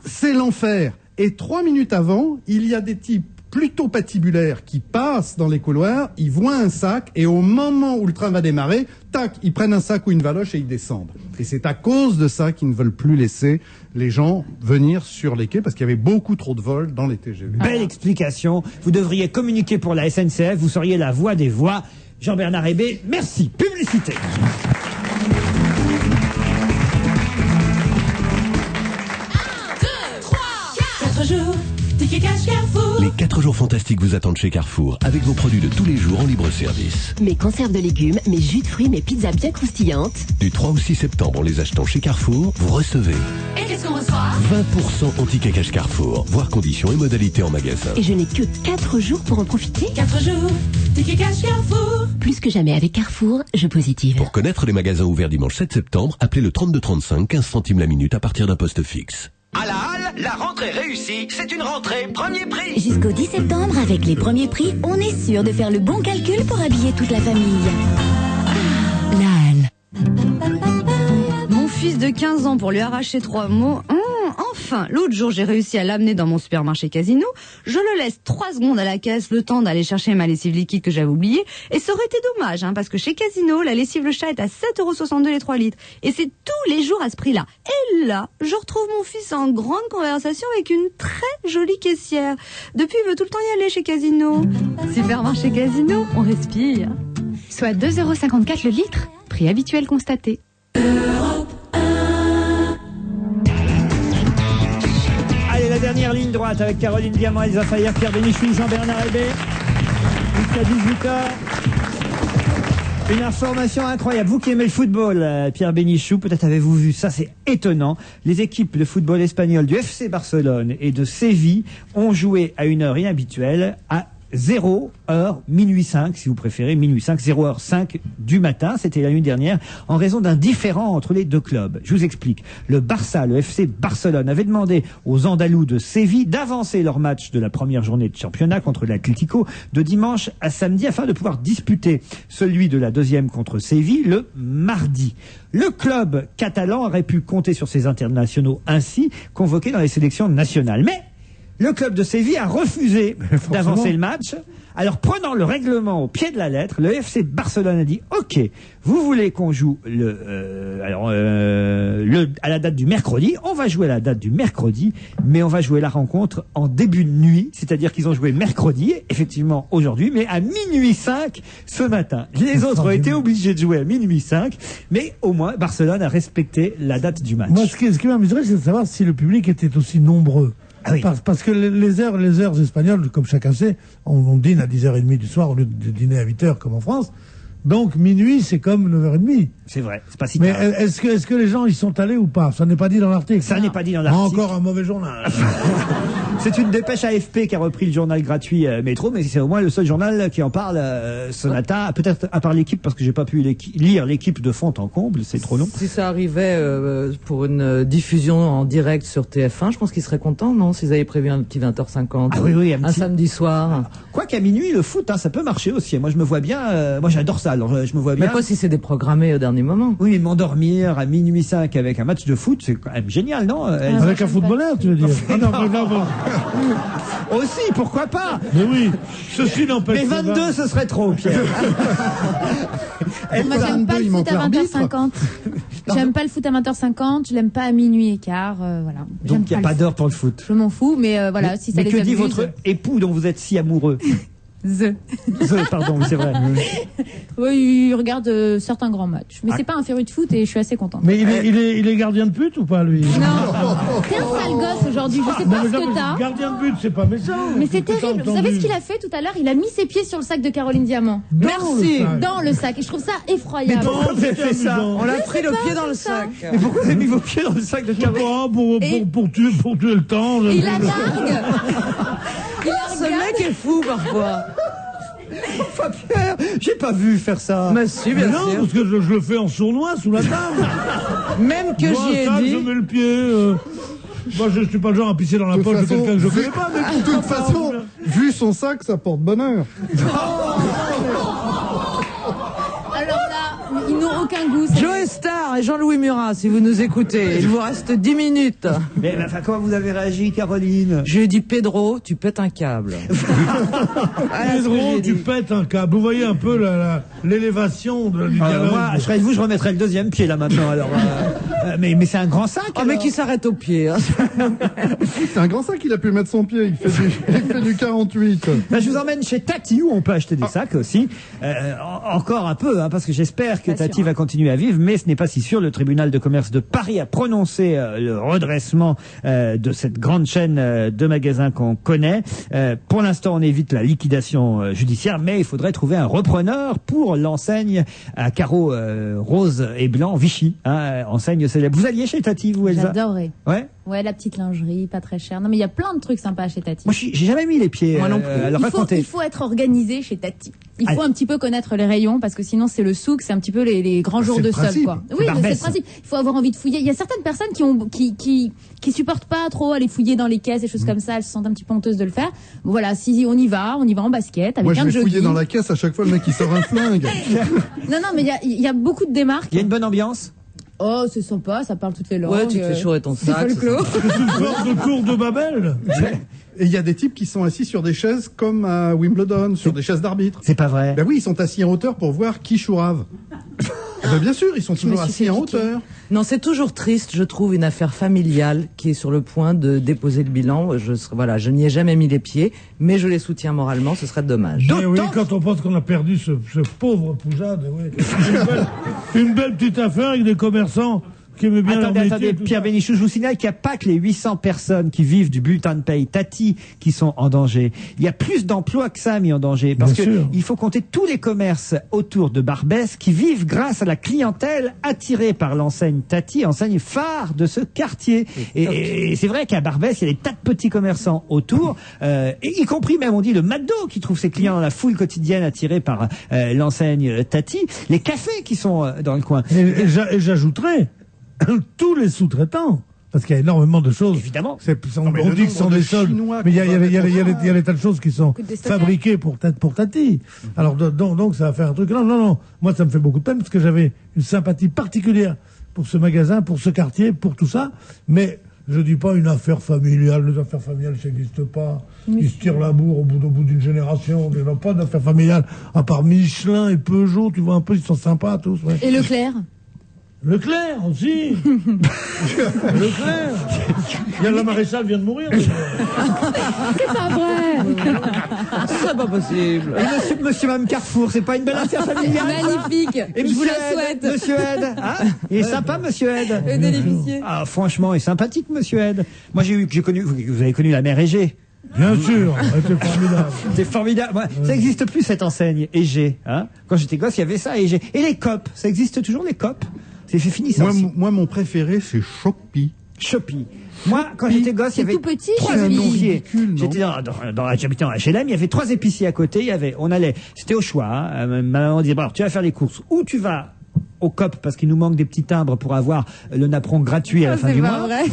c'est l'enfer. Et 3 minutes avant, il y a des types plutôt patibulaires qui passent dans les couloirs, ils voient un sac et au moment où le train va démarrer, tac, ils prennent un sac ou une valoche et ils descendent. Et c'est à cause de ça qu'ils ne veulent plus laisser les gens venir sur les quais parce qu'il y avait beaucoup trop de vols dans les TGV. Belle explication. Vous devriez communiquer pour la SNCF, vous seriez la voix des voix. Jean-Bernard Hébé, merci. Publicité. Les 4 jours fantastiques vous attendent chez Carrefour, avec vos produits de tous les jours en libre service. Mes conserves de légumes, mes jus de fruits, mes pizzas bien croustillantes. Du 3 au 6 septembre, en les achetant chez Carrefour, vous recevez Et qu'est-ce qu'on reçoit 20% anti-cacache Carrefour. Voir conditions et modalités en magasin. Et je n'ai que 4 jours pour en profiter. 4 jours, ticket cash Carrefour. Plus que jamais avec Carrefour, je positive. Pour connaître les magasins ouverts dimanche 7 septembre, appelez le 3235, 15 centimes la minute à partir d'un poste fixe. À la Halle, la rentrée réussie, c'est une rentrée premier prix. Jusqu'au 10 septembre, avec les premiers prix, on est sûr de faire le bon calcul pour habiller toute la famille. La Halle. Mon fils de 15 ans, pour lui arracher 3 mots. Enfin, l'autre jour, j'ai réussi à l'amener dans mon supermarché Casino. Je le laisse 3 secondes à la caisse, le temps d'aller chercher ma lessive liquide que j'avais oubliée. Et ça aurait été dommage, parce que chez Casino, la lessive le chat est à 7,62 € les 3 litres. Et c'est tous les jours à ce prix-là. Et là, je retrouve mon fils en grande conversation avec une très jolie caissière. Depuis, il veut tout le temps y aller chez Casino. Supermarché Casino, on respire. Soit 2,54 € le litre, prix habituel constaté. Allez, la dernière ligne droite avec Caroline Diamant, Elsa Fayer, Pierre Bénichou, Jean-Bernard Hébé. Jusqu'à 18h. Une information incroyable. Vous qui aimez le football, Pierre Bénichou, peut-être avez-vous vu ça, c'est étonnant. Les équipes de football espagnol du FC Barcelone et de Séville ont joué à une heure inhabituelle, à 0h, minuit 5, si vous préférez, minuit 5, 0h05 du matin, c'était la nuit dernière, en raison d'un différend entre les deux clubs. Je vous explique. Le Barça, le FC Barcelone, avait demandé aux Andalous de Séville d'avancer leur match de la première journée de championnat contre l'Atlético de dimanche à samedi afin de pouvoir disputer celui de la deuxième contre Séville le mardi. Le club catalan aurait pu compter sur ses internationaux ainsi convoqués dans les sélections nationales. Mais le club de Séville a refusé d'avancer le match. Alors, prenant le règlement au pied de la lettre, le FC Barcelone a dit « Ok, vous voulez qu'on joue à la date du mercredi, on va jouer à la date du mercredi, mais on va jouer la rencontre en début de nuit, c'est-à-dire qu'ils ont joué mercredi, effectivement aujourd'hui, mais à minuit 5 ce matin. Les autres ont été obligés de jouer à minuit 5, mais au moins Barcelone a respecté la date du match. Moi, ce qui m'amuserait, c'est de savoir si le public était aussi nombreux. Ah oui. Parce que les heures espagnoles, comme chacun sait, on dîne à 10h30 du soir au lieu de dîner à 8h comme en France. Donc minuit, c'est comme 9h30. C'est vrai, c'est pas si Mais tard. est-ce que les gens y sont allés ou pas? Ça n'est pas dit dans l'article. Ça n'est pas dit dans l'article. Encore un mauvais journal. C'est une dépêche AFP qui a repris le journal gratuit Métro, mais c'est au moins le seul journal qui en parle ce matin. Peut-être à part l'équipe, parce que j'ai pas pu lire l'équipe de fond en comble, c'est trop long. Si ça arrivait pour une diffusion en direct sur TF1, je pense qu'ils seraient contents, non? S'ils avaient prévu un petit 20h50. Ah oui, un samedi soir. Quoi qu'à minuit, le foot, ça peut marcher aussi. Moi, je me vois bien. Moi, j'adore ça. Alors je me vois bien. Mais pas si c'est déprogrammé au dernier moment. Oui, m'endormir à minuit 5 avec un match de foot, c'est quand même génial, non Avec un footballeur, tu veux dire? Ah non, non. Aussi, pourquoi pas? Mais oui, ceci n'empêche pas. Mais 22, ce serait trop, Pierre. Moi, j'aime pas le foot à 20h50. J'aime pas le foot à 20h50, je l'aime pas à minuit et quart, voilà. Donc il n'y a pas d'heure pour le foot. Je m'en fous, mais voilà, si ça mais les que amuse. dit votre époux dont vous êtes si amoureux? Pardon, c'est vrai. Oui, il regarde certains grands matchs. Mais c'est pas un féru de foot et je suis assez contente. Mais il est gardien de pute ou pas, lui? Non. T'es un sale gosse aujourd'hui, je sais pas ce que t'as. Gardien de but, c'est pas méchant. Mais c'est terrible. Vous savez ce qu'il a fait tout à l'heure? Il a mis ses pieds sur le sac de Caroline Diamant. Merci. Dans le sac. Et je trouve ça effroyable. Mais pourquoi vous avez fait ça? On l'a pris le pied dans le sac. Mais pourquoi vous avez mis vos pieds dans le sac de Caroline? Pour tuer le temps. Il la largue. Ce mec est fou parfois. Enfin, Pierre, j'ai pas vu faire ça. Mais si, bien sûr. Non, parce que je le fais en sournois sous la table. Même que j'y ai dit. Je mets le pied. Moi, je suis pas le genre à pisser dans la poche de quelqu'un que je connais pas. Mais de toute façon, vu son sac, ça porte bonheur. Alors là, ils n'ont aucun goût. Joe Star et Jean-Louis Murat, si vous nous écoutez, il vous reste 10 minutes. Mais enfin, comment vous avez réagi, Caroline? Je lui ai dit, Pedro, tu pètes un câble. Pedro, tu pètes un câble. Vous voyez un peu l'élévation du dialogue. Moi, je serais vous, je remettrais le deuxième pied là maintenant. Alors, mais c'est un grand sac. Oh, mais qui s'arrête au pied. Hein. C'est un grand sac, il a pu mettre son pied. Il fait du 48. Ben, je vous emmène chez Tati où on peut acheter des sacs aussi. Encore un peu, hein, parce que j'espère que Tati va continuer à vivre, mais ce n'est pas si sûr. Le tribunal de commerce de Paris a prononcé le redressement de cette grande chaîne de magasins qu'on connaît. Pour l'instant, on évite la liquidation judiciaire, mais il faudrait trouver un repreneur pour l'enseigne à carreaux rose et blanc Vichy, hein, enseigne célèbre. Vous alliez chez Tati, vous, Elsa? J'adorerais. Ouais. Ouais, la petite lingerie, pas très chère. Non, mais il y a plein de trucs sympas chez Tati. Moi, j'ai jamais mis les pieds. Moi non plus. Il faut être organisé chez Tati. Il faut un petit peu connaître les rayons parce que sinon c'est le souk, c'est un petit peu les grands jours de solde, quoi. Oui, mais c'est le principe. Il faut avoir envie de fouiller. Il y a certaines personnes qui supportent pas trop aller fouiller dans les caisses, des choses comme ça. Elles se sentent un petit peu honteuses de le faire. Bon, voilà, si on y va en basket avec un jogging. Moi, je vais fouiller dans la caisse à chaque fois le mec il sort un flingue. Non, mais il y a beaucoup de démarques. Il y a une bonne ambiance. Oh, c'est sympa, ça parle toutes les langues. Ouais, tu te fais chourer ton sac. C'est une sorte de tour de Babel. Et il y a des types qui sont assis sur des chaises comme à Wimbledon, sur des chaises d'arbitre. C'est pas vrai. Ben oui, ils sont assis en hauteur pour voir qui chourave. Ben bien sûr, ils sont toujours assis en hauteur. Non, c'est toujours triste, je trouve, une affaire familiale qui est sur le point de déposer le bilan. Je n'y ai jamais mis les pieds, mais je les soutiens moralement, ce serait dommage. Mais oui, quand on pense qu'on a perdu ce pauvre Poujade, oui. Une belle petite affaire avec des commerçants qui aimaient bien leur métier. Attendez, Pierre Bénichou, je vous signale qu'il n'y a pas que les 800 personnes qui vivent du bulletin de paye Tati qui sont en danger. Il y a plus d'emplois que ça mis en danger. Parce il faut compter tous les commerces autour de Barbès qui vivent grâce à la clientèle attirée par l'enseigne Tati, enseigne phare de ce quartier. Et c'est vrai qu'à Barbès, il y a des tas de petits commerçants autour, et y compris même, on dit, le McDo qui trouve ses clients dans la foule quotidienne attirée par l'enseigne Tati. Les cafés qui sont dans le coin. Et j'ajouterais tous les sous-traitants, parce qu'il y a énormément de choses. Évidemment. On dit que ce sont des soldes, mais il y a des tas de choses qui sont fabriquées pour Tati. Alors donc ça va faire un truc. Non. Moi ça me fait beaucoup de peine parce que j'avais une sympathie particulière pour ce magasin, pour ce quartier, pour tout ça. Mais je dis pas une affaire familiale. Les affaires familiales, ça n'existe pas. Ils se tirent la bourre au bout d'une génération. Il n'y a pas d'affaires familiales à part Michelin et Peugeot. Tu vois un peu, ils sont sympas tous. Ouais. Et Leclerc. Leclerc aussi. Leclerc. Il y a la maréchale vient de mourir. C'est pas vrai. C'est pas possible. Et monsieur Mme Carrefour, c'est pas une belle affaire familiale? Magnifique. Et je vous la souhaite. Monsieur Ed, hein? Il est sympa, monsieur Ed. Délicieux. Ah, franchement, il est sympathique, monsieur Ed. Moi, vous avez connu la mère Égée. Bien sûr, c'est formidable. C'est formidable. Ouais, ça n'existe plus cette enseigne Égée. Hein, quand j'étais gosse, il y avait ça, Égée. Et les COP, ça existe toujours les COP? C'est fini ça. Moi, mon préféré, c'est Chopi. Chopi. Moi, quand j'étais gosse, il y avait tout petit, 3 épiciers. J'étais j'habitais en HLM, il y avait 3 épiciers à côté. On allait, c'était au choix. Hein. Ma maman disait, bon, alors, tu vas faire les courses. Ou tu vas au COP parce qu'il nous manque des petits timbres pour avoir le napperon gratuit à la fin du mois. Vrai.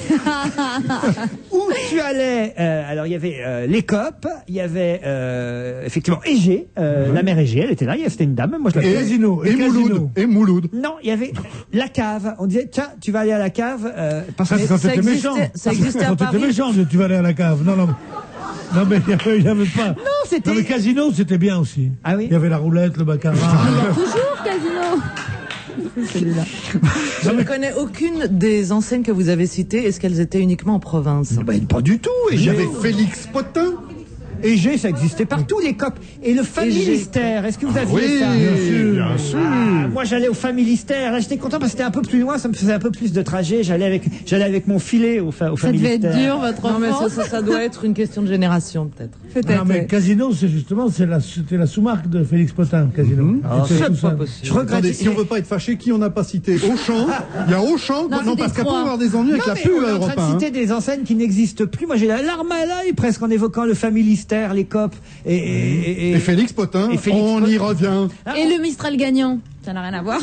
Où tu allais, alors il y avait les COP, il y avait effectivement Égée, la mère Égée, elle était là, c'était une dame, moi je l'appelais. Et Mouloud. Non, il y avait la cave. On disait, tiens, tu vas aller à la cave. Parce que quand t'étais méchant. Ça existait à quand Paris. t'étais méchant, tu vas aller à la cave. Non, mais il n'y avait pas. Non, c'était. Dans le casino, c'était bien aussi. Ah oui. Il y avait la roulette, le baccarat. Toujours casino. Celui-là. Je ne connais aucune des enseignes que vous avez citées. Est-ce qu'elles étaient uniquement en province? Pas du tout. Il y avait Félix Potin. Égée, ça existait partout, les COP. Et le Familistère, est-ce que vous aviez ça? Bien sûr. Moi, j'allais au Familistère. Là, j'étais content parce que c'était un peu plus loin, ça me faisait un peu plus de trajet. J'allais avec mon filet au Familistère. Ça devait être dur, votre enfant. Non, mais ça doit être une question de génération, peut-être. Non, mais Casino, c'était la sous-marque de Félix Potin, Casino. C'est pas possible. Je regrette. Attendez, si on veut pas être fâché, qui on n'a pas cité? Auchan. Il y a Auchan. Non, parce qu'après, on va avoir des ennuis avec la pub on est à en Europe train de 1. citer des enseignes qui n'existent plus. Moi, j'ai la larme à l'œil presque en évoquant le Familistère, les COP Et Félix Potin, on y revient. Et le Mistral gagnant. Ça n'a rien à voir.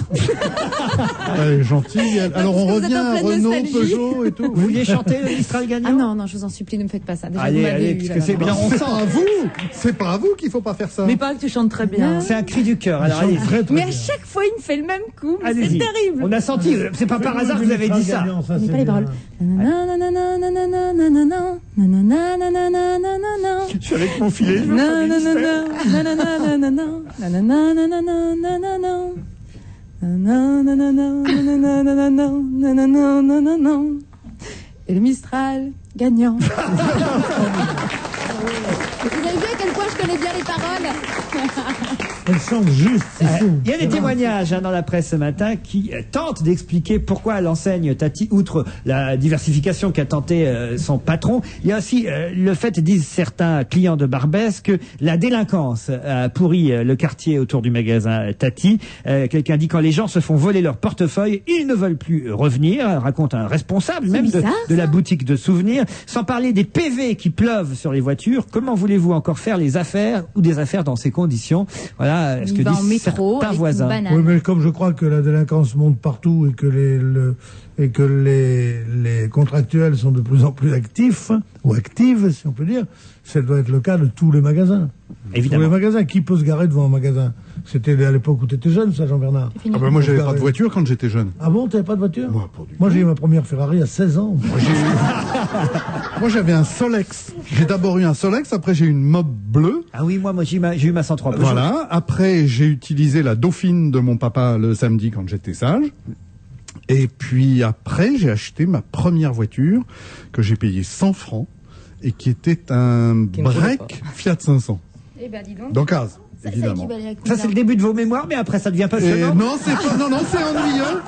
Elle est gentille. Alors on parce que vous êtes revient en à pleine Renault, nostalgie. Peugeot et tout. Vous vouliez chanter le Mistral gagnant? Ah non, je vous en supplie, ne me faites pas ça. Déjà, Allez, vous m'avez allez, eu, puisque là, c'est bien, on C'est sent. pas à vous. C'est pas à vous qu'il faut pas faire ça. Mais pas que tu chantes très bien. C'est un cri du cœur. Alors, allez. Mais à chaque fois, il me fait le même coup. mais C'est Allez-y. terrible. On a senti, c'est pas par hasard que vous avez dit ça. On n'est pas les paroles. Nanana. Je suis avec mon filet. Et le Mistral gagnant. Vous avez vu à quel point je connais bien les paroles? Elle chante juste, c'est fou. Il y a des témoignages dans la presse ce matin qui tentent d'expliquer pourquoi l'enseigne Tati, outre la diversification qu'a tenté son patron, il y a aussi le fait, disent certains clients de Barbès, que la délinquance a pourri le quartier autour du magasin Tati. Quelqu'un dit quand les gens se font voler leur portefeuille, ils ne veulent plus revenir, raconte un responsable même de la boutique de souvenirs. Sans parler des PV qui pleuvent sur les voitures, comment voulez-vous encore faire les affaires ou des affaires dans ces conditions? Voilà ce que disent certains voisins. Oui, mais comme je crois que la délinquance monte partout et que les contractuels sont de plus en plus actifs, ou actives, si on peut dire, ça doit être le cas de tous les magasins. Évidemment. Tous les magasins. Qui peut se garer devant un magasin? C'était à l'époque où tu étais jeune, ça, Jean-Bernard? Ah ben moi, j'avais pas de voiture quand j'étais jeune. Ah bon, t'avais pas de voiture? Moi, j'ai eu ma première Ferrari à 16 ans. Moi, j'avais un Solex. J'ai d'abord eu un Solex, après j'ai eu une Mob bleue. Ah oui, moi j'ai eu ma 103 Peugeot. Voilà. Après, j'ai utilisé la Dauphine de mon papa le samedi quand j'étais sage. Et puis après, j'ai acheté ma première voiture que j'ai payée 100 francs et qui était un break Fiat 500. Eh ben, dis donc. D'occasion. Ça Évidemment. équivalait à Ça, c'est le début de vos mémoires, mais après, ça devient passionnant. Non, c'est ennuyeux.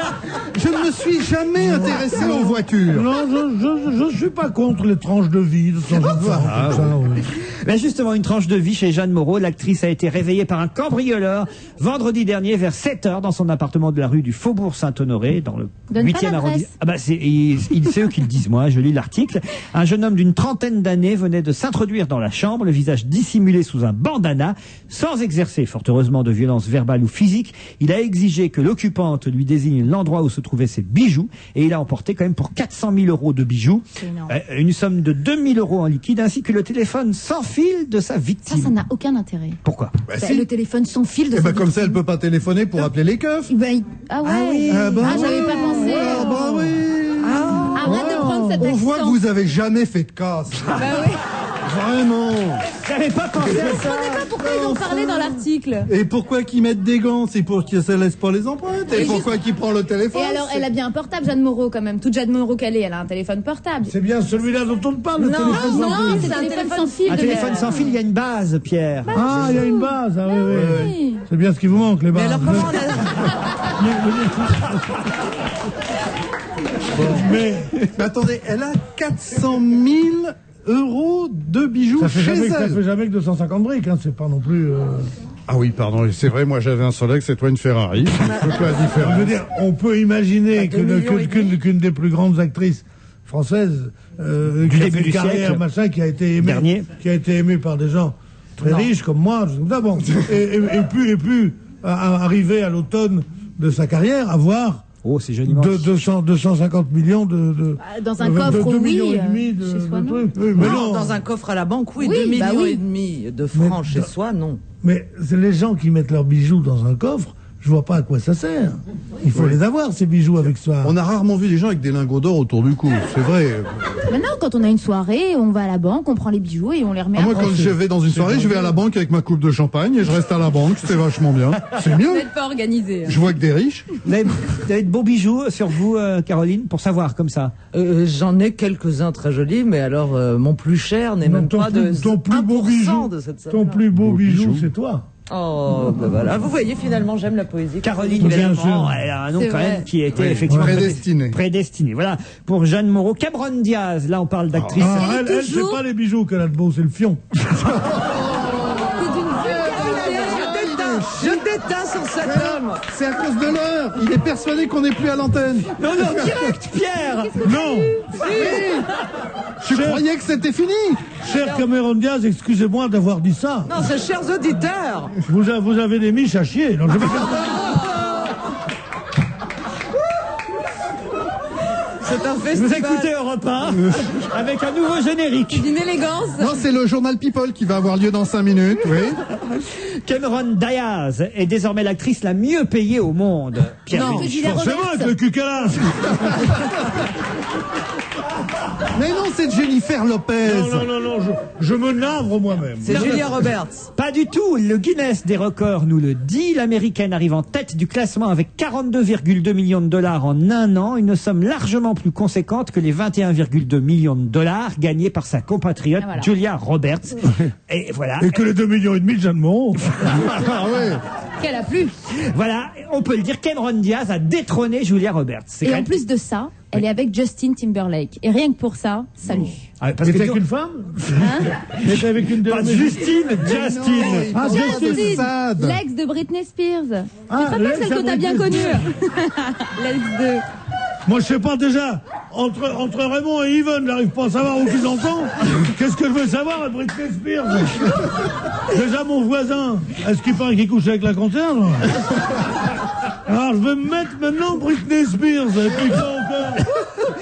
Je ne me suis jamais intéressé aux voitures. Non, je suis pas contre les tranches de vie de temps en temps. Ah, oui. Ben justement, une tranche de vie chez Jeanne Moreau. L'actrice a été réveillée par un cambrioleur vendredi dernier vers 7h dans son appartement de la rue du Faubourg Saint-Honoré, dans le Donne 8e pas arrondissement. l'adresse. Ah bah c'est eux qui le disent, moi, je lis l'article. Un jeune homme d'une trentaine d'années venait de s'introduire dans la chambre, le visage dissimulé sous un bandana, sans exercer, fort heureusement, de violence verbale ou physique. Il a exigé que l'occupante lui désigne l'endroit où se trouvaient ses bijoux, et il a emporté quand même pour 400 000 € de bijoux, une somme de 2 000 € en liquide, ainsi que le téléphone sans fil de sa victime. Ça n'a aucun intérêt. Pourquoi? Si. Le téléphone sans fil de sa Comme ça, victime. elle peut pas téléphoner pour appeler les keufs. Ah ouais. Ah oui. J'avais pas pensé. Ah bah oui. Arrête de prendre cet accent. On voit que vous avez jamais fait de casse. Bah oui. Vraiment. J'avais pas pensé à ça. Je comprenais pas pourquoi ils en parlaient dans l'article. Et pourquoi qu'ils mettent des gants? C'est pour qu'ils ne laissent pas les empreintes. Et pourquoi qu'ils prennent le téléphone? Et alors, elle a bien un portable, Jeanne Moreau, quand même. Toute Jeanne Moreau qu'elle est, elle a un téléphone portable. C'est bien celui-là dont on parle, le Non, téléphone sans non, fil. c'est un téléphone sans fil. Un téléphone sans fil, il y a une base, Pierre. Ah, il y a une base. Ah, oui, oui. C'est bien ce qui vous manque, les bases. Mais alors, comment Mais attendez, elle a 400 000 € de bijoux ça fait chez jamais, elle. ça fait jamais que 250 briques, hein, c'est pas non plus... Ah oui, pardon, c'est vrai, moi j'avais un Solex et toi une Ferrari. C'est un peu la différence. Je veux dire, on peut imaginer qu'une des plus grandes actrices françaises, qui a début fait du une carrière, siècle. machin, qui a été aimée par des gens très riches comme moi, bon, et puis arriver à l'automne de sa carrière avoir c'est joliment. 250 millions de dans un coffre, 2 oui, millions et demi de trucs. Oui, mais non, dans un coffre à la banque, oui, 2 millions et demi de francs chez soi, non. Mais c'est les gens qui mettent leurs bijoux dans un coffre, je vois pas à quoi ça sert. Il faut les avoir, ces bijoux, avec soi. On a rarement vu des gens avec des lingots d'or autour du cou, c'est vrai. Maintenant, quand on a une soirée, on va à la banque, on prend les bijoux et on les remet moi, quand je vais dans une soirée, je vais à la banque avec ma coupe de champagne et je reste à la banque, c'est vachement bien. C'est mieux. Vous n'êtes pas organisé. Je vois que des riches. Vous avez de beaux bijoux sur vous, Caroline, pour savoir comme ça? J'en ai quelques-uns très jolis, mais alors mon plus cher n'est même pas de ton plus beau bijou. Ton plus beau bijou, c'est toi. Oh, ben voilà. Vous voyez, finalement, j'aime la poésie. Caroline, évidemment, elle a un nom quand même qui était effectivement prédestiné. Voilà. Pour Jeanne Moreau, Cameron Diaz, là on parle d'actrice. Elle, c'est pas les bijoux qu'elle a de beau, c'est le fion. Je déteins sur cet homme. C'est à cause de l'heure. Il est persuadé qu'on n'est plus à l'antenne. Non, direct, Pierre. Non. Je croyais que c'était fini. Cher Cameron Diaz, excusez-moi d'avoir dit ça. Non, c'est chers auditeurs. Vous avez des miches à chier. Non, c'est un festival. Vous écoutez Europe 1 avec un nouveau générique. D'une élégance. Non, c'est le journal People qui va avoir lieu dans 5 minutes, oui. Cameron Diaz est désormais l'actrice la mieux payée au monde. Pierre non, forcément avec le cucala. Mais non, c'est Jennifer Lopez. Non, je me navre moi-même. C'est Julia Roberts. Pas du tout. Le Guinness des records nous le dit. L'américaine arrive en tête du classement avec 42,2 millions de dollars en un an. Une somme largement plus conséquente que les 21,2 millions de dollars gagnés par sa compatriote Julia Roberts. Et voilà. Et que les 2,5 millions de Jeanne Moreau. Qu'elle a plu. Voilà, on peut le dire, Cameron Diaz a détrôné Julia Roberts. Et en plus de ça, elle est avec Justin Timberlake. Et rien que pour ça, salut. Parce que avec une femme Elle était avec une pas Justine. Justin, l'ex de Britney Spears. C'est pas celle que t'as bien connue. L'ex de... Moi, je sais pas déjà, entre Raymond et Yvonne, j'arrive pas à savoir où ils entendent. Qu'est-ce que je veux savoir à Britney Spears? Déjà, mon voisin, est-ce qu'il paraît qu'il couche avec la concierge? Alors, je vais me mettre maintenant Britney Spears. Et puis quoi encore?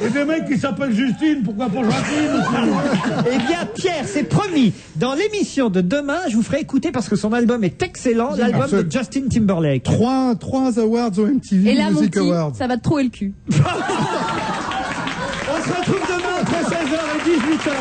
Et des mecs qui s'appellent Justine, pourquoi pas Jacqueline? Eh bien, Pierre, c'est promis. Dans l'émission de demain, je vous ferai écouter parce que son album est excellent, l'album de Justin Timberlake. 3 awards au MTV et là, Music mon petit, Awards. ça va te trouver le cul. On se retrouve demain entre 16h et 18h.